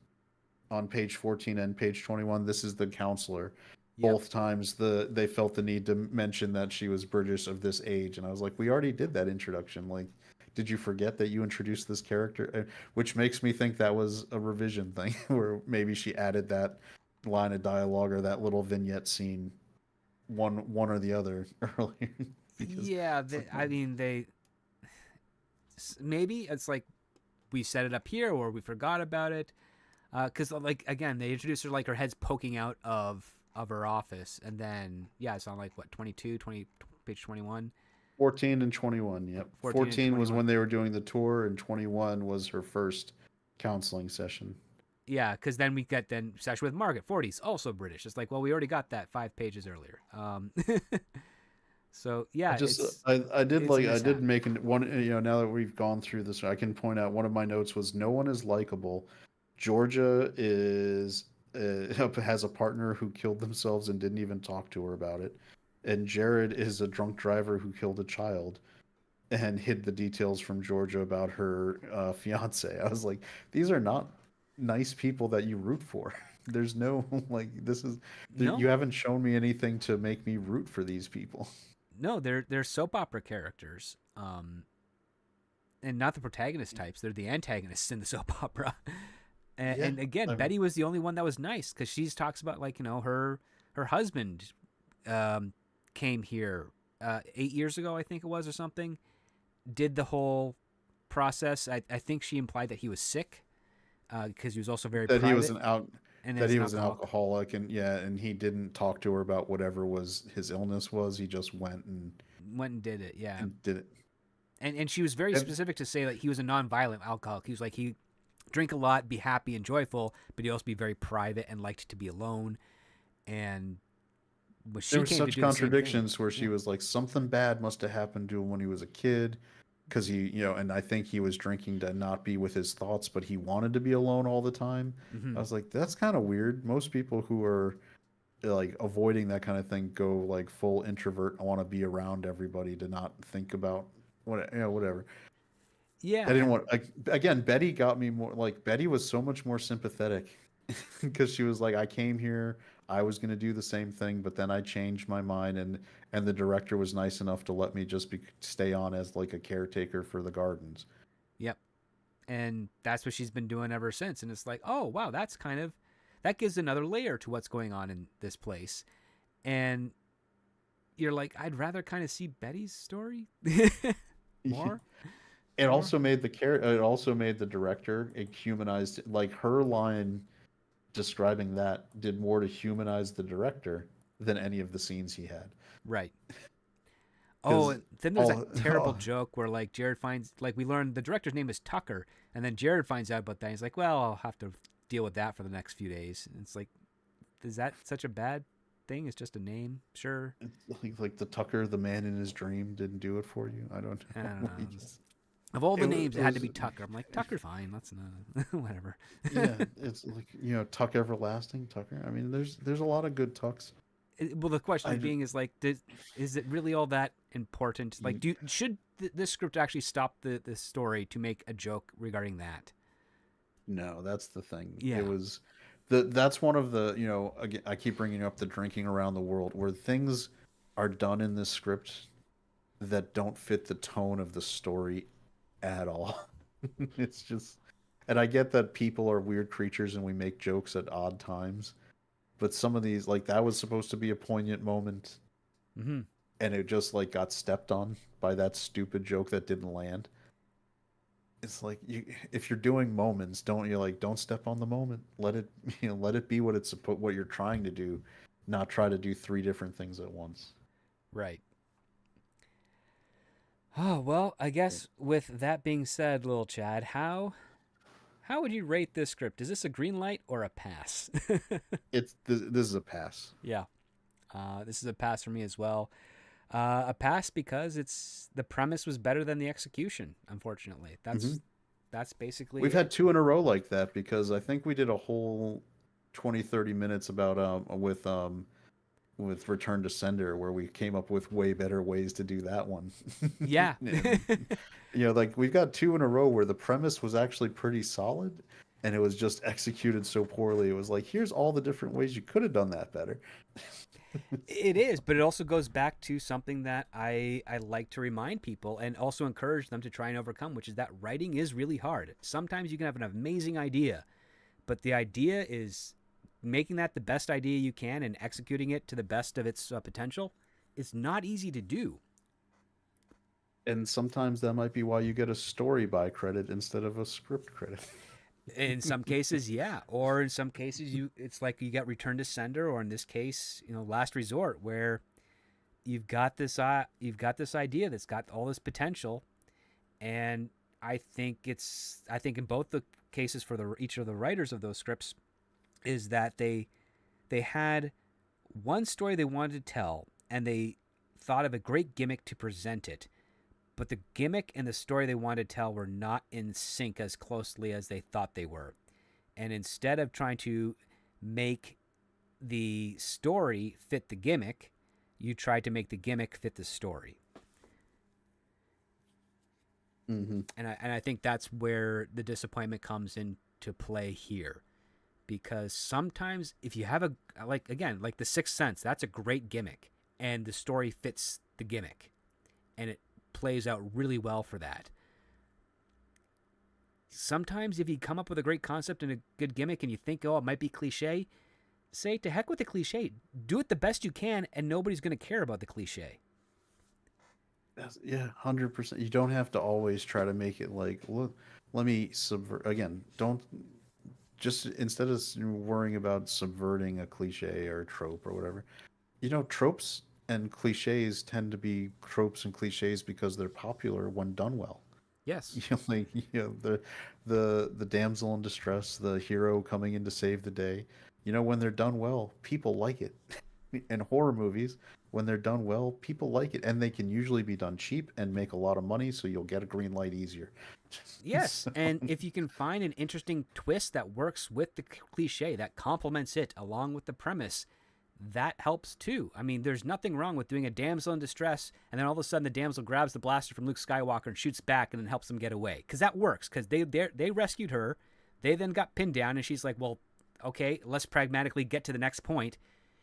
on page 14 and page 21? This is the counselor. Yep. Both times they felt the need to mention that she was British of this age, and I was like, we already did that introduction. Like, did you forget that you introduced this character? Which makes me think that was a revision thing, where maybe she added that line of dialogue or that little vignette scene, one or the other earlier, because Yeah. it's like, I mean, they maybe it's like we set it up here or we forgot about it. Because like again, they introduced her like her head's poking out of her office, and then yeah, it's on like what 20 page 21, 14 and 21. Yep. 14 and 14 was 21. when they were doing the tour, and 21 was her first counseling session. Yeah, because then we get then session with Margaret, 40s, also British. It's like, well, we already got that 5 pages earlier. So yeah, I did mishap. make one, now that we've gone through this, I can point out one of my notes was no one is likable. Georgia is has a partner who killed themselves and didn't even talk to her about it. And Jared is a drunk driver who killed a child and hid the details from Georgia about her fiance. I was like, these are not nice people that you root for. There's no like this is you No, haven't shown me anything to make me root for these people. no, they're soap opera characters, and not the protagonist types. They're the antagonists in the soap opera. Yeah, And again, I'm, Betty was the only one that was nice because she talks about like her husband um, came here 8 years ago, I think it was, or something. Did the whole process. I think she implied that he was sick because he was also very that he was private an out and that as he an was an alcoholic. alcoholic, and yeah, and he didn't talk to her about whatever was his illness was. He just went Went and did it, yeah. and did it. And she was very And specific to say that he was a non-violent alcoholic. He was like he drink a lot, be happy and joyful, but he also be very private and liked to be alone. And when there she were came to such do the same thing, contradictions where she yeah. was like, something bad must have happened to him when he was a kid, because he, and I think he was drinking to not be with his thoughts, but he wanted to be alone all the time. Hmm. I was like, that's kind of weird. Most people who are like avoiding that kind of thing go like full introvert. I want to be around everybody to not think about whatever. I Yeah, didn't and want again. Betty got me more like Betty was so much more sympathetic because she was like, I came here, I was going to do the same thing, but then I changed my mind, and the director was nice enough to let me just stay on as like a caretaker for the gardens. yep, and that's what she's been doing ever since. And it's like, oh wow, that's kind of that gives another layer to what's going on in this place. And you're like, I'd rather kind of see Betty's story more. It More. also made it also made the director, it humanized, like her line describing that did more to humanize the director than any of the scenes he had. Right. Oh, Because and then there's that all, terrible joke where like Jared finds like we learned the director's name is Tucker, and then Jared finds out about that. He's like, well, I'll have to deal with that for the next few days. And it's like, is that such a bad thing? It's just a name, sure. like the Tucker, the man in his dream, didn't do it for you. I don't I don't know. know. Of all the names, It it had to was be Tucker. I'm like, Tucker's fine. That's not whatever. yeah. It's like Tuck Everlasting, Tucker. I mean, there's a lot of good Tucks. Well, the question I being is like, is it really all that important? Like, should this script actually stop the story to make a joke regarding that? No, that's the thing. Yeah. It was that's one of the, again, I keep bringing up the drinking around the world where things are done in this script that don't fit the tone of the story at all. It's just, and I get that people are weird creatures and we make jokes at odd times, but some of these, like that was supposed to be a poignant moment, Mm-hmm. and it just like got stepped on by that stupid joke that didn't land. It's like if you're doing moments, don't step on the moment. Let it let it be what you're trying to do, not try to do three different things at once. Right. Oh well, I guess with that being said, little Chad, how would you rate this script? Is this a green light or a pass? This is a pass. Yeah, this is a pass for me as well. A pass because it's the premise was better than the execution. Unfortunately, Hmm. that's basically We've it. had two in a row like that because I think we did a whole 20-30 minutes about with Return to Sender where we came up with way better ways to do that one. Yeah, And like we've got two in a row where the premise was actually pretty solid and it was just executed so poorly. It was like, here's all the different ways you could have done that better. it is, but it also goes back to something that I like to remind people and also encourage them to try and overcome, which is that writing is really hard. Sometimes you can have an amazing idea, but the idea is making that the best idea you can and executing it to the best of its potential. It's not easy to do. And sometimes that might be why you get a story by credit instead of a script credit. In some cases, yeah, or in some cases, it's like you got return to sender, or in this case, last resort, where you've got this idea that's got all this potential, and I think in both the cases for each of the writers of those scripts is that they had one story they wanted to tell, and they thought of a great gimmick to present it, but the gimmick and the story they wanted to tell were not in sync as closely as they thought they were. And instead of trying to make the story fit the gimmick, you tried to make the gimmick fit the story. Hmm. And I think that's where the disappointment comes into play here. Because sometimes if you have like the Sixth Sense, that's a great gimmick, and the story fits the gimmick, and it plays out really well for that. Sometimes if you come up with a great concept and a good gimmick and you think, oh, it might be cliche, say to heck with the cliche. Do it the best you can, and nobody's going to care about the cliche. Yeah, 100%. You don't have to always try to make it like, look, let me subvert again. Don't just instead of worrying about subverting a cliche or a trope or whatever. Tropes and cliches tend to be tropes and cliches because they're popular when done well. Yes. The damsel in distress, the hero coming in to save the day. When they're done well, people like it. In horror movies, when they're done well, people like it, and they can usually be done cheap and make a lot of money, so you'll get a green light easier. Yes, So, and if you can find an interesting twist that works with the cliche, that complements it along with the premise, that helps too. I mean, there's nothing wrong with doing a damsel in distress, and then all of a sudden the damsel grabs the blaster from Luke Skywalker and shoots back, and then helps them get away. Because that works. Because they rescued her, they then got pinned down, and she's like, well, okay, let's pragmatically get to the next point.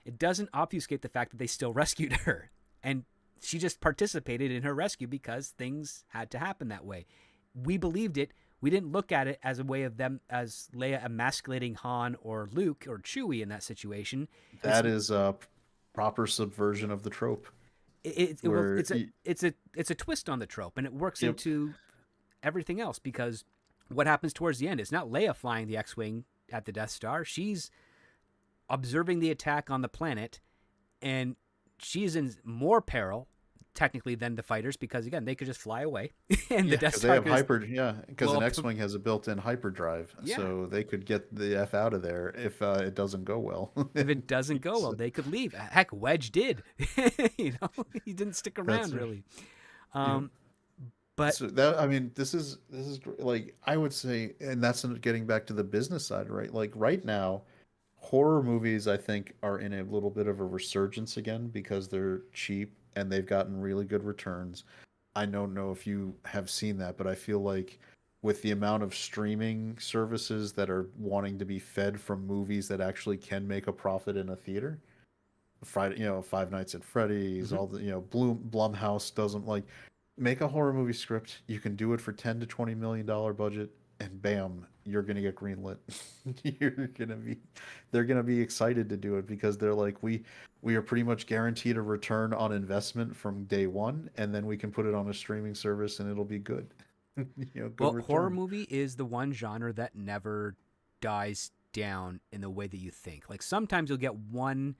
It doesn't obfuscate the fact that they still rescued her, and she just participated in her rescue because things had to happen that way. We believed it. We didn't look at it as a way of them, as Leia emasculating Han or Luke or Chewie in that situation. That is a proper subversion of the trope. Where It's a twist on the trope, and it works Yep. into everything else, because what happens towards the end is not Leia flying the X-wing at the Death Star. She's observing the attack on the planet, and she's in more peril technically than the fighters, because again, they could just fly away and the Death because Star they have because blow an up. X-wing has a built-in hyperdrive, Yeah. so they could get the F out of there if it doesn't go well. If it doesn't go well, they could leave. Heck, Wedge did. He didn't stick around right. really. Yeah. But So that, I mean, this is like, I would say, and that's getting back to the business side, right? Like right now, horror movies I think are in a little bit of a resurgence again because they're cheap and they've gotten really good returns. I don't know if you have seen that, but I feel like with the amount of streaming services that are wanting to be fed from movies that actually can make a profit in a theater, Friday, Five Nights at Freddy's, Mhm. all the, Blumhouse doesn't like make a horror movie script. You can do it for $10 to $20 million budget, and bam, you're gonna get greenlit. you're gonna be, they're gonna be excited to do it because they're like, we are pretty much guaranteed a return on investment from day one, and then we can put it on a streaming service and it'll be good. Good horror return. movie is the one genre that never dies down in the way that you think. Like sometimes you get one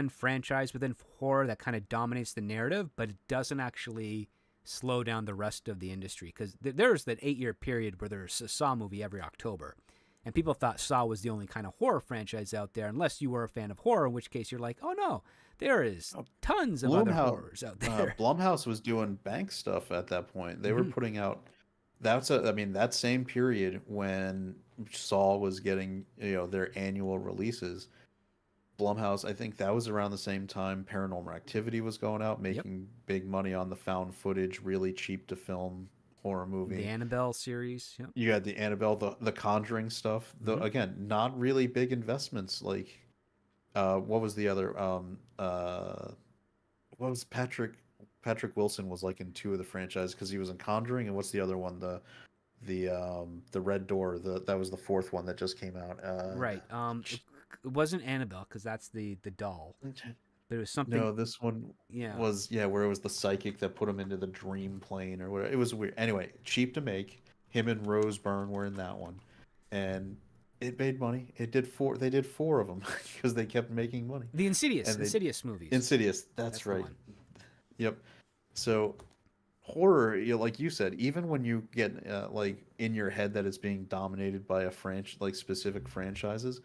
franchise within horror that kind of dominates the narrative, but it doesn't actually slow down the rest of the industry, because there's that 8-year period where there's a Saw movie every October, and people thought Saw was the only kind of horror franchise out there, unless you were a fan of horror, in which case you're like, oh no, there is tons of other Blumhouse, horrors out there. Blumhouse was doing bank stuff at that point. They were Hmm. putting out. I mean, that same period when Saw was getting, their annual releases. Blumhouse, I think that was around the same time Paranormal Activity was going out, Yep. making big money on the found footage, really cheap to film horror The movie. Annabelle series. Yep. You had the Annabelle, the Conjuring stuff. The Hmm. again, not really big investments. Like, what was the other? What was Patrick Wilson was like in two of the franchises because he was in Conjuring, and what's the other one? The Red Door. That was the fourth one that just came out. Right. It wasn't Annabelle, because that's the doll, but it was something. No, this one Yeah. was, where it was the psychic that put him into the dream plane or whatever. It was weird. Anyway, cheap to make. Him and Rose Byrne were in that one, and it made money. It did four. They did four of them because they kept making money. The And they Insidious movies. Insidious. That's That's the right. one. Yep. So horror, like you said, even when you get like in your head that it's being dominated by a like specific franchises,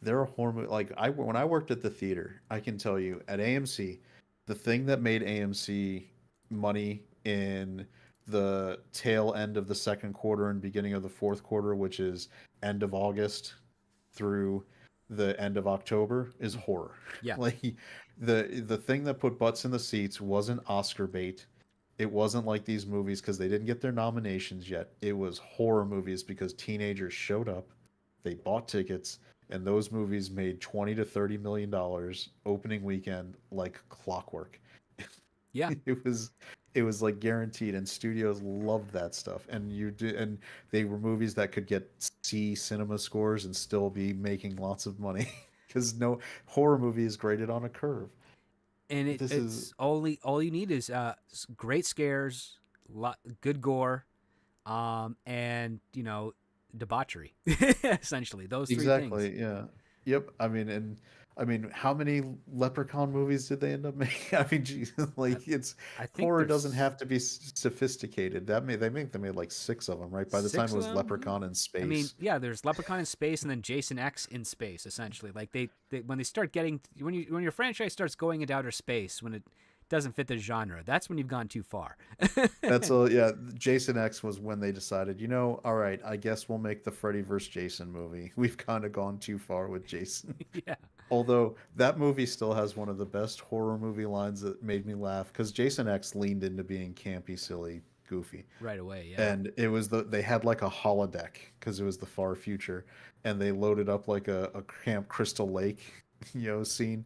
there are horror like when I worked at the theater, I can tell you at AMC, the thing that made AMC money in the tail end of the second quarter and beginning of the fourth quarter, which is end of August through the end of October, is horror. Yeah. Like the thing that put butts in the seats wasn't Oscar bait. It wasn't like these movies because they didn't get their nominations yet. It was horror movies because teenagers showed up, they bought tickets, and those movies made 20 to 30 million dollars opening weekend like clockwork. Yeah. It was like guaranteed, and studios loved that stuff. And they were movies that could get C cinema scores and still be making lots of money because no horror movie is graded on a curve. And This is it's all you need is great scares, good gore, and debauchery. Essentially, those three things. exactly, yeah. Yep. I mean, how many Leprechaun movies did they end up making? I mean, geez, I, like it's I think horror doesn't there's have to be sophisticated. They made like six of them, right? By the time it six of was them. Leprechaun in I mean, space. yeah, there's Leprechaun in space and then Jason X in space. Essentially, like they when they start getting when your franchise starts going into outer space, when it doesn't fit the genre, that's when you've gone too far. That's all. Yeah, Jason X was when they decided, all right, I guess we'll make the Freddy vs. Jason movie. We've kind of gone too far with Jason. Yeah. Although that movie still has one of the best horror movie lines that made me laugh because Jason X leaned into being campy, silly, goofy. Right away, yeah. And it was they had like a holodeck because it was the far future, and they loaded up like a Camp Crystal Lake, scene,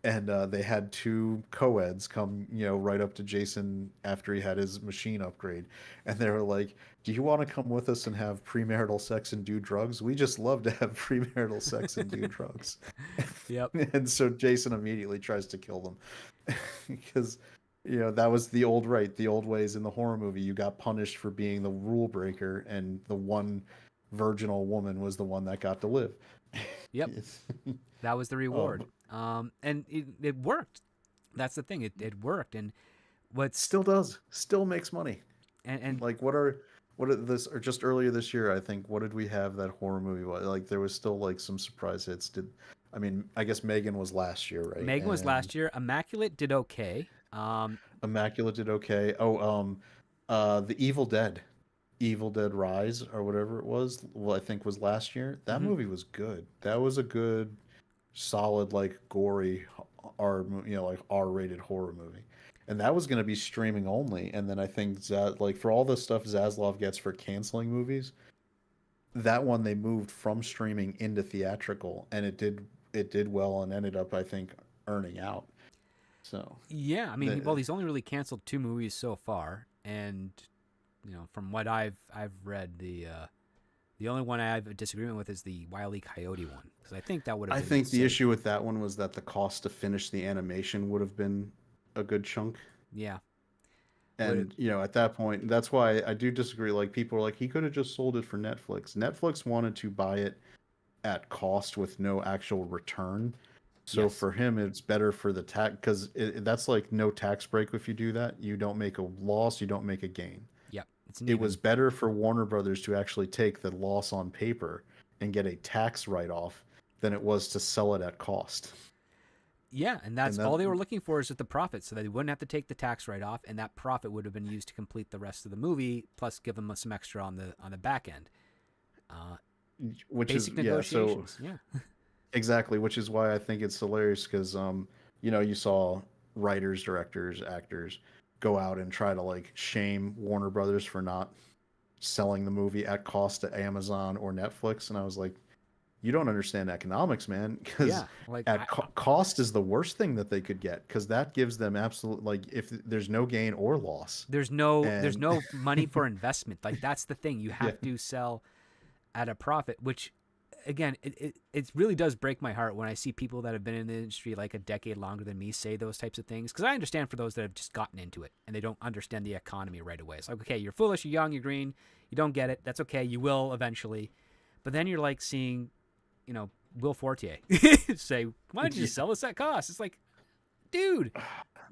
and they had two co-eds come, right up to Jason after he had his machine upgrade, and they were like, "Do you want to come with us and have premarital sex and do drugs? We just love to have premarital sex and do drugs." Yep. And so Jason immediately tries to kill them because that was the old right, the old ways in the horror movie. You got punished for being the rule breaker, and the one virginal woman was the one that got to live. Yep. That was the Oh, reward. And it worked. That's the thing. It worked. And what's still does, still makes money. and Like what are this, or just earlier this year, I think, what did we have that horror movie was? Like there was still like some surprise hits. I mean, I guess Megan was last year, right? Megan was And last year. Immaculate did okay. Immaculate did okay. The Evil Dead Rise or whatever it was, well, I think was last year. That Mhm. movie was good. That was a good, solid, like gory like R-rated horror movie. And that was going to be streaming only. And then I think like for all the stuff Zaslav gets for canceling movies, that one they moved from streaming into theatrical, and it did well and ended up, I think, earning out. So Yeah, I mean, the, well, he's only really canceled 2 movies so far, and from what I've read, the only one I have a disagreement with is the Wile E. Coyote one, because I think that would have I been think the safe. issue with that one was that the cost to finish the animation would have been a good chunk. Yeah, would And, at that point, that's why I do disagree. Like, people are like, he could have just sold it for Netflix. Netflix wanted to buy it at cost with no actual return. So yes, for him, it's better for the tax, because that's like no tax break if you do that. You don't make a loss, you don't make a gain. yep, it's an It was even. better for Warner Brothers to actually take the loss on paper and get a tax write-off than it was to sell it at cost. Yeah, and And that's that all they were looking for is just the profit, so they wouldn't have to take the tax write off, and that profit would have been used to complete the rest of the movie, plus give them some extra on the back end. Uh, which is, Basic yeah, so negotiations. Yeah. exactly, which is why I think it's hilarious because you saw writers, directors, actors go out and try to like shame Warner Brothers for not selling the movie at cost to Amazon or Netflix, and I was like, you don't understand economics, man, because Yeah, like at cost is the worst thing that they could get, because that gives them absolute, like, if there's no gain or loss. there's And no money for investment. Like that's the thing. You yeah, have to sell at a profit, which again, it really does break my heart when I see people that have been in the industry like a decade longer than me say those types of things. Because I understand for those that have just gotten into it and they don't understand the economy right away. It's like, okay, you're foolish, you're young, you're green, you don't get it. That's okay. You will eventually. But then you're like seeing, Will Fortier say, "Why don't you yeah, just sell this at cost?" It's like, dude, I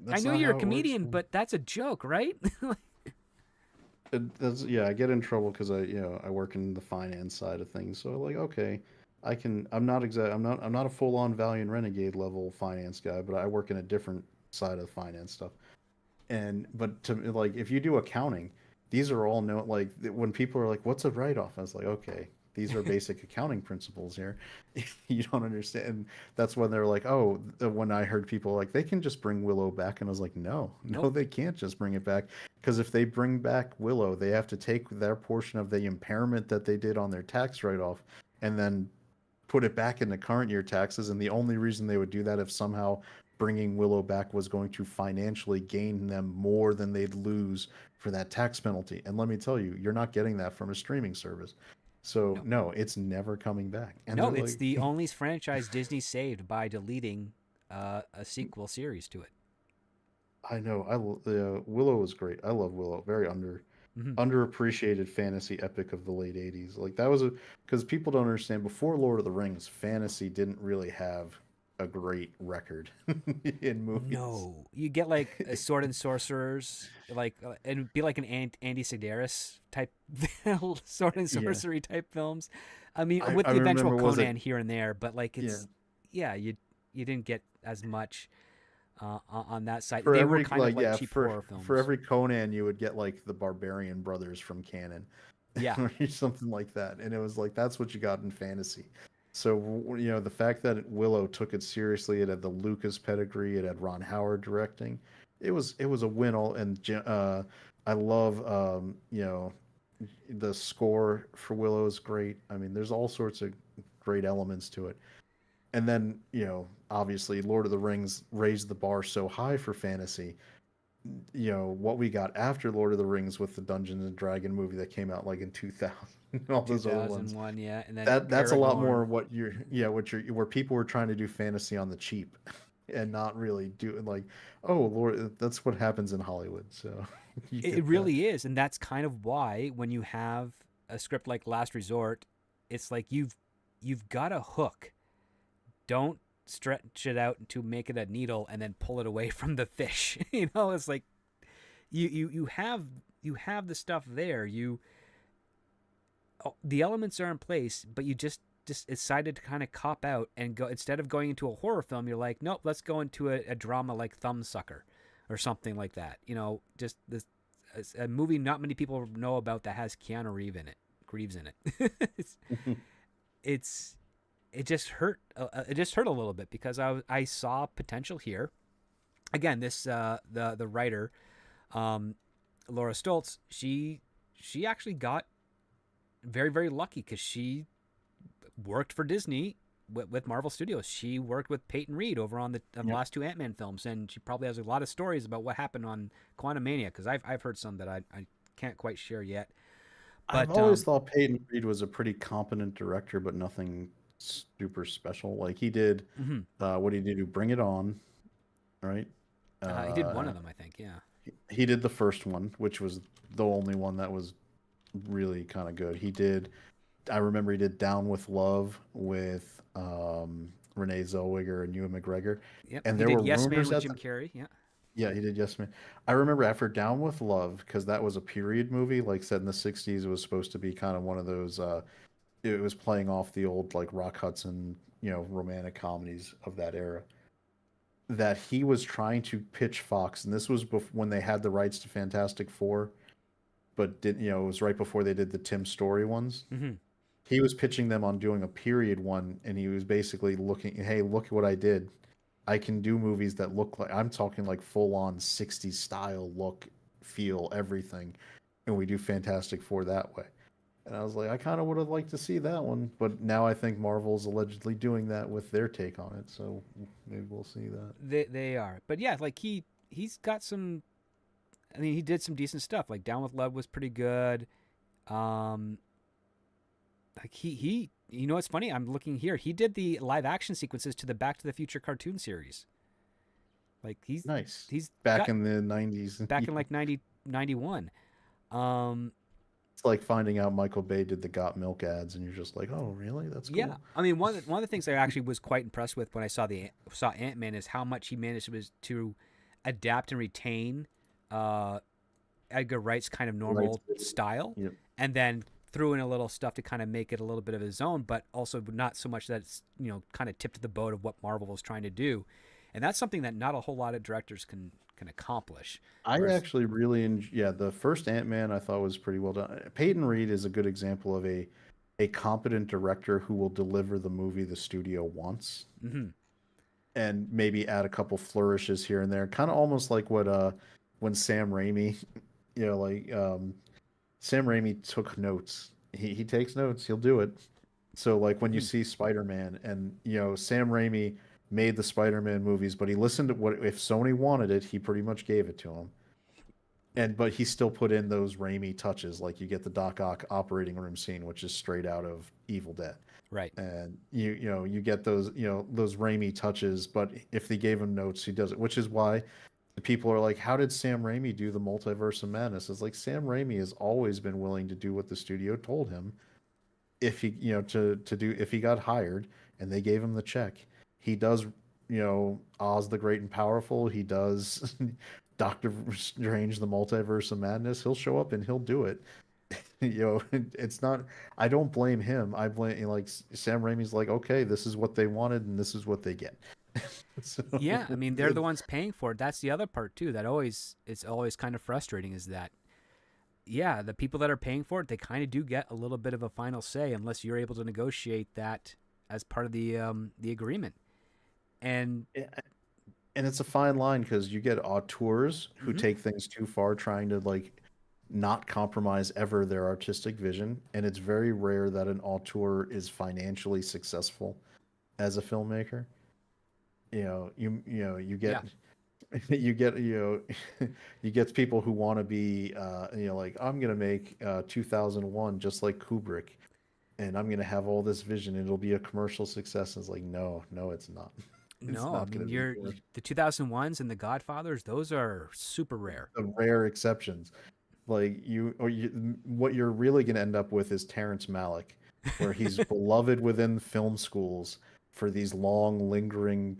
that's know not you're a how it works, comedian, man. but that's a joke, right? Yeah, I get in trouble because I work in the finance side of things. So like, okay, I'm not a full on Valiant Renegade level finance guy, but I work in a different side of the finance stuff. But to like, if you do accounting, these are all no like when people are like, "What's a write off?" I was like, "Okay, these are basic accounting principles here." You don't understand. And that's when they're like, "Oh," when I heard people like they can just bring Willow back, and I was like, "No, no, Nope. they can't just bring it back, because if they bring back Willow, they have to take their portion of the impairment that they did on their tax write off, and then put it back in the current year taxes. And the only reason they would do that if somehow bringing Willow back was going to financially gain them more than they'd lose for that tax penalty. And let me tell you, you're not getting that from a streaming service. So No. no, it's never coming back." And No, they're it's like, the only franchise Disney saved by deleting a sequel series to it. I know, Willow is great. I love Willow. Very Hmm. underappreciated fantasy epic of the late 80s. Like that was a because people don't understand, before Lord of the Rings, fantasy didn't really have a great record in movies. No, you get like a Sword and Sorcerers, like it'd be like an Andy Sedaris type sword and Yeah. sorcery type films. I mean, with I the eventual remember, was it, Conan here and there, but like yeah, yeah, you didn't get as much on that side. for They were every, kind of like, like yeah, cheap for horror for films. every Conan you would get like the Barbarian brothers from canon Yeah, or something like that, and it was like that's what you got in fantasy. So, you know, the fact that Willow took it seriously, it had the Lucas pedigree, it had Ron Howard directing. It was a win all, and I love you know, the score for Willow is great. I mean, there's all sorts of great elements to it. And then, you know, obviously Lord of the Rings raised the bar so high for fantasy. You know, what we got after Lord of the Rings with the Dungeons and Dragon movie that came out like in 2000 and all those other ones. 2001, yeah, and then That's a lot Aragorn. more what you're, yeah, what you're, where people were trying to do fantasy on the cheap and not really do like, oh Lord, that's what happens in Hollywood. So you It get that. really is, and that's kind of why when you have a script like Last Resort, it's like you've got a hook. Don't stretch it out to make it a needle and then pull it away from the fish. You know, it's like you have the stuff there. The elements are in place, but you just decided to kind of cop out and go, instead of going into a horror film, you're like, nope, let's go into a drama like Thumbsucker or something like that. You know, just this a movie not many people know about that has Keanu Reeves in it. it's it just hurt. It just hurt a little bit because I saw potential here. Again, this the writer, Laura Stoltz, she actually got very very lucky because she worked for Disney with Marvel Studios. She worked with Peyton Reed over on the Yep. last two Ant-Man films, and she probably has a lot of stories about what happened on Quantumania because I've heard some that I can't quite share yet. I've But always thought Peyton Reed was a pretty competent director, but nothing super special. Like he did, mhm. what did he do? Bring It On, right? He did one Uh, of them, I think. Yeah. he did the first one, which was the only one that was really kind of good. He did. I remember he did Down with Love with Renee Zellweger and Ewan McGregor, Yep. and He there did were Yes Man rumors with at Jim the Carrey. Yeah. yeah, he did Yes Man. I remember after Down with Love because that was a period movie, like set in the '60s. It was supposed to be kind of one of those. It was playing off the old like Rock Hudson, you know, romantic comedies of that era. That he was trying to pitch Fox, and this was when they had the rights to Fantastic Four, but didn't, you know, it was right before they did the Tim Story ones. Hmm. He was pitching them on doing a period one, and he was basically looking, hey, look at what I did. I can do movies that look like, I'm talking like full on 60s style look, feel, everything, and we do Fantastic Four that way. And I was like, I kind of would have liked to see that one, but now I think Marvel's allegedly doing that with their take on it, so maybe we'll see that. They are, but yeah, like he's got some. I mean, he did some decent stuff. Like Down with Love was pretty good. Um, like he you know what's funny? I'm looking here. He did the live action sequences to the Back to the Future cartoon series. Like Nice. he's Back got in the 90s. back in like 90 91. Um, It's like finding out Michael Bay did the Got Milk ads, and you're just like, oh, really? That's yeah, cool. I mean one of the things I actually was quite impressed with when I saw Ant Man is how much he managed to adapt and retain uh, Edgar Wright's kind of Right. normal style, Yep. and then threw in a little stuff to kind of make it a little bit of his own, but also not so much that it's kind of tipped the boat of what Marvel was trying to do, and that's something that not a whole lot of directors can accomplish. I Whereas, actually really yeah, the first Ant-Man I thought was pretty well done. Peyton Reed is a good example of a competent director who will deliver the movie the studio wants mhm, and maybe add a couple flourishes here and there. Kind of almost like what when Sam Raimi, you know, like Sam Raimi took notes. He takes notes, he'll do it. So like when you mhm, see Spider-Man and you know Sam Raimi made the Spider-Man movies, but he listened to what if Sony wanted it, he pretty much gave it to him. And but he still put in those Raimi touches, like you get the Doc Ock operating room scene, which is straight out of Evil Dead, right, and you know you get those those Raimi touches. But if they gave him notes, he does it, which is why the people are like, how did Sam Raimi do the Multiverse of Madness? It's like Sam Raimi has always been willing to do what the studio told him. If he to do if he got hired and they gave him the check, he does Oz the Great and Powerful. He does Doctor Strange, the Multiverse of Madness. He'll show up and he'll do it. It's not. I don't blame him. I blame like Sam Raimi's like, okay, this is what they wanted and this is what they get. So yeah. I mean, they're the ones paying for it. That's the other part too. That always it's always kind of frustrating is that yeah, the people that are paying for it, they kind of do get a little bit of a final say unless you're able to negotiate that as part of the agreement. And Yeah, and it's a fine line because you get auteurs who mhm, take things too far, trying to like not compromise ever their artistic vision, and it's very rare that an auteur is financially successful as a filmmaker. You yeah, get you get you get people who want to be like I'm gonna make 2001 just like Kubrick, and I'm gonna have all this vision and it'll be a commercial success. And it's like no, it's not. It's no, I not mean gonna be the 2001s and the Godfathers; those are super rare. the rare exceptions. Like what you're really gonna end up with is Terrence Malick, where he's beloved within film schools for these long, lingering,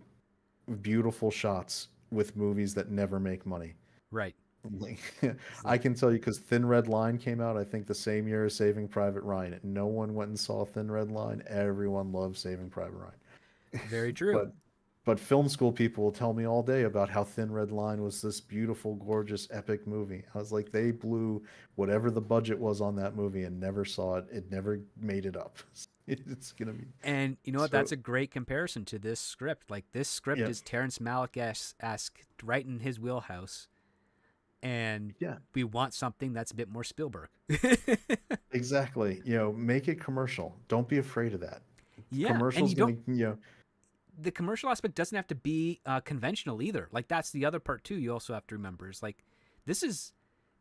beautiful shots with movies that never make money. Right. Like, It's I like, can tell you because Thin Red Line came out, I think the same year as Saving Private Ryan. No one went and saw Thin Red Line. Everyone loved Saving Private Ryan. very true. But film school people will tell me all day about how Thin Red Line was this beautiful, gorgeous, epic movie. I was like, they blew whatever the budget was on that movie and never saw it. It never made it up. It's gonna be And you know what? so. That's a great comparison to this script. Like this script Yeah, is Terrence Malick esque, right in his wheelhouse, and yeah, we want something that's a bit more Spielberg. exactly. Make it commercial. Don't be afraid of that. Yeah, and Commercial's you gonna, don't. The commercial aspect doesn't have to be conventional either. Like that's the other part too. You also have to remember is like this is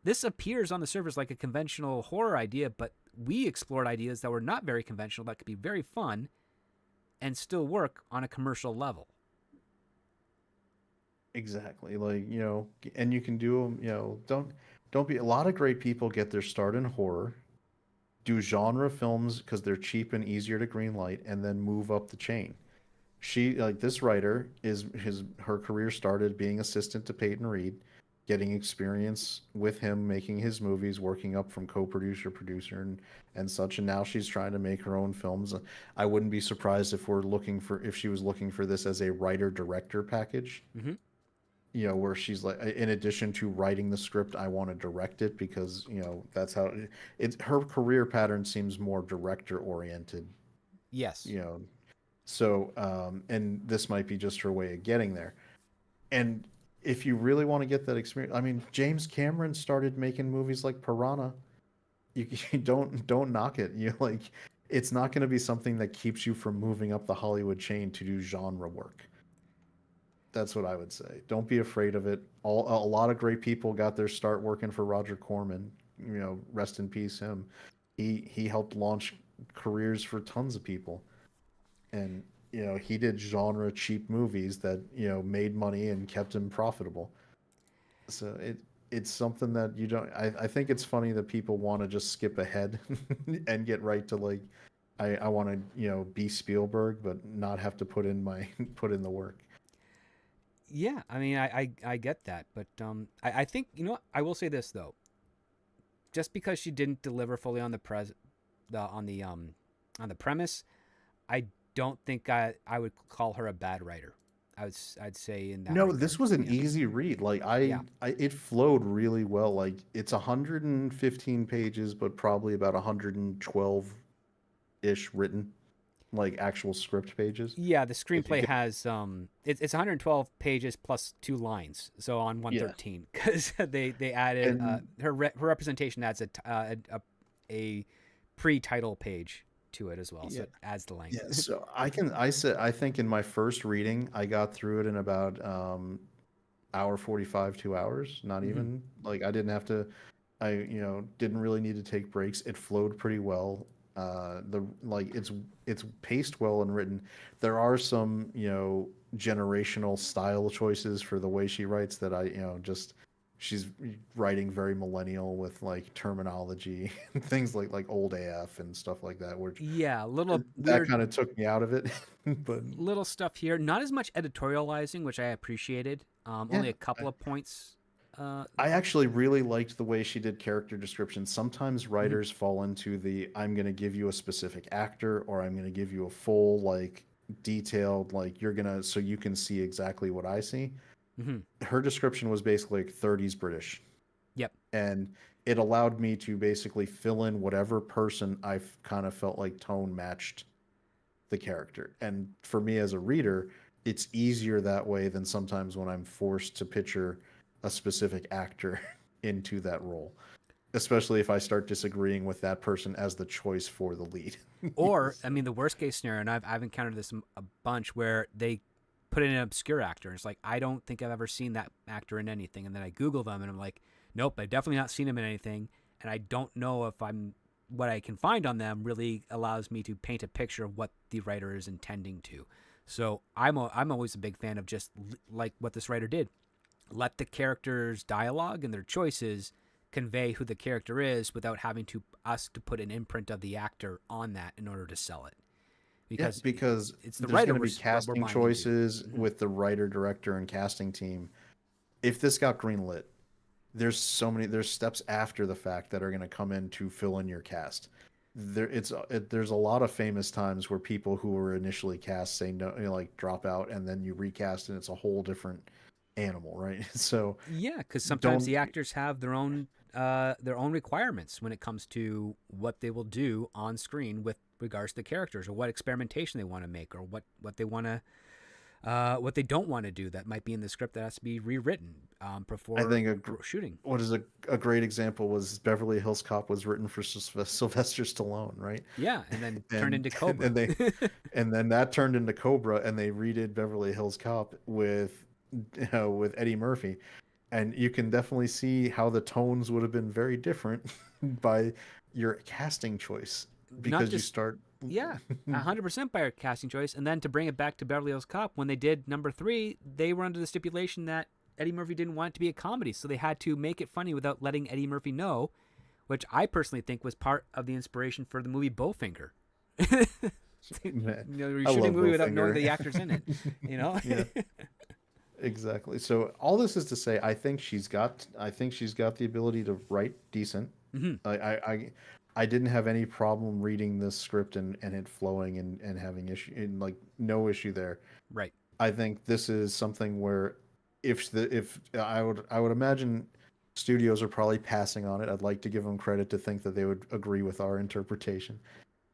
this appears on the surface like a conventional horror idea, but we explored ideas that were not very conventional that could be very fun and still work on a commercial level. exactly. Like, and you can do them, don't be a lot of great people get their start in horror, do genre films because they're cheap and easier to green light, and then move up the chain. She like this writer is his her career started being assistant to Peyton Reed, getting experience with him making his movies, working up from co-producer, producer, and such. And now she's trying to make her own films. I wouldn't be surprised if she was looking for this as a writer director package. Mm-hmm. Where she's like, in addition to writing the script, I want to direct it because that's how it's her career pattern seems more director oriented. Yes. You know, so, and this might be just her way of getting there. And if you really want to get that experience, I mean, James Cameron started making movies like Piranha. You don't knock it. You like, it's not going to be something that keeps you from moving up the Hollywood chain to do genre work. That's what I would say. Don't be afraid of it. A lot of great people got their start working for Roger Corman. Rest in peace him. He helped launch careers for tons of people, and he did genre cheap movies that made money and kept him profitable. So it's something that you don't. I think it's funny that people want to just skip ahead and get right to like I want to be Spielberg but not have to put in my put in the work. Yeah, I mean, I get that, but I think you know what? I will say this though, just because she didn't deliver fully on on the premise, I don't think I would call her a bad writer. I'd say in that No, this regard. was an Yeah, easy read. Like yeah, it flowed really well. Like it's 115 pages, but probably about 112-ish written, like actual script pages. yeah. The If you screenplay get, has it's 112 pages plus 2 lines, so on yeah, 113 because they added and her representation adds a pre-title page to it as well, so yeah, it adds the length. yeah. So I think in my first reading, I got through it in about hour 45, 2 hours. Not Hmm. even like I didn't have to. I didn't really need to take breaks. It flowed pretty well. The like it's paced well and written. There are some generational style choices for the way she writes that I just she's writing very millennial with like terminology and things like old AF and stuff like that, which Yeah, little that weird kind of took me out of it. But little stuff here. Not as much editorializing, which I appreciated. yeah, Only a couple of points. Uh, I actually really liked the way she did character descriptions. Sometimes mhm, writers fall into the I'm going to give you a specific actor or I'm going to give you a full like detailed like you're going to so you can see exactly what I see. mhm. Her description was basically like 30s British, Yep. and it allowed me to basically fill in whatever person I kind of felt like tone matched the character. And for me as a reader, it's easier that way than sometimes when I'm forced to picture a specific actor into that role, especially if I start disagreeing with that person as the choice for the lead. Or, I So, mean, the worst case scenario, and I've encountered this a bunch, where they put in an obscure actor. And it's like, I don't think I've ever seen that actor in anything. And then I Google them and I'm like, nope, I've definitely not seen him in anything. And I don't know if what I can find on them really allows me to paint a picture of what the writer is intending to. So I'm always a big fan of just like what this writer did. Let the characters' dialogue and their choices convey who the character is without having to us to put an imprint of the actor on that in order to sell it, yeah, because because it's the there's writer going to be we're casting buying into. choices Mm-hmm. with the writer, director, and casting team. If this got greenlit, there's steps after the fact that are going to come in to fill in your cast. There's a lot of famous times where people who were initially cast say no, like drop out, and then you recast and it's a whole different animal, right? So Yeah, because sometimes don't the actors have their own requirements when it comes to what they will do on screen with regards to characters, or what experimentation they want to make, or what they want to what they don't want to do that might be in the script that has to be rewritten I before think shooting. what is a great example was Beverly Hills Cop was written for Sylvester Stallone, right? Yeah, and then turned And into Cobra. and they and then that turned into Cobra, and they redid Beverly Hills Cop with with Eddie Murphy, and you can definitely see how the tones would have been very different by your casting choice Not because you just start. Yeah, 100% by our casting choice. And then to bring it back to Beverly Hills Cop, when they did number 3, they were under the stipulation that Eddie Murphy didn't want it to be a comedy, so they had to make it funny without letting Eddie Murphy know, which I personally think was part of the inspiration for the movie Bowfinger. Man, You're I shooting a love movie without knowing Bowfinger. the actor's in it. You know? Yeah, exactly. So all this is to say, I think she's got the ability to write decent. Hmm. I didn't have any problem reading this script and it flowing and having issue and like no issue there. Right. I think this is something where if I would imagine studios are probably passing on it. I'd like to give them credit to think that they would agree with our interpretation.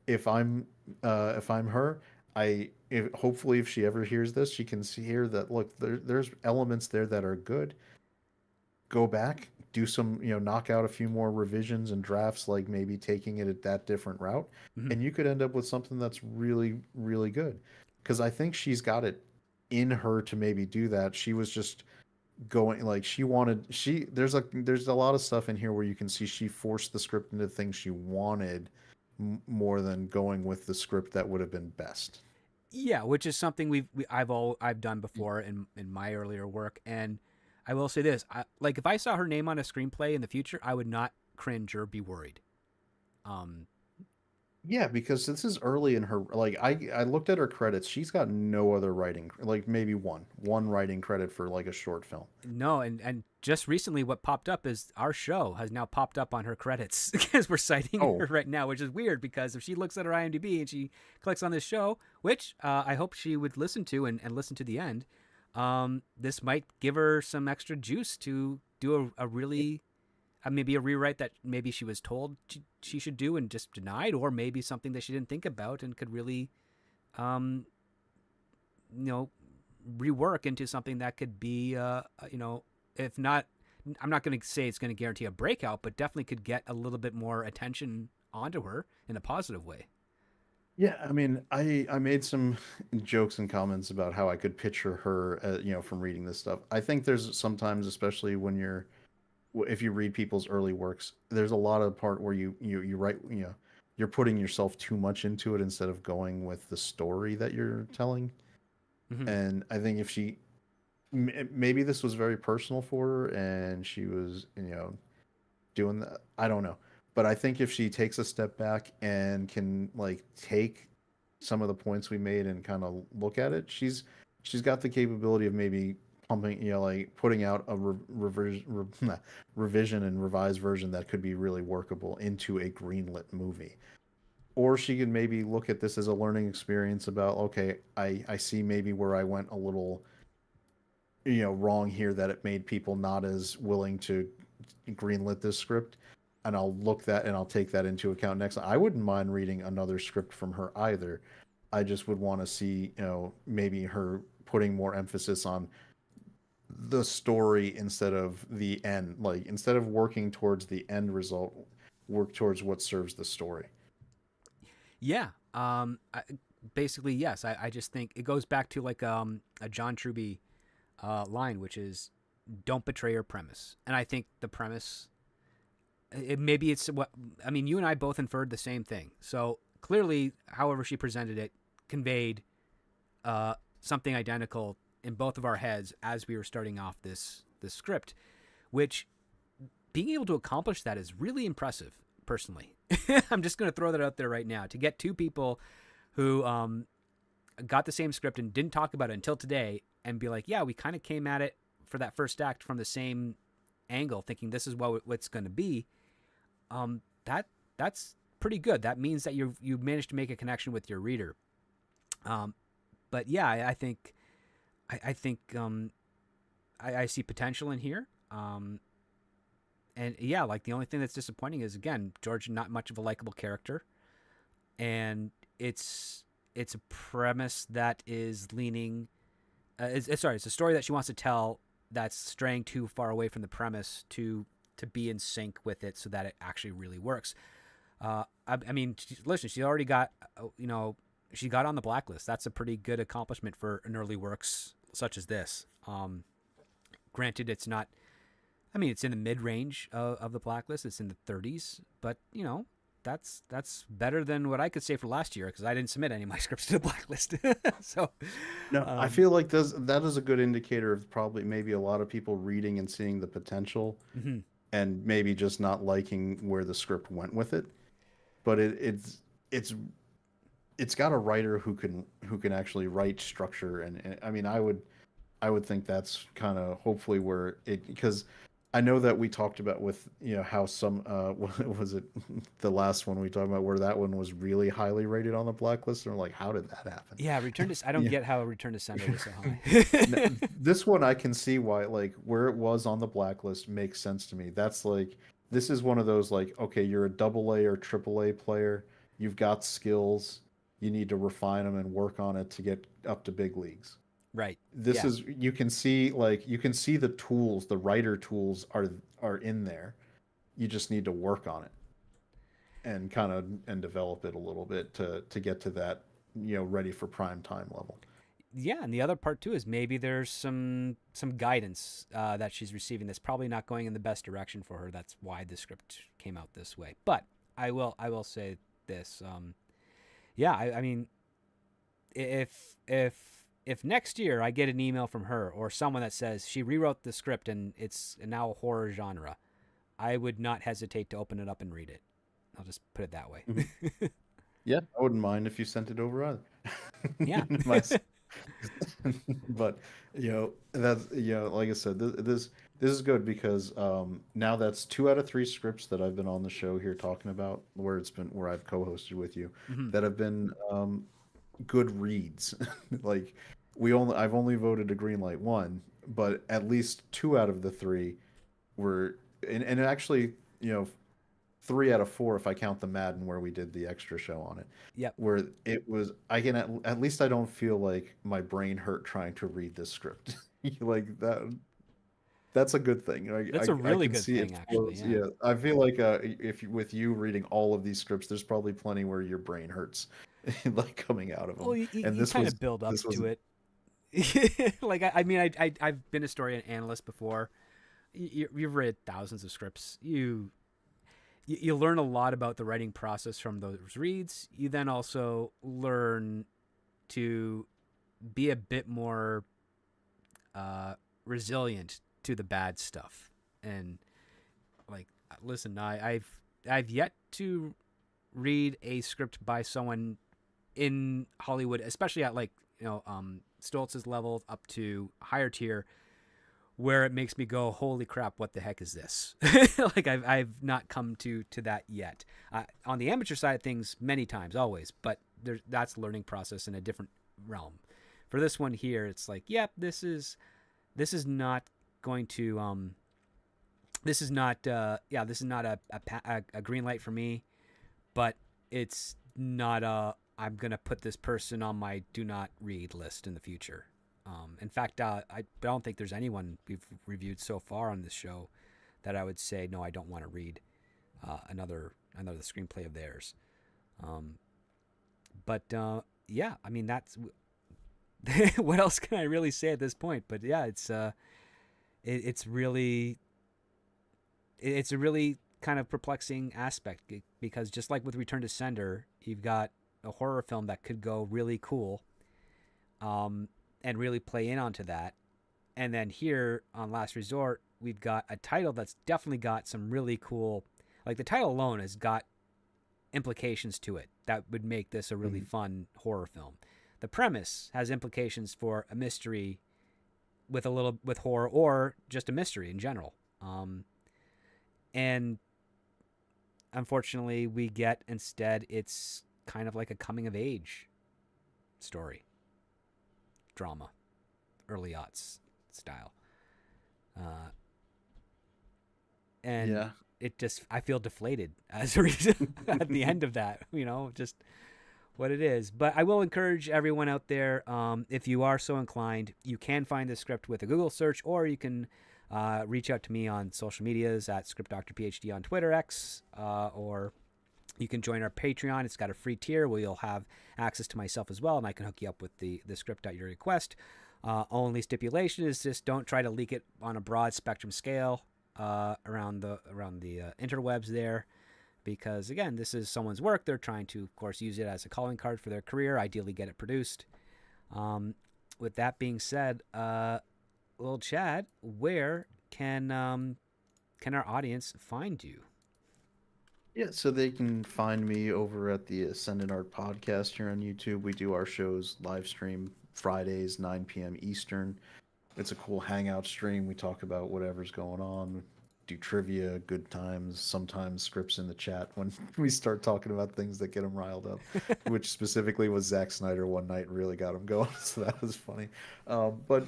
If I'm if I'm her, hopefully if she ever hears this, she can hear that look there's elements there that are good. Go back, do some, knock out a few more revisions and drafts, like maybe taking it at that different route, Hmm. and you could end up with something that's really, really good. Because I think she's got it in her to maybe do that. She was just going like there's a lot of stuff in here where you can see she forced the script into things she wanted more than going with the script that would have been best. Yeah, which is something I've done before in my earlier work. And I will say this: like if I saw her name on a screenplay in the future, I would not cringe or be worried. Um, Yeah, because this is early in her, like I looked at her credits. She's got no other writing, like maybe one writing credit for like a short film. no, and just recently, what popped up is our show has now popped up on her credits because we're citing Oh, her right now, which is weird because if she looks at her IMDb and she clicks on this show, which I hope she would listen to and listen to the end, this might give her some extra juice to do a really maybe a rewrite that maybe she was told she should do and just denied, or maybe something that she didn't think about and could really, um, you know, rework into something that could be, if not, I'm not going to say it's going to guarantee a breakout, but definitely could get a little bit more attention onto her in a positive way. yeah. I mean, I made some jokes and comments about how I could picture her, from reading this stuff. I think there's sometimes, especially when if you read people's early works, there's a lot of part where you write, you're putting yourself too much into it instead of going with the story that you're telling. Mm-hmm. And I think if maybe this was very personal for her and she was, doing that. I don't know. But I think if she takes a step back and can like take some of the points we made and kind of look at it, she's got the capability of maybe pumping, like putting out a revision and revised version that could be really workable into a greenlit movie. Or she could maybe look at this as a learning experience about, okay, I see maybe where I went a little, wrong here, that it made people not as willing to greenlit this script, and I'll take that into account next. I wouldn't mind reading another script from her either. I just would want to see, maybe her putting more emphasis on the story instead of the end. Like, instead of working towards the end result, work towards what serves the story. Yeah. Basically, yes. I just think it goes back to like a John Truby line, which is don't betray your premise. And I think the premise, maybe it's what, I mean, you and I both inferred the same thing. So clearly, however she presented it, conveyed something identical in both of our heads as we were starting off this script, which being able to accomplish that is really impressive, personally. I'm just going to throw that out there right now. To get two people who got the same script and didn't talk about it until today and be like, yeah, we kind of came at it for that first act from the same angle, thinking this is what it's going to be, that's pretty good. That means that you managed to make a connection with your reader. But yeah, I think I see potential in here. And yeah, like the only thing that's disappointing is, again, George not much of a likable character, and it's a premise that is leaning. It's a story that she wants to tell that's straying too far away from the premise to be in sync with it, so that it actually really works. I mean, listen, she already got she got on the blacklist. That's a pretty good accomplishment for an early works such as this. Granted, it's not. I mean, it's in the mid-range of the blacklist. It's in the 30s, but that's better than what I could say for last year, because I didn't submit any of my scripts to the blacklist. So, No, I feel like that is a good indicator of probably maybe a lot of people reading and seeing the potential, mm-hmm. and maybe just not liking where the script went with it. But it's got a writer who can actually write structure, and I mean, I would think that's kind of hopefully where it, because I know that we talked about with, how some what was it, the last one we talked about, where that one was really highly rated on the blacklist, and we're like, how did that happen? I don't get how Return to Sender was so high. This one I can see why, like, where it was on the blacklist makes sense to me. That's like, this is one of those, like, okay, you're a double A or triple A player, you've got skills, you need to refine them and work on it to get up to big leagues. Right. This is, you can see the tools, the writer tools are in there. You just need to work on it and develop it a little bit to get to that, ready for prime time level. Yeah, and the other part too is maybe there's some guidance that she's receiving that's probably not going in the best direction for her. That's why the script came out this way. But I will say this. I mean, if next year I get an email from her or someone that says she rewrote the script and it's now a horror genre, I would not hesitate to open it up and read it. I'll just put it that way. Mm-hmm. Yeah, I wouldn't mind if you sent it over either. Yeah. But that's, like I said, this is good because now that's 2 out of 3 scripts that I've been on the show here talking about, where I've co-hosted with you, Mm-hmm. that have been good reads. Like, I've only voted a green light 1, but at least 2 out of the 3 were, and actually, 3 out of 4 if I count the Madden where we did the extra show on it. Yep. Where it was, I can at least I don't feel like my brain hurt trying to read this script. Like that. That's a good thing. That's a really I can good see thing, actually. Yeah, I feel like if with you reading all of these scripts, there's probably plenty where your brain hurts, like coming out of them. Well, you kind of build up to it. Like I mean, I've been a story analyst before. You've read thousands of scripts. You learn a lot about the writing process from those reads. You then also learn to be a bit more resilient to the bad stuff. And like, listen, I've yet to read a script by someone in Hollywood, especially at Stoltz's level up to higher tier, where it makes me go, holy crap, what the heck is this? Like I've not come to that yet. On the amateur side of things, many times, always, but that's learning process in a different realm. For this one here, it's like, yep, this is not going to this is not a green light for me, but it's not a I'm gonna put this person on my do not read list in the future. In fact, I don't think there's anyone we've reviewed so far on this show that I would say no, I don't want to read another screenplay of theirs. But yeah, I mean that's what else can I really say at this point? But yeah, it's really it's a really kind of perplexing aspect because just like with Return to Sender, you've got a horror film that could go really cool, and really play in onto that, and then here on Last Resort, we've got a title that's definitely got some really cool, like the title alone has got implications to it that would make this a really fun horror film. The premise has implications for a mystery with a little with horror or just a mystery in general. And unfortunately, we get instead it's kind of like a coming of age story, drama, early aughts style, and Yeah. it just I feel deflated as a reason at the end of that. Just what it is. But I will encourage everyone out there, if you are so inclined, you can find the script with a Google search, or you can reach out to me on social medias at ScriptDoctorPhD on Twitter, X, or you can join our Patreon. It's got a free tier where you'll have access to myself as well, and I can hook you up with the script at your request. Only stipulation is just don't try to leak it on a broad spectrum scale around the interwebs there, because again, this is someone's work. They're trying to, of course, use it as a calling card for their career. Ideally, get it produced. With that being said, little Chad, where can our audience find you? Yeah, so they can find me over at the Ascendant Art Podcast here on YouTube. We do our shows live stream Fridays, 9 p.m. Eastern. It's a cool hangout stream. We talk about whatever's going on, do trivia, good times, sometimes scripts in the chat when we start talking about things that get them riled up, which specifically was Zack Snyder one night really got him going. So that was funny. But,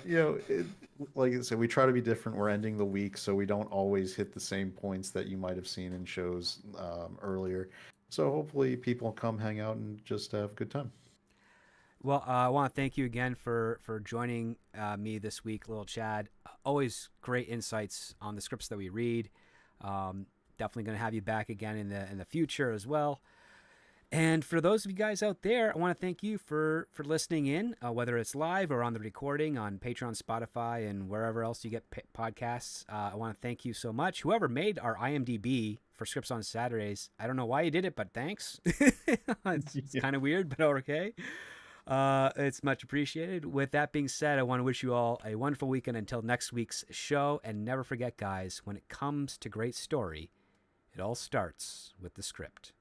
like I said, we try to be different. We're ending the week, so we don't always hit the same points that you might have seen in shows earlier. So hopefully people come hang out and just have a good time. Well, I want to thank you again for joining me this week, little Chad. Always great insights on the scripts that we read. Definitely going to have you back again in the future as well. And for those of you guys out there, I want to thank you for listening in, whether it's live or on the recording on Patreon, Spotify, and wherever else you get podcasts. I want to thank you so much. Whoever made our IMDb for Scripts on Saturdays, I don't know why you did it, but thanks. It's kind of weird, but okay. It's much appreciated. With that being said, I want to wish you all a wonderful weekend until next week's show. And never forget, guys, when it comes to great story, it all starts with the script.